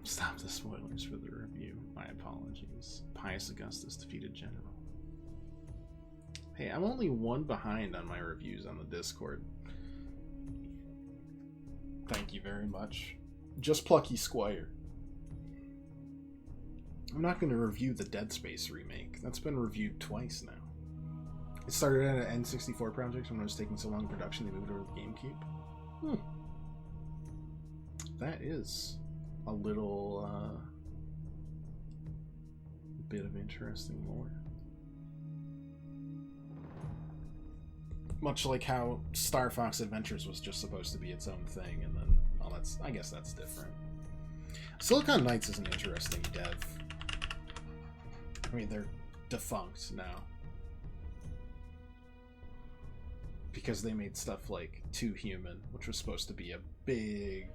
stop the spoilers for the review. My apologies. Pius Augustus defeated General. Hey, I'm only one behind on my reviews on the Discord. Thank you very much. Just Plucky Squire. I'm not going to review the Dead Space remake. That's been reviewed twice now. It started at an N64 project when it was taking so long in production they moved over to the GameCube. That is a little bit of interesting lore. Much like how Star Fox Adventures was just supposed to be its own thing, and then, well, I guess that's different. Silicon Knights is an interesting dev. I mean, they're defunct now, because they made stuff like Too Human, which was supposed to be a big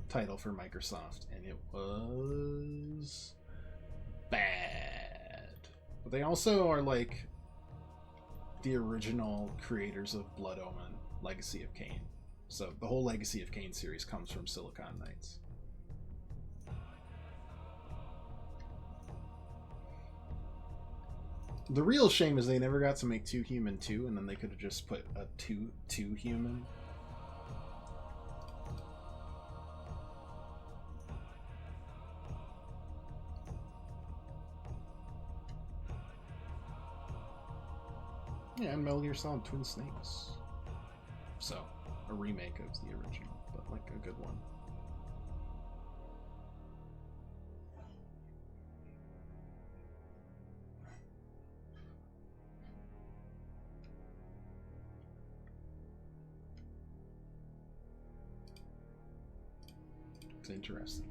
title for Microsoft, and it was bad. But they also are like the original creators of Blood Omen, Legacy of Kain. So the whole Legacy of Kain series comes from Silicon Knights. The real shame is they never got to make Too Human 2, and then they could have just put a Too Human. Yeah, and Metal Gear Solid Twin Snakes. So, a remake of the original, but like a good one. It's interesting.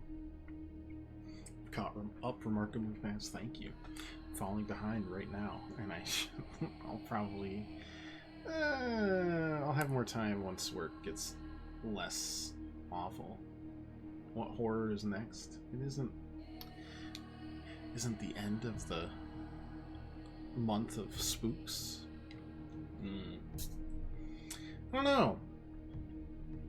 Caught up remarkably fast. Thank you. Falling behind right now, and I'll probably I'll have more time once work gets less awful. What horror is next? It isn't the end of the month of spooks. I don't know.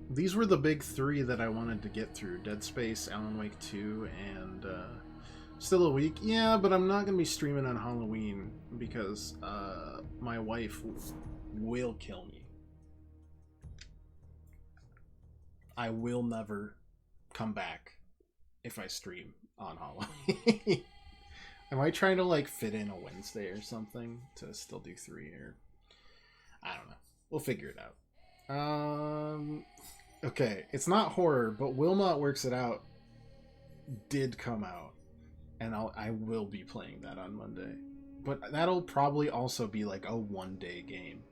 These were the big three that I wanted to get through: Dead Space, Alan Wake 2, and still a week. Yeah, but I'm not going to be streaming on Halloween because my wife will kill me. I will never come back if I stream on Halloween. I might try to like fit in a Wednesday or something to still do 3, or I don't know. We'll figure it out. Okay, it's not horror, but Wilmot Works It Out did come out, and I will be playing that on Monday. But that'll probably also be like a one-day game.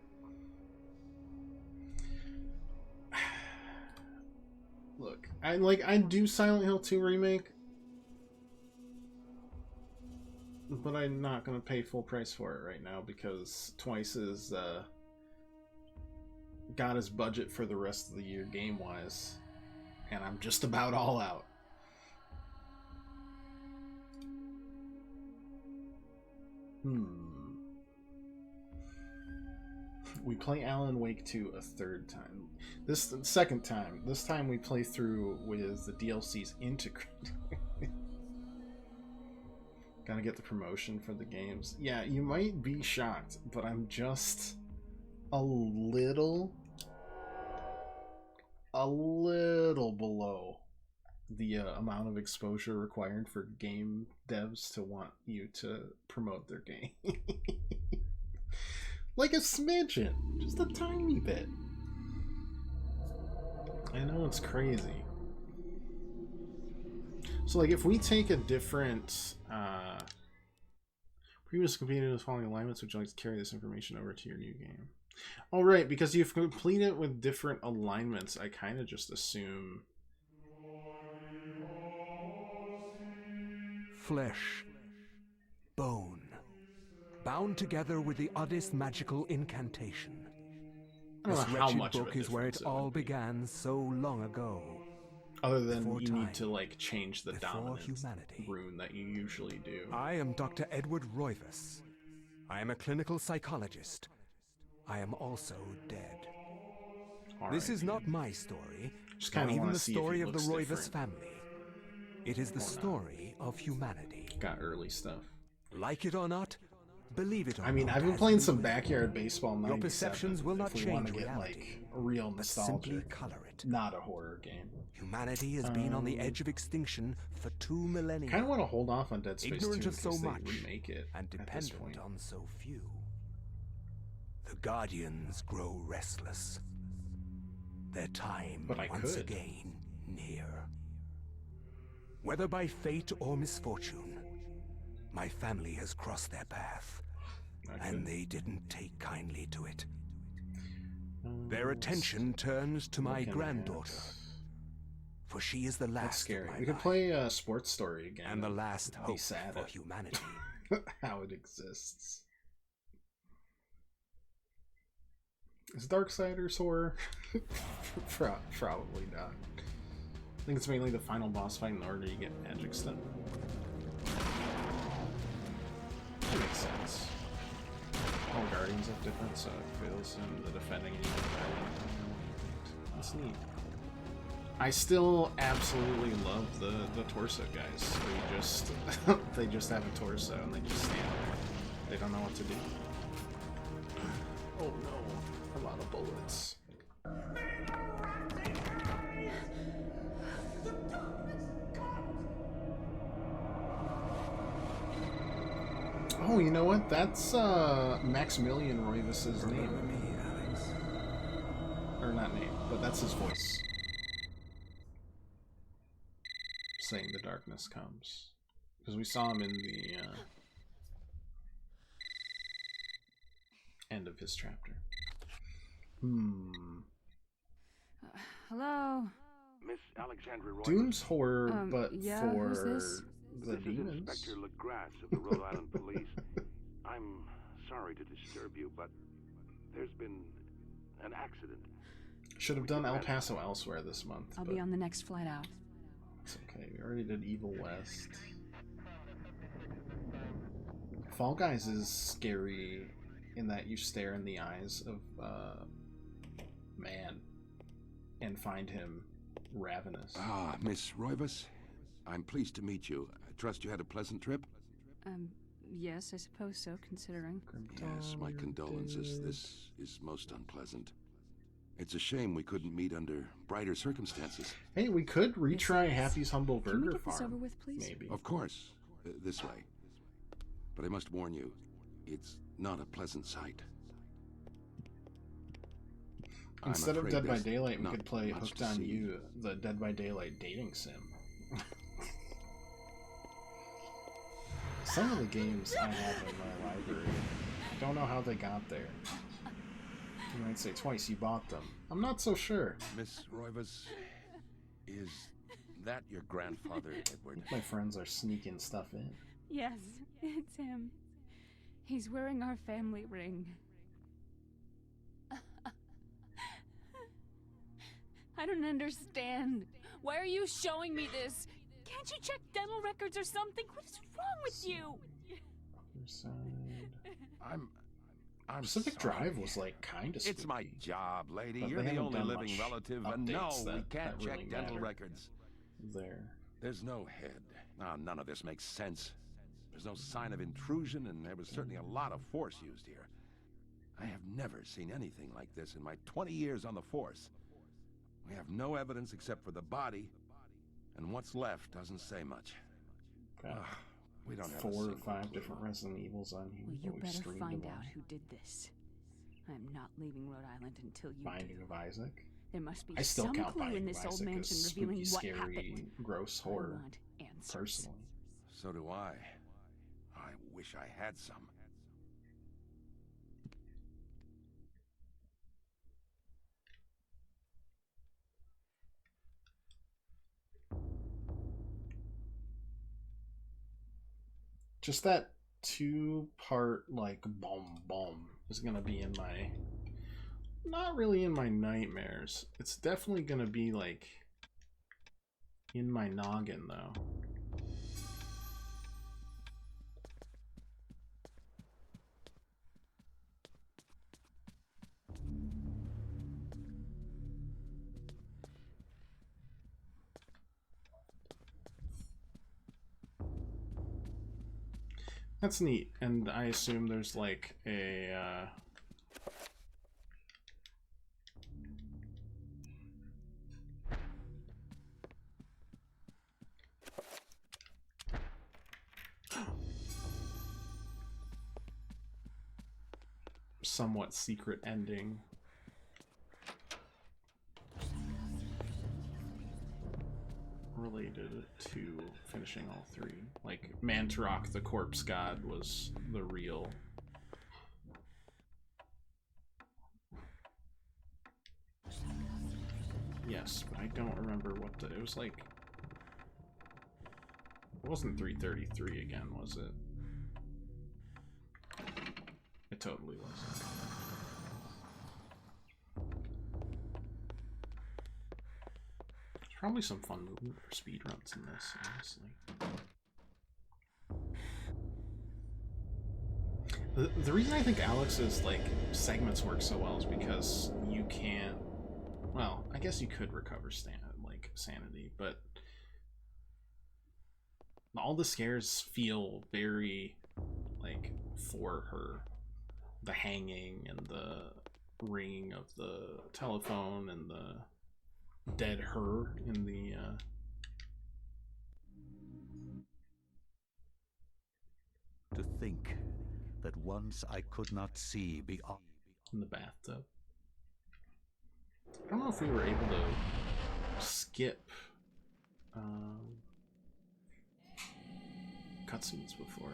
Look, I'd do Silent Hill 2 remake, but I'm not gonna pay full price for it right now because Twice is got his budget for the rest of the year game-wise, and I'm just about all out. we play Alan Wake 2 a third time. This second time. This time we play through with the DLCs integrated. Gotta get the promotion for the games. Yeah, you might be shocked, but I'm just a little below the amount of exposure required for game devs to want you to promote their game. Like a smidgen, just a tiny bit. I know it's crazy. So like if we take a different previous completed with following alignments, would you like to carry this information over to your new game? Oh right, because you've completed it with different alignments, I kind of just assume. Flesh, bone, bound together with the oddest magical incantation. I don't This know how wretched much of a book is where it difference it all would be. began so long ago. Other than Before you time, need to like change the before dominant humanity. rune that you usually do. I am Dr. Edward Roivas. I am a clinical psychologist. I am also dead. This is not my story, Just nor kinda even wanna the see if he story of the looks Roivas different. family. It is the story of humanity. Got early stuff. Like it or not, believe it or not. I mean, I've been as playing you some will. Backyard Baseball 97. Your perceptions will not if we want change to get reality, like real but simply nostalgic, color it. not a horror game. Humanity has been on the edge of extinction for 2 millennia. Kind of want to hold off on Dead Space 2 Ignorant in of case so they much remake it and at this dependent point. on so few. The Guardians grow restless. Their time But I once could. again near. Whether by fate or misfortune, my family has crossed their path, and they didn't take kindly to it. Their attention turns to my Looking granddaughter, for she is the That's last scary. of my We could line, play Sports Story again. and the last be hope sad for at humanity. how it exists. Is Darksiders horror? Probably not. I think it's mainly the final boss fight in order you get magic stuff. That makes sense. All Guardians have different, so it feels in the defending and even that's neat. I still absolutely love the torso guys. They just they just have a torso and they just stand there. They don't know what to do. Oh no, I'm out of bullets. Oh, you know what? That's Maximilian Roivas' name. Or not name, but that's his voice. Saying the darkness comes. Because we saw him in the end of his chapter. Hello? Miss Alexandra Roy. Doom's horror, but yeah, for who's this? the This is demons. Inspector LaGrasse of the Rhode Island Police. I'm sorry to disturb you, but there's been an accident. Should have done El Paso elsewhere this month. I'll but be on the next flight out. it's okay. We already did Evil West. Fall Guys is scary in that you stare in the eyes of man and find him ravenous. Ah, Miss Roivas, I'm pleased to meet you. I trust you had a pleasant trip? Yes, I suppose so, considering. Yes, my condolences. This is most unpleasant. It's a shame we couldn't meet under brighter circumstances. Hey, we could retry Happy's Humble Can we Burger get this Farm. over with, please? Maybe. Of course, this way. But I must warn you, it's not a pleasant sight. I'm Instead of afraid Dead by there's Daylight, we not could play much Hooked to on see. You, the Dead by Daylight dating sim. Some of the games I have in my library, I don't know how they got there. You might say twice you bought them. I'm not so sure. Miss Roivas, is that your grandfather, Edward? My friends are sneaking stuff in. Yes, it's him. He's wearing our family ring. I don't understand. Why are you showing me this? Can't you check dental records or something? What is wrong with you? Other side. Pacific Drive was like kind of spooky. It's my job, lady. But You're they the haven't only done living much relative, and no, updates we that can't check really dental matter records. There. There's no head. None of this makes sense. There's no sign of intrusion, and there was certainly a lot of force used here. I have never seen anything like this in my 20 years on the force. We have no evidence except for the body, and what's left doesn't say much. We don't have 4 or 5 clue. different Resident Evils on here. Well, you but we've better streamed find them out all. who did this. I'm not leaving Rhode Island until you Binding do. of Isaac. There must be I still some count clue in Binding this of old Isaac mansion as revealing spooky, what scary, happened. gross I horror. want answers. Personally. So do I. I wish I had some. Just that 2-part like bomb is gonna be in my, not really in my nightmares. It's definitely gonna be like in my noggin though. That's neat, and I assume there's like a somewhat secret ending. Related to finishing all 3. Like, Mantarok, the corpse god, was the real. Yes, but I don't remember what it was like. It wasn't 333 again, was it? It totally was. There's probably some fun movement for speedruns in this, honestly. The reason I think Alex's like segments work so well is because you can't. Well, I guess you could recover sanity, but all the scares feel very like for her. The hanging and the ringing of the telephone and the dead her in the To think that once I could not see beyond in the bathtub. I don't know if we were able to skip cutscenes before.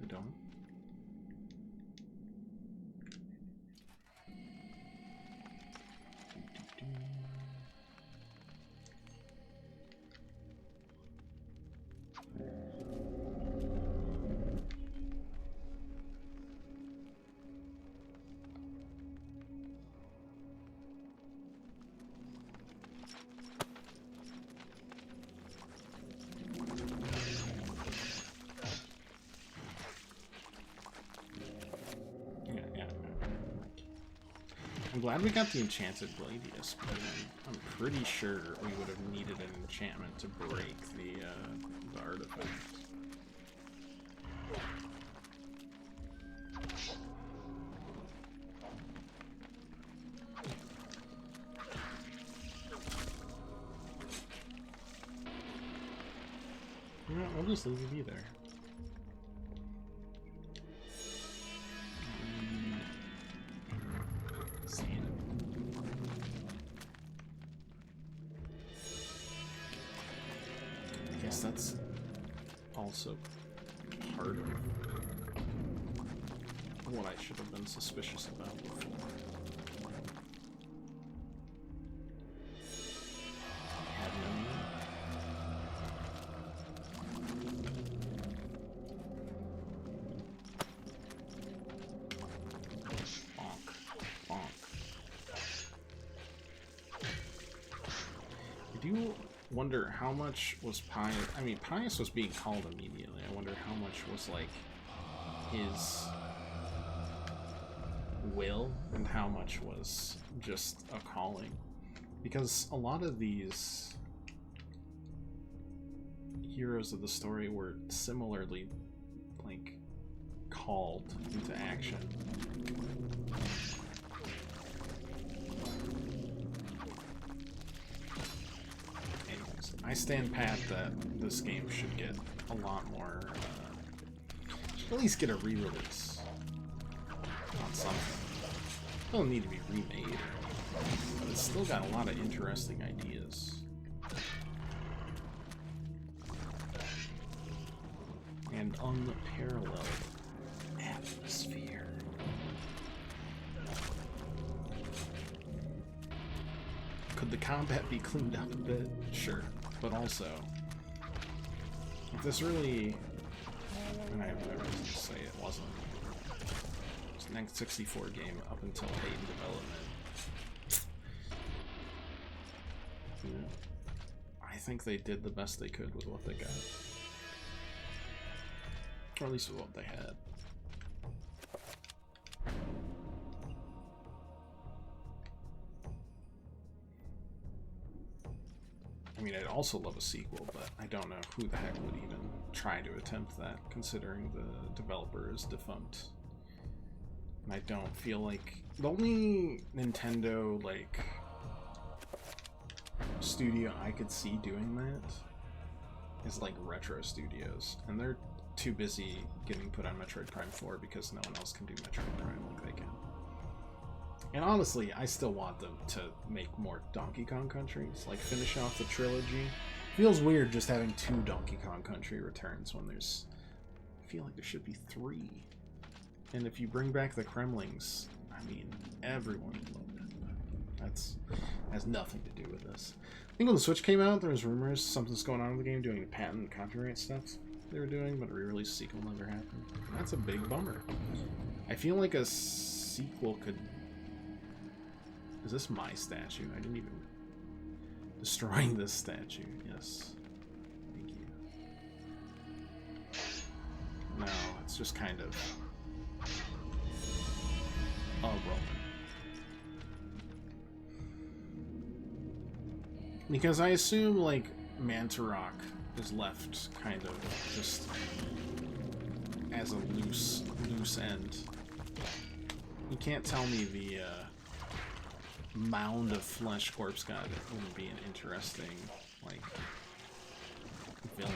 I don't. I'm glad we got the enchanted Gladius, but I'm pretty sure we would have needed an enchantment to break the artifact. You know, we'll just leave it be there. I guess that's also part of what I should have been suspicious about before. Had no. I do wonder how much was Pius. I mean, Pius was being called immediately. I wonder how much was like his will and how much was just a calling. Because a lot of these heroes of the story were similarly, like, called into action. Anyways, I stand pat that this game should get a lot more, should at least get a re-release on something. It don't need to be remade, but it's still got a lot of interesting ideas. And unparalleled atmosphere. Could the combat be cleaned up a bit? Sure. But also, if this really, and I have no reason to say it wasn't, it's an N64 game up until late in development. You know, I think they did the best they could with what they got. Or at least with what they had. I mean, I'd also love a sequel, but I don't know who the heck would even try to attempt that, considering the developer is defunct. And I don't feel like... The only Nintendo, like, studio I could see doing that is, like, Retro Studios. And they're too busy getting put on Metroid Prime 4 because no one else can do Metroid Prime like they can. And honestly, I still want them to make more Donkey Kong countries, like finish off the trilogy. Feels weird just having 2 Donkey Kong Country returns when there's... I feel like there should be 3. And if you bring back the Kremlings, I mean, everyone would love it. That's has nothing to do with this. I think when the Switch came out, there was rumors something's going on in the game, doing patent and copyright stuff they were doing, but a re-release sequel never happened. And that's a big bummer. I feel like a sequel could... Is this my statue? I didn't even... Destroying this statue, yes. Thank you. No, it's just kind of... a Roman. Because I assume, like, Mantarok is left kind of just as a loose end. You can't tell me the mound of flesh corpse god wouldn't be an interesting, like, villain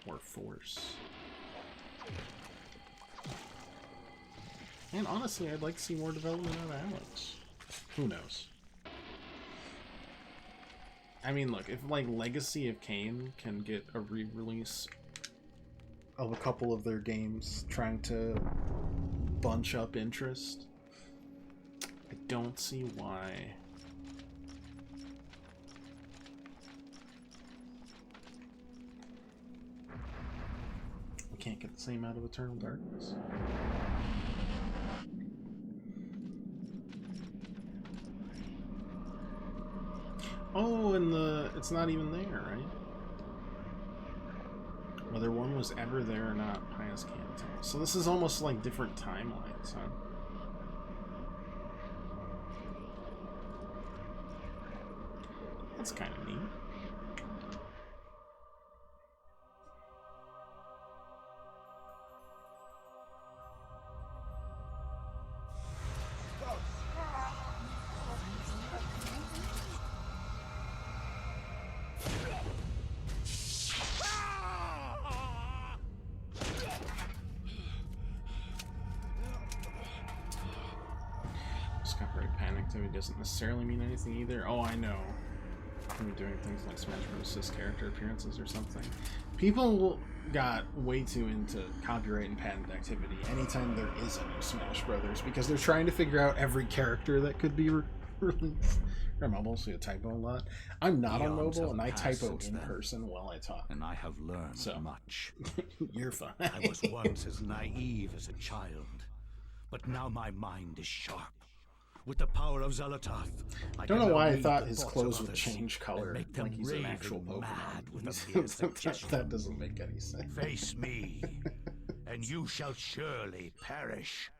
or force. And honestly, I'd like to see more development out of Alex. Who knows? I mean, look, if, like, Legacy of Kain can get a re-release of a couple of their games trying to bunch up interest, I don't see why we can't get the same out of Eternal Darkness. Oh, and it's not even there, right? Whether one was ever there or not, Pius can't tell. So this is almost like different timelines, huh? That's kind of neat. Doesn't necessarily mean anything either. Oh, I know. I'm doing things like Smash Bros. Character appearances or something. People got way too into copyright and patent activity anytime there is a new Smash Brothers because they're trying to figure out every character that could be released. I'm mobile, so you typo a lot. I'm not on mobile, and I typo in person while I talk. And I have learned much. You're fine. I was once as naive as a child, but now my mind is sharp. With the power of Xelatoth, I don't know why I thought his clothes would change color like he's an actual Pokemon. That doesn't make any sense. Face me, and you shall surely perish.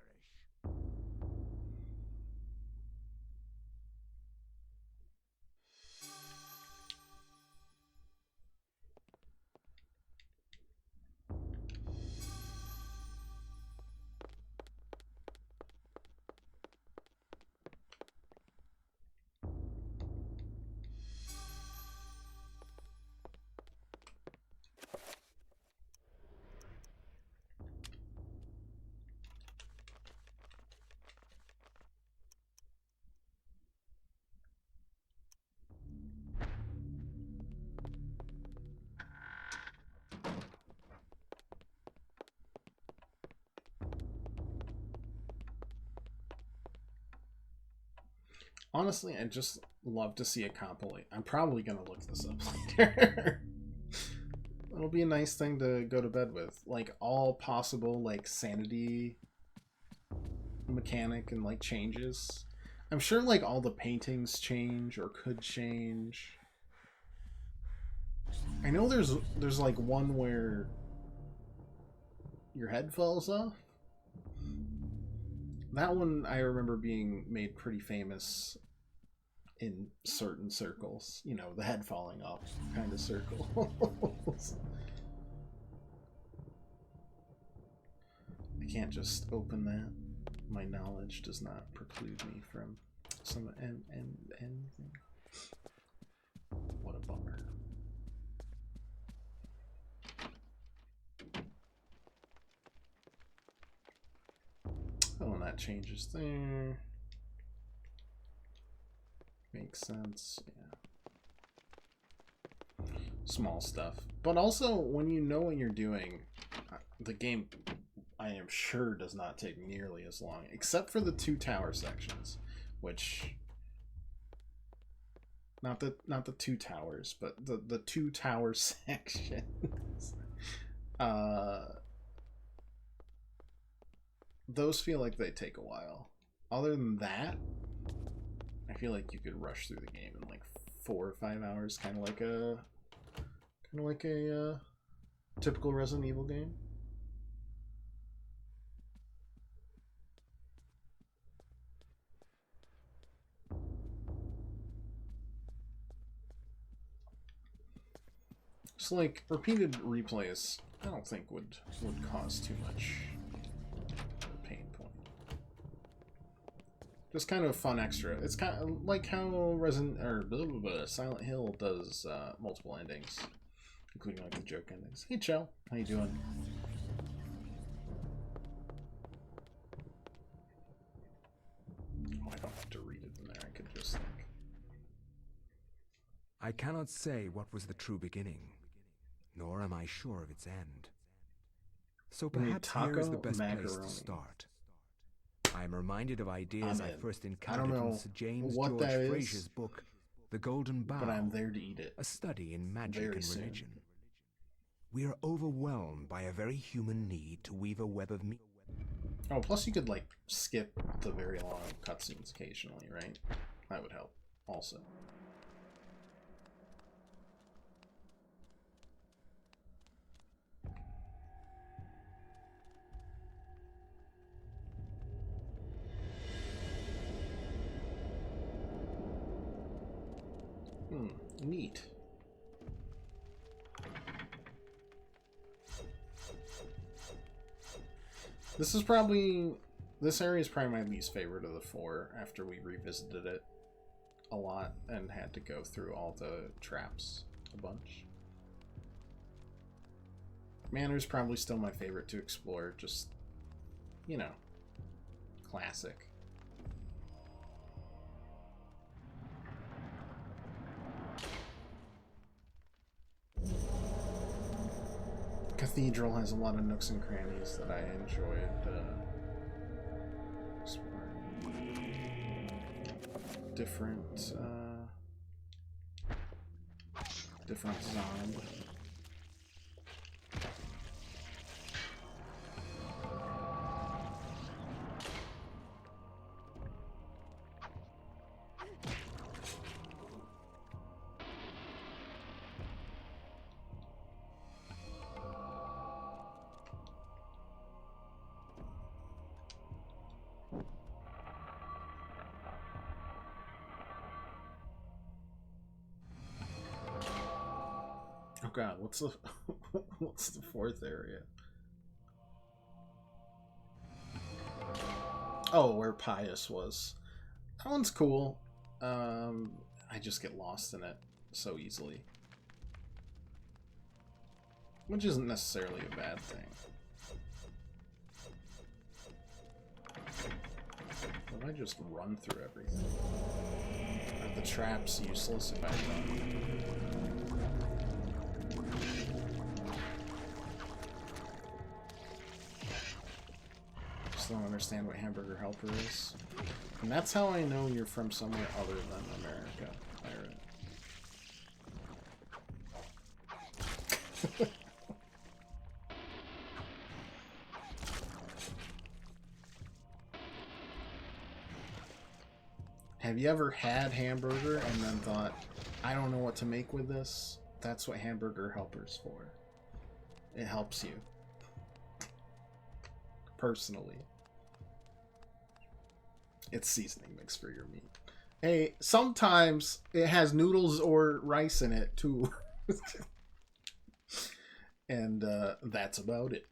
Honestly, I'd just love to see a compilation. I'm probably gonna look this up later. It'll be a nice thing to go to bed with. Like, all possible, like, sanity mechanic and, like, changes. I'm sure, like, all the paintings change or could change. I know there's like, one where your head falls off. That one I remember being made pretty famous in certain circles. You know, the head falling off kind of circles. I can't just open that. My knowledge does not preclude me from some anything. What a bummer. Oh, and that changes there. Makes sense, yeah. Small stuff. But also, when you know what you're doing, the game, I am sure, does not take nearly as long. Except for the 2 tower sections, which... Not the 2 towers, but the 2 tower sections. Those feel like they take a while. Other than that, I feel like you could rush through the game in like 4 or 5 hours, kind of like a typical Resident Evil game. Just like repeated replays, I don't think would cause too much pain point. Just kind of a fun extra. It's kind of like how Silent Hill does multiple endings, including like the joke endings. Hey, Chell, how you doing? Oh, I don't have to read it in there. I could just like. I cannot say what was the true beginning, nor am I sure of its end. So perhaps here is the best place to start. I am reminded of ideas I first encountered in Sir James George Fraser's book, The Golden Bough. But I'm there to eat it. A study in magic and religion. We are overwhelmed by a very human need to weave a web of meaning. Oh, plus you could like skip the very long cutscenes occasionally, right? That would help also. Neat. This area is probably my least favorite of the 4 after we revisited it a lot and had to go through all the traps a bunch. Manor's probably still my favorite to explore, just, you know, classic. Cathedral has a lot of nooks and crannies that I enjoyed exploring. Different zombie. Oh god, what's the what's the fourth area? Oh, where Pius was. That one's cool. I just get lost in it so easily. Which isn't necessarily a bad thing. But I just run through everything. Are the traps useless if I run? Just don't understand what Hamburger Helper is. And that's how I know you're from somewhere other than America, Pirate. Have you ever had hamburger and then thought, I don't know what to make with this? That's what Hamburger Helper's for. It helps you. Personally. It's seasoning mix for your meat. Hey, sometimes it has noodles or rice in it too. And that's about it.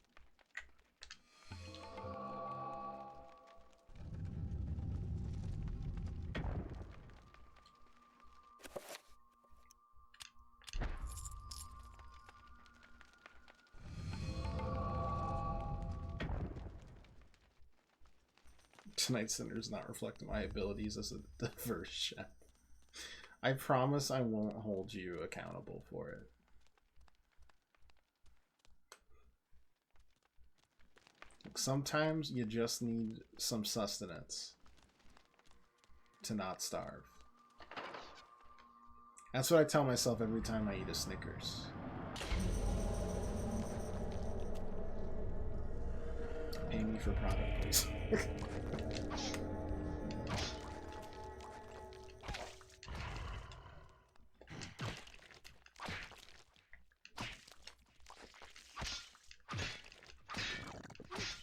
Tonight's dinner is not reflecting my abilities as a diverse chef. I promise I won't hold you accountable for it. Sometimes you just need some sustenance to not starve. That's what I tell myself every time I eat a Snickers. Pay me for product, please.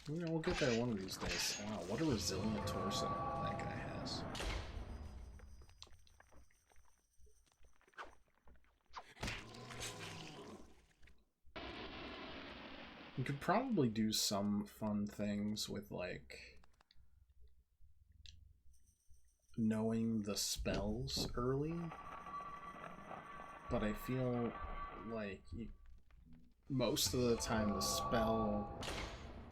You know, we'll get there one of these days. Wow, what a resilient torso that guy has. You could probably do some fun things with, like, knowing the spells early, but I feel like most of the time the spell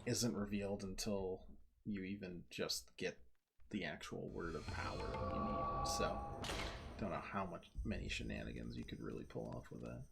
isn't revealed until you even just get the actual word of power you need. So, don't know how many shenanigans you could really pull off with that.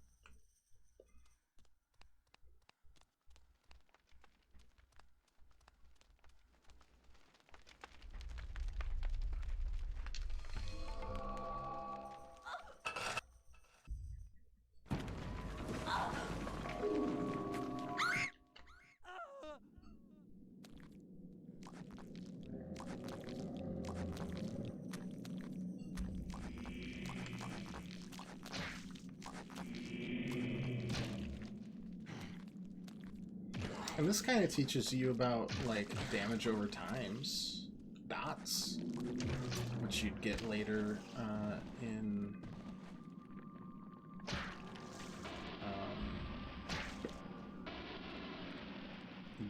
And this kind of teaches you about, like, damage over times, dots, which you'd get later in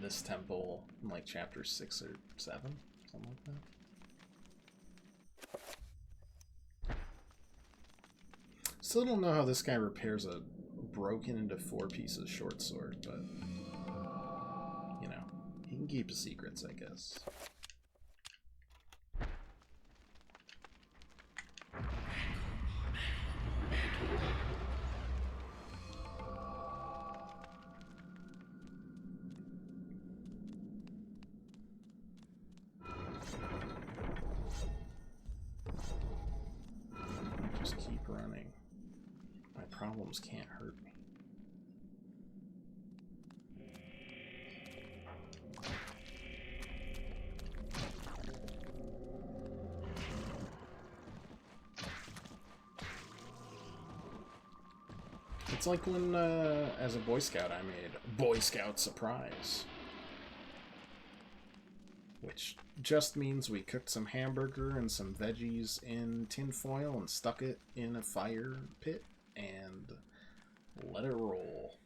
this temple, in, like, chapter 6 or 7, something like that. Still don't know how this guy repairs a broken into 4 pieces short sword, but you know, he can keep his secrets, I guess. Just keep running. My problems can't hurt me. It's like when, as a Boy Scout, I made Boy Scout Surprise. Which just means we cooked some hamburger and some veggies in tin foil and stuck it in a fire pit and Let it roll.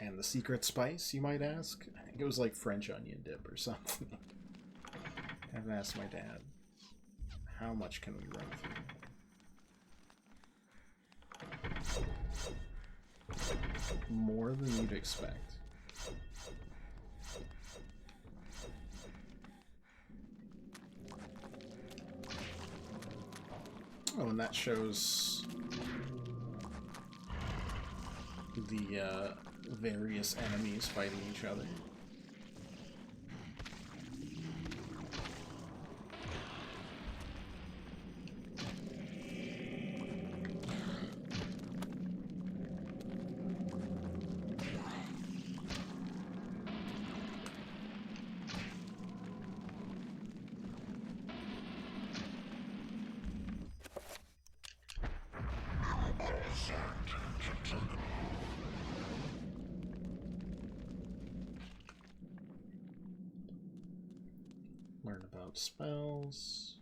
And the secret spice, you might ask? I think it was like French onion dip or something. I've asked my dad, how much can we run through? More than you'd expect. Oh, and that shows the various enemies fighting each other. Learn about spells.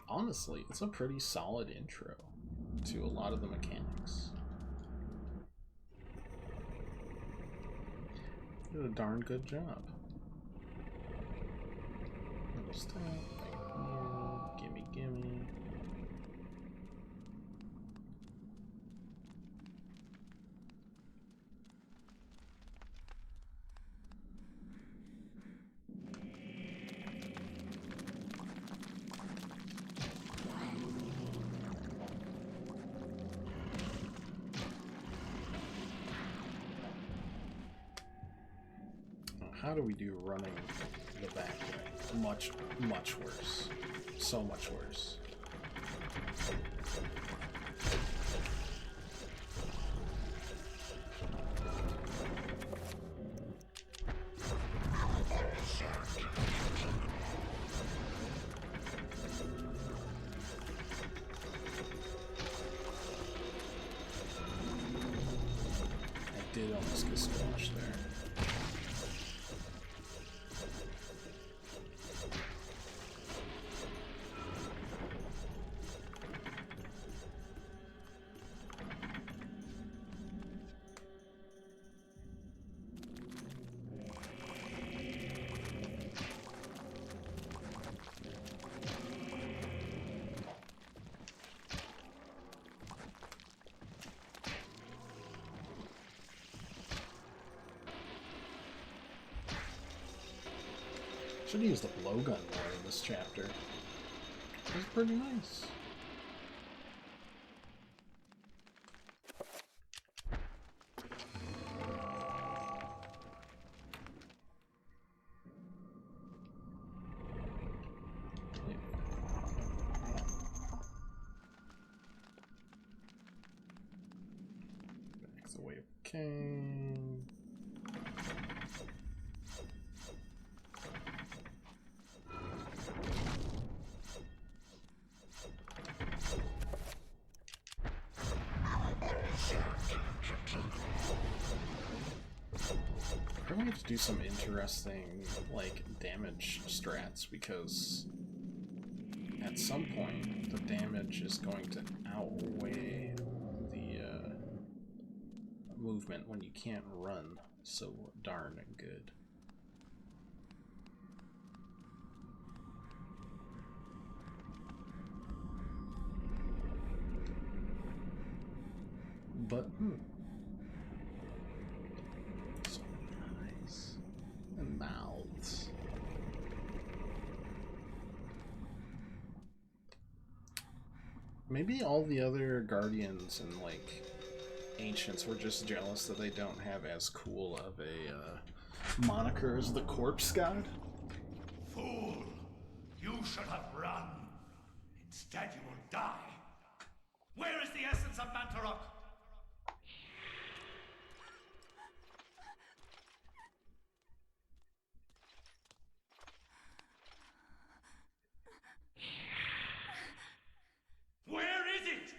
Honestly, it's a pretty solid intro to a lot of the mechanics. Did a darn good job. Little step, right here, gimme, gimme. How do we do running the back way? Much, much worse. So much worse. I did almost get squashed there. Should have used the blowgun more in this chapter. It was pretty nice. Back the way it came. Probably have to do some interesting, like, damage strats, because at some point the damage is going to outweigh the movement when you can't run so darn good. But, so nice. And mouths. Maybe all the other guardians and, like, ancients were just jealous that they don't have as cool of a moniker as the corpse god. Fool! You should have run. Instead you will die. Where is the essence of Mantarok? Where is it?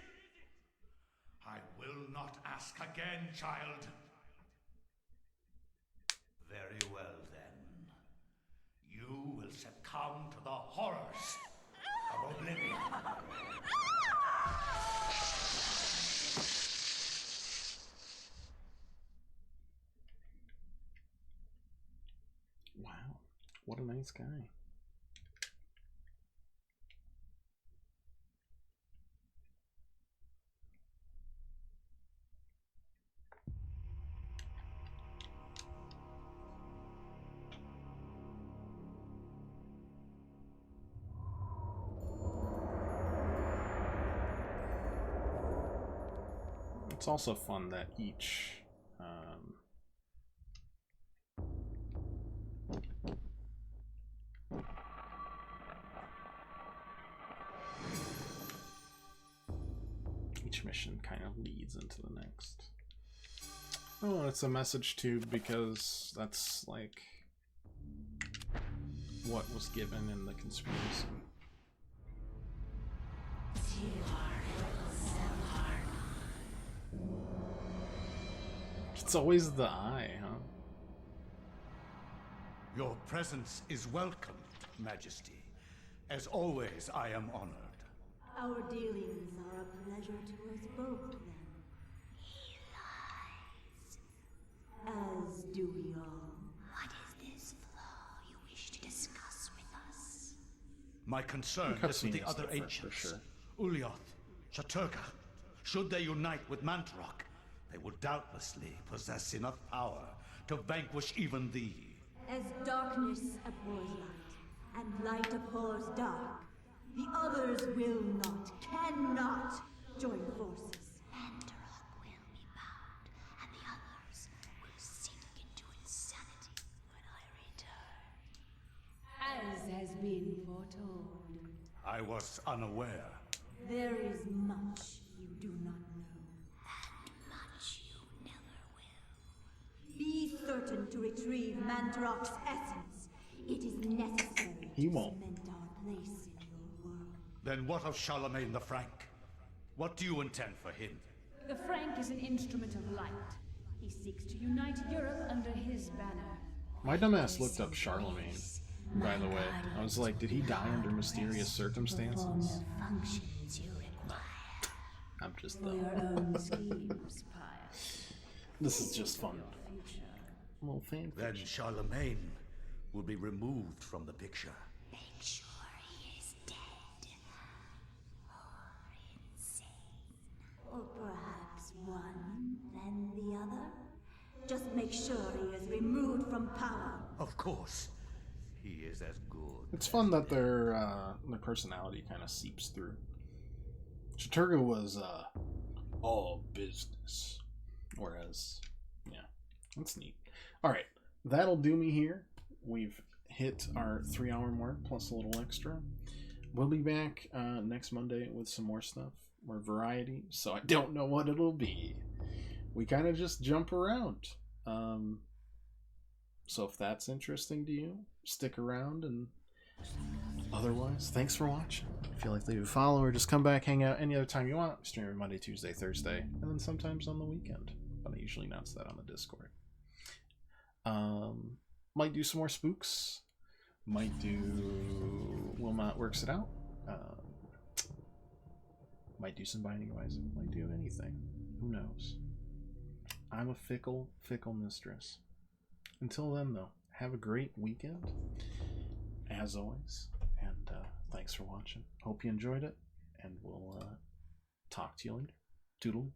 I will not ask again, child. Very well, then. You will succumb to the horrors of oblivion. What a nice guy. It's also fun that each mission kind of leads into the next. Oh, it's a message tube because that's like what was given in the conspiracy. It's always the eye, huh? Your presence is welcome, Majesty. As always, I am honored. Our dealings are a pleasure to us both, then. He lies. As do we all. What is this flaw you wish to discuss with us? My concern is with the other ancients. Sure. Ulyaoth, Shaturga. Should they unite with Mantarok, they will doubtlessly possess enough power to vanquish even thee. As darkness abhors light, and light abhors dark, the others will not, cannot join forces. Mantarok will be bound, and the others will sink into insanity when I return. As has been foretold. I was unaware. There is much you do not know. And much you never will. Be certain to retrieve Mantarok's essence. It is necessary to cement our place in your world. Then what of Charlemagne the Frank? What do you intend for him? The Frank is an instrument of light. He seeks to unite Europe under his banner. My dumbass looked up Charlemagne, by the way. I was like, did he die under mysterious circumstances? No. I'm just dumb. This is just fun. Little fan Then Charlemagne will be removed from the picture. Make sure he is dead. Or insane. Or perhaps one, then the other. Just make sure he is removed from power. Of course. He is as good. It's fun that their personality kind of seeps through. Shaturga was all business. Whereas, yeah, that's neat. Alright, that'll do me here. We've hit our 3-hour mark plus a little extra. We'll be back next Monday with some more stuff, more variety, so I don't know what it'll be. We kind of just jump around. So if that's interesting to you, stick around, and otherwise, thanks for watching. If you like, leave a follow or just come back, hang out any other time you want. Stream every Monday, Tuesday, Thursday, and then sometimes on the weekend. But I usually announce that on the Discord. Might do some more spooks. Might do Wilmot Works It Out. Might do some Binding of Isaac. Might do anything. Who knows? I'm a fickle, fickle mistress. Until then, though, have a great weekend, as always, and thanks for watching. Hope you enjoyed it, and we'll talk to you later. Toodle.